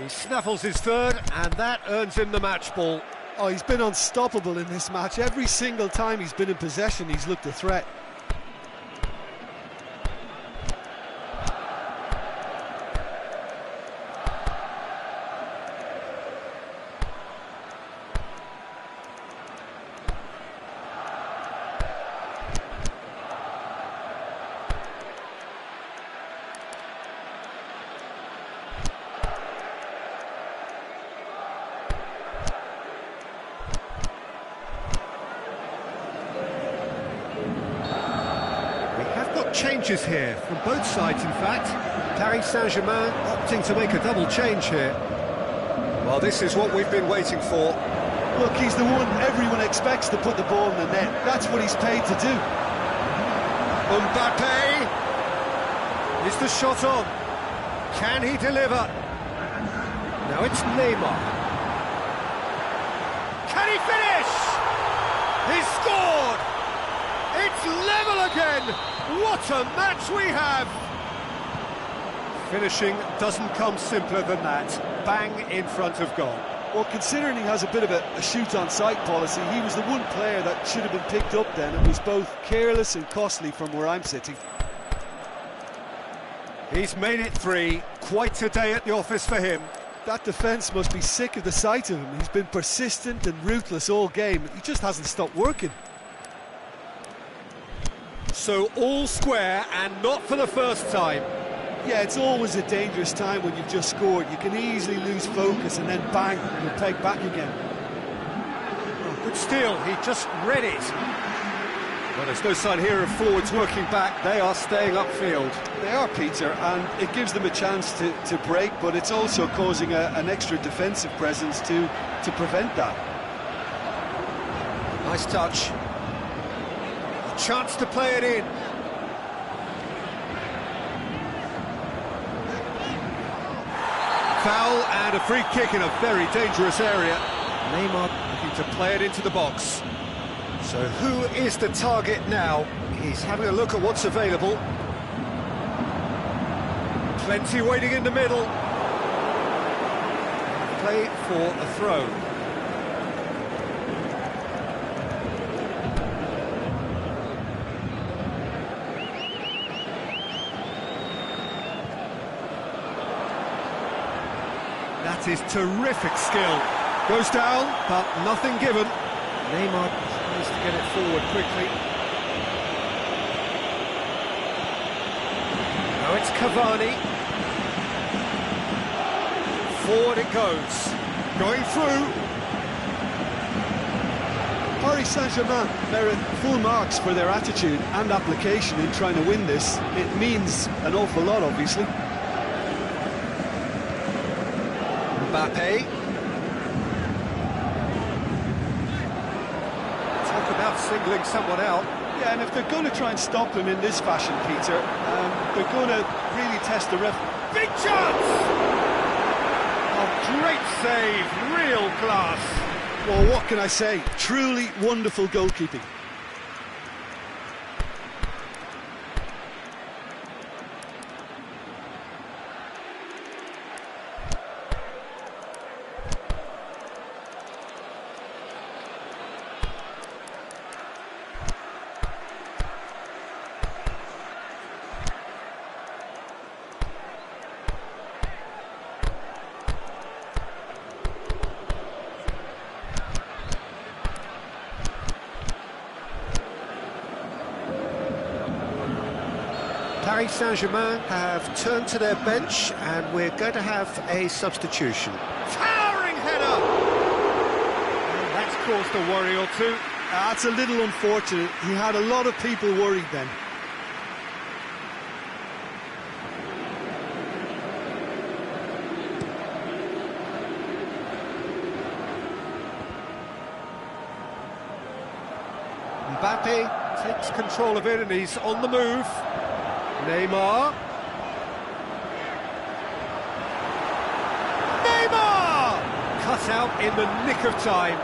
He snaffles his third, and that earns him the match ball. Oh, he's been unstoppable in this match. Every single time he's been in possession, he's looked a threat. changes here from both sides, in fact. Paris Saint-Germain opting to make a double change here. Well, this is what we've been waiting for. Look, he's the one everyone expects to put the ball in the net. That's what he's paid to do. Mbappe! Is the shot on? Can he deliver? Now it's Neymar. Can he finish? He's scored! It's level again! What a match we have! Finishing doesn't come simpler than that. Bang in front of goal. Well, considering he has a bit of a shoot-on-sight policy, he was the one player that should have been picked up then. It was both careless and costly from where I'm sitting. He's made it 3. Quite a day at the office for him. That defence must be sick of the sight of him. He's been persistent and ruthless all game. He just hasn't stopped working. So all square, and not for the first time. Yeah, it's always a dangerous time when you've just scored. You can easily lose focus and then bang, you're pegged back again. Oh, good steal, he just read it. Well, there's no sign here of forwards working back. They are staying upfield. They are, Peter, and it gives them a chance to break, but it's also causing an extra defensive presence to prevent that. Nice touch. A chance to play it in. Foul and a free kick in a very dangerous area. Neymar looking to play it into the box. So who is the target now? He's having a look at what's available. Plenty waiting in the middle. Play for a throw. That is terrific skill. Goes down, but nothing given. Neymar tries to get it forward quickly. Now it's Cavani. Forward it goes. Going through. Paris Saint-Germain merit full marks for their attitude and application in trying to win this. It means an awful lot, obviously. Mbappe. Talk about singling someone out. Yeah, and if they're going to try and stop him in this fashion, Peter, they're going to really test the ref. Big chance! Oh, great save, real class. Well, what can I say? Truly wonderful goalkeeping. Paris Saint-Germain have turned to their bench and we're going to have a substitution. Towering header! And that's caused a worry or two. That's a little unfortunate. He had a lot of people worried then. Mbappe takes control of it and he's on the move. Neymar. Neymar! Cut out in the nick of time.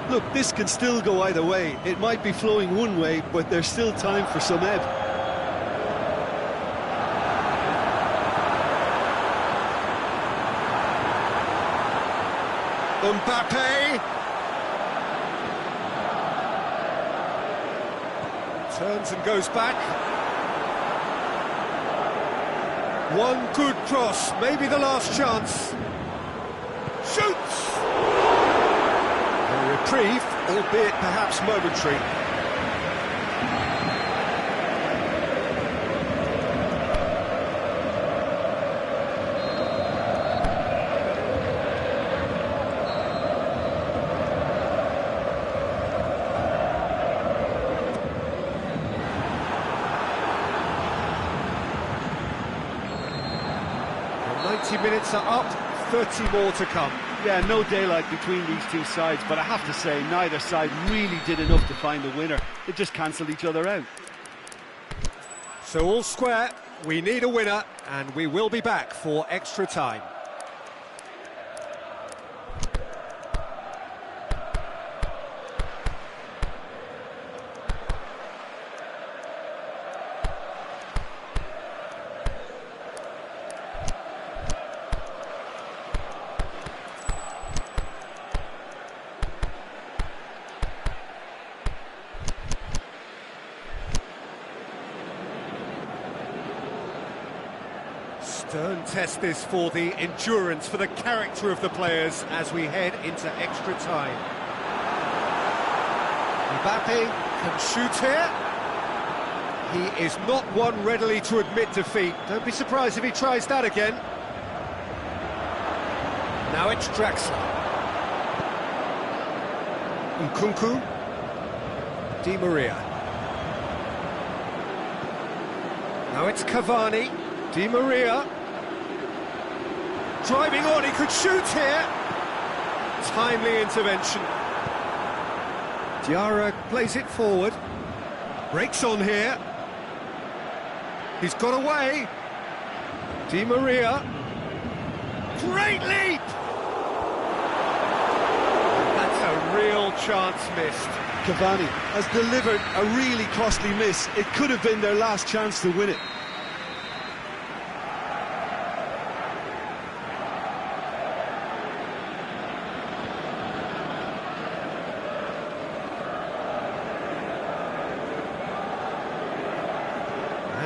Look, this can still go either way. It might be flowing one way, but there's still time for some ebb. Mbappe. Turns and goes back. One good cross, maybe the last chance. Shoots! A reprieve, albeit perhaps momentary. 90 minutes are up, 30 more to come. Yeah, no daylight between these two sides, but I have to say, neither side really did enough to find a winner. They just cancelled each other out. So all square, we need a winner, and we will be back for extra time. Stern test this for the endurance, for the character of the players as we head into extra time. Babak can shoot here. He is not one readily to admit defeat. Don't be surprised if he tries that again. Now it's Draxler. Nkunku. Di Maria. Now it's Cavani. Di Maria. Driving on, he could shoot here. Timely intervention. Diarra plays it forward. Breaks on here. He's got away. Di Maria. Great leap! That's a real chance missed. Cavani has delivered a really costly miss. It could have been their last chance to win it.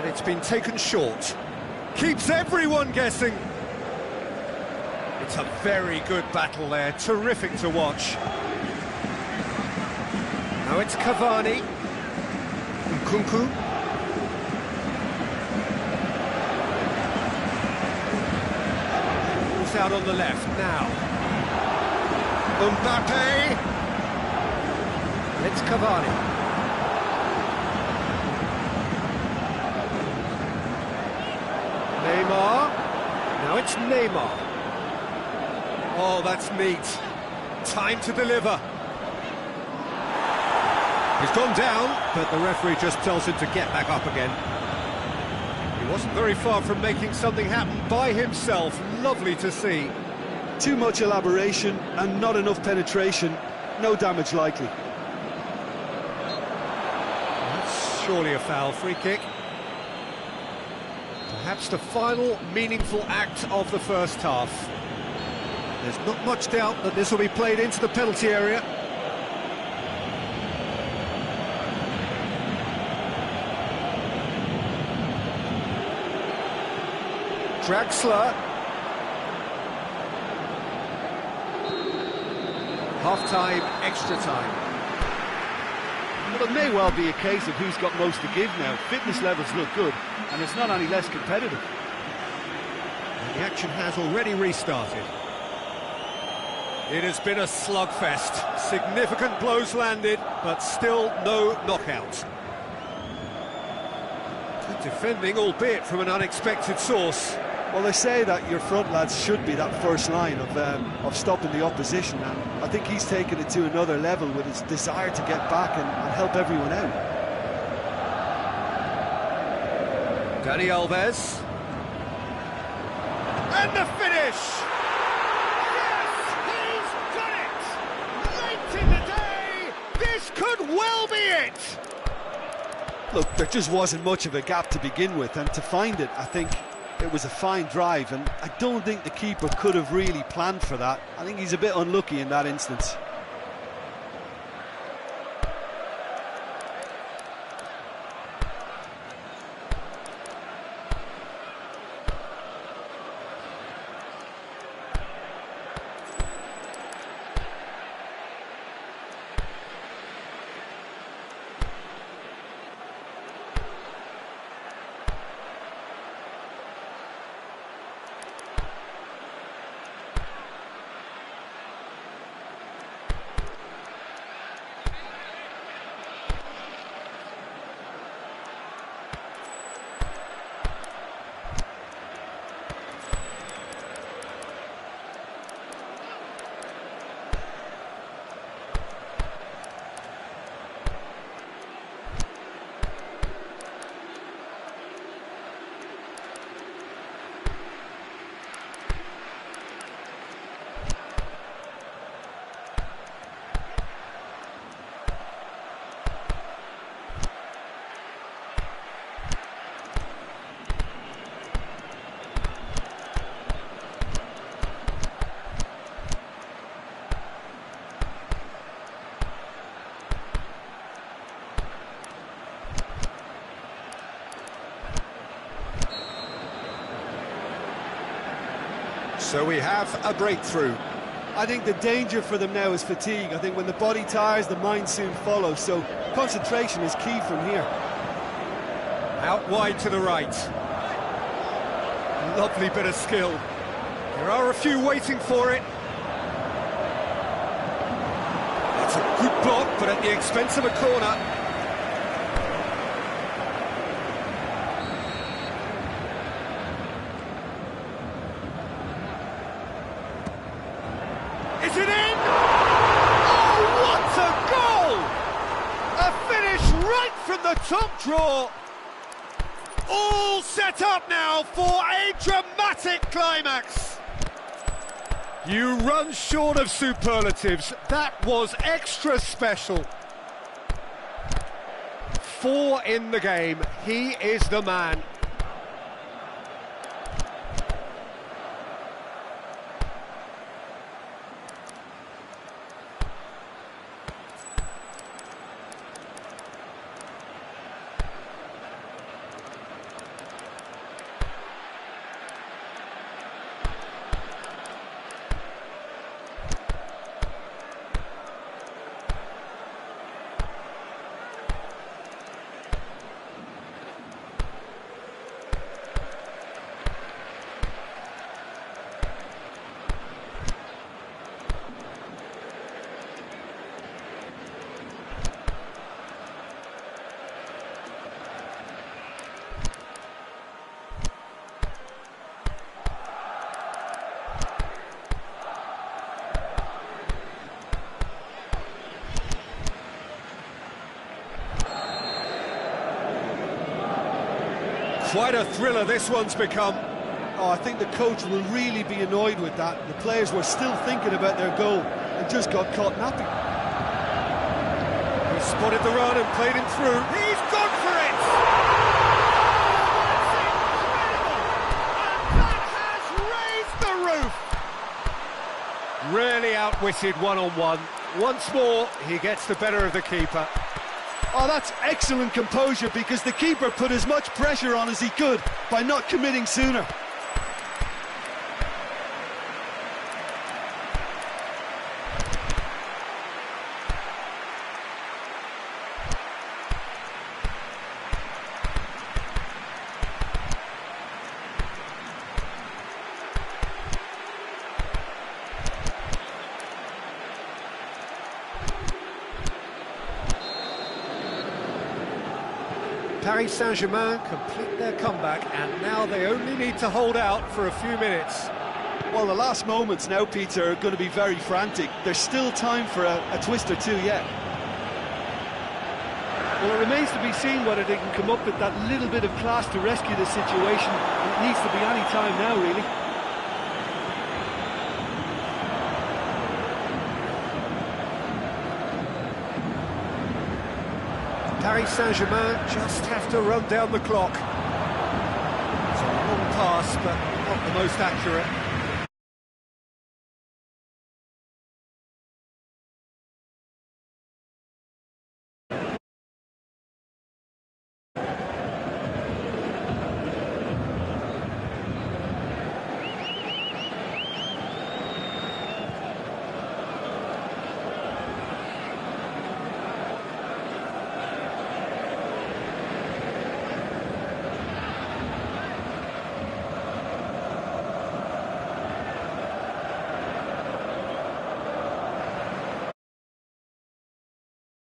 It's been taken short. Keeps everyone guessing. It's a very good battle there. Terrific to watch. Now it's Cavani. Nkunku. Who's out on the left now? Mbappe. It's Cavani. Neymar. Now it's Neymar. Oh, that's neat. Time to deliver. He's gone down, but the referee just tells him to get back up again. He wasn't very far from making something happen by himself. Lovely to see. Too much elaboration and not enough penetration. No damage likely. That's surely a foul. Free kick. Perhaps the final meaningful act of the first half. There's not much doubt that this will be played into the penalty area. Draxler. Half-time, extra time. Well, it may well be a case of who's got most to give now. Fitness levels look good, and it's not any less competitive. And the action has already restarted. It has been a slugfest. Significant blows landed, but still no knockout. Good defending, albeit from an unexpected source. Well, they say that your front lads should be that first line of stopping the opposition, and I think he's taken it to another level with his desire to get back and help everyone out. Dani Alves. And the finish! Yes, he's done it! Late in the day, this could well be it! Look, there just wasn't much of a gap to begin with, and to find it, I think it was a fine drive, and I don't think the keeper could have really planned for that. I think he's a bit unlucky in that instance. So we have a breakthrough. I think the danger for them now is fatigue. I think when the body tires, the mind soon follows. So concentration is key from here. Out wide to the right. Lovely bit of skill. There are a few waiting for it. That's a good block, but at the expense of a corner. Is it in? Oh, what a goal! A finish right from the top draw. All set up now for a dramatic climax. You run short of superlatives. That was extra special. 4 in the game. He is the man. Quite a thriller this one's become. Oh, I think the coach will really be annoyed with that. The players were still thinking about their goal and just got caught napping. He spotted the run and played him through. He's gone for it! And that has raised the roof! Really outwitted one-on-one. Once more, he gets the better of the keeper. Oh, that's excellent composure, because the keeper put as much pressure on as he could by not committing sooner. Paris Saint-Germain complete their comeback, and now they only need to hold out for a few minutes. Well, the last moments now, Peter, are going to be very frantic. There's still time for a twist or two yet. Well, it remains to be seen whether they can come up with that little bit of class to rescue the situation. It needs to be any time now, really. Paris Saint-Germain just have to run down the clock. It's a long pass, but not the most accurate.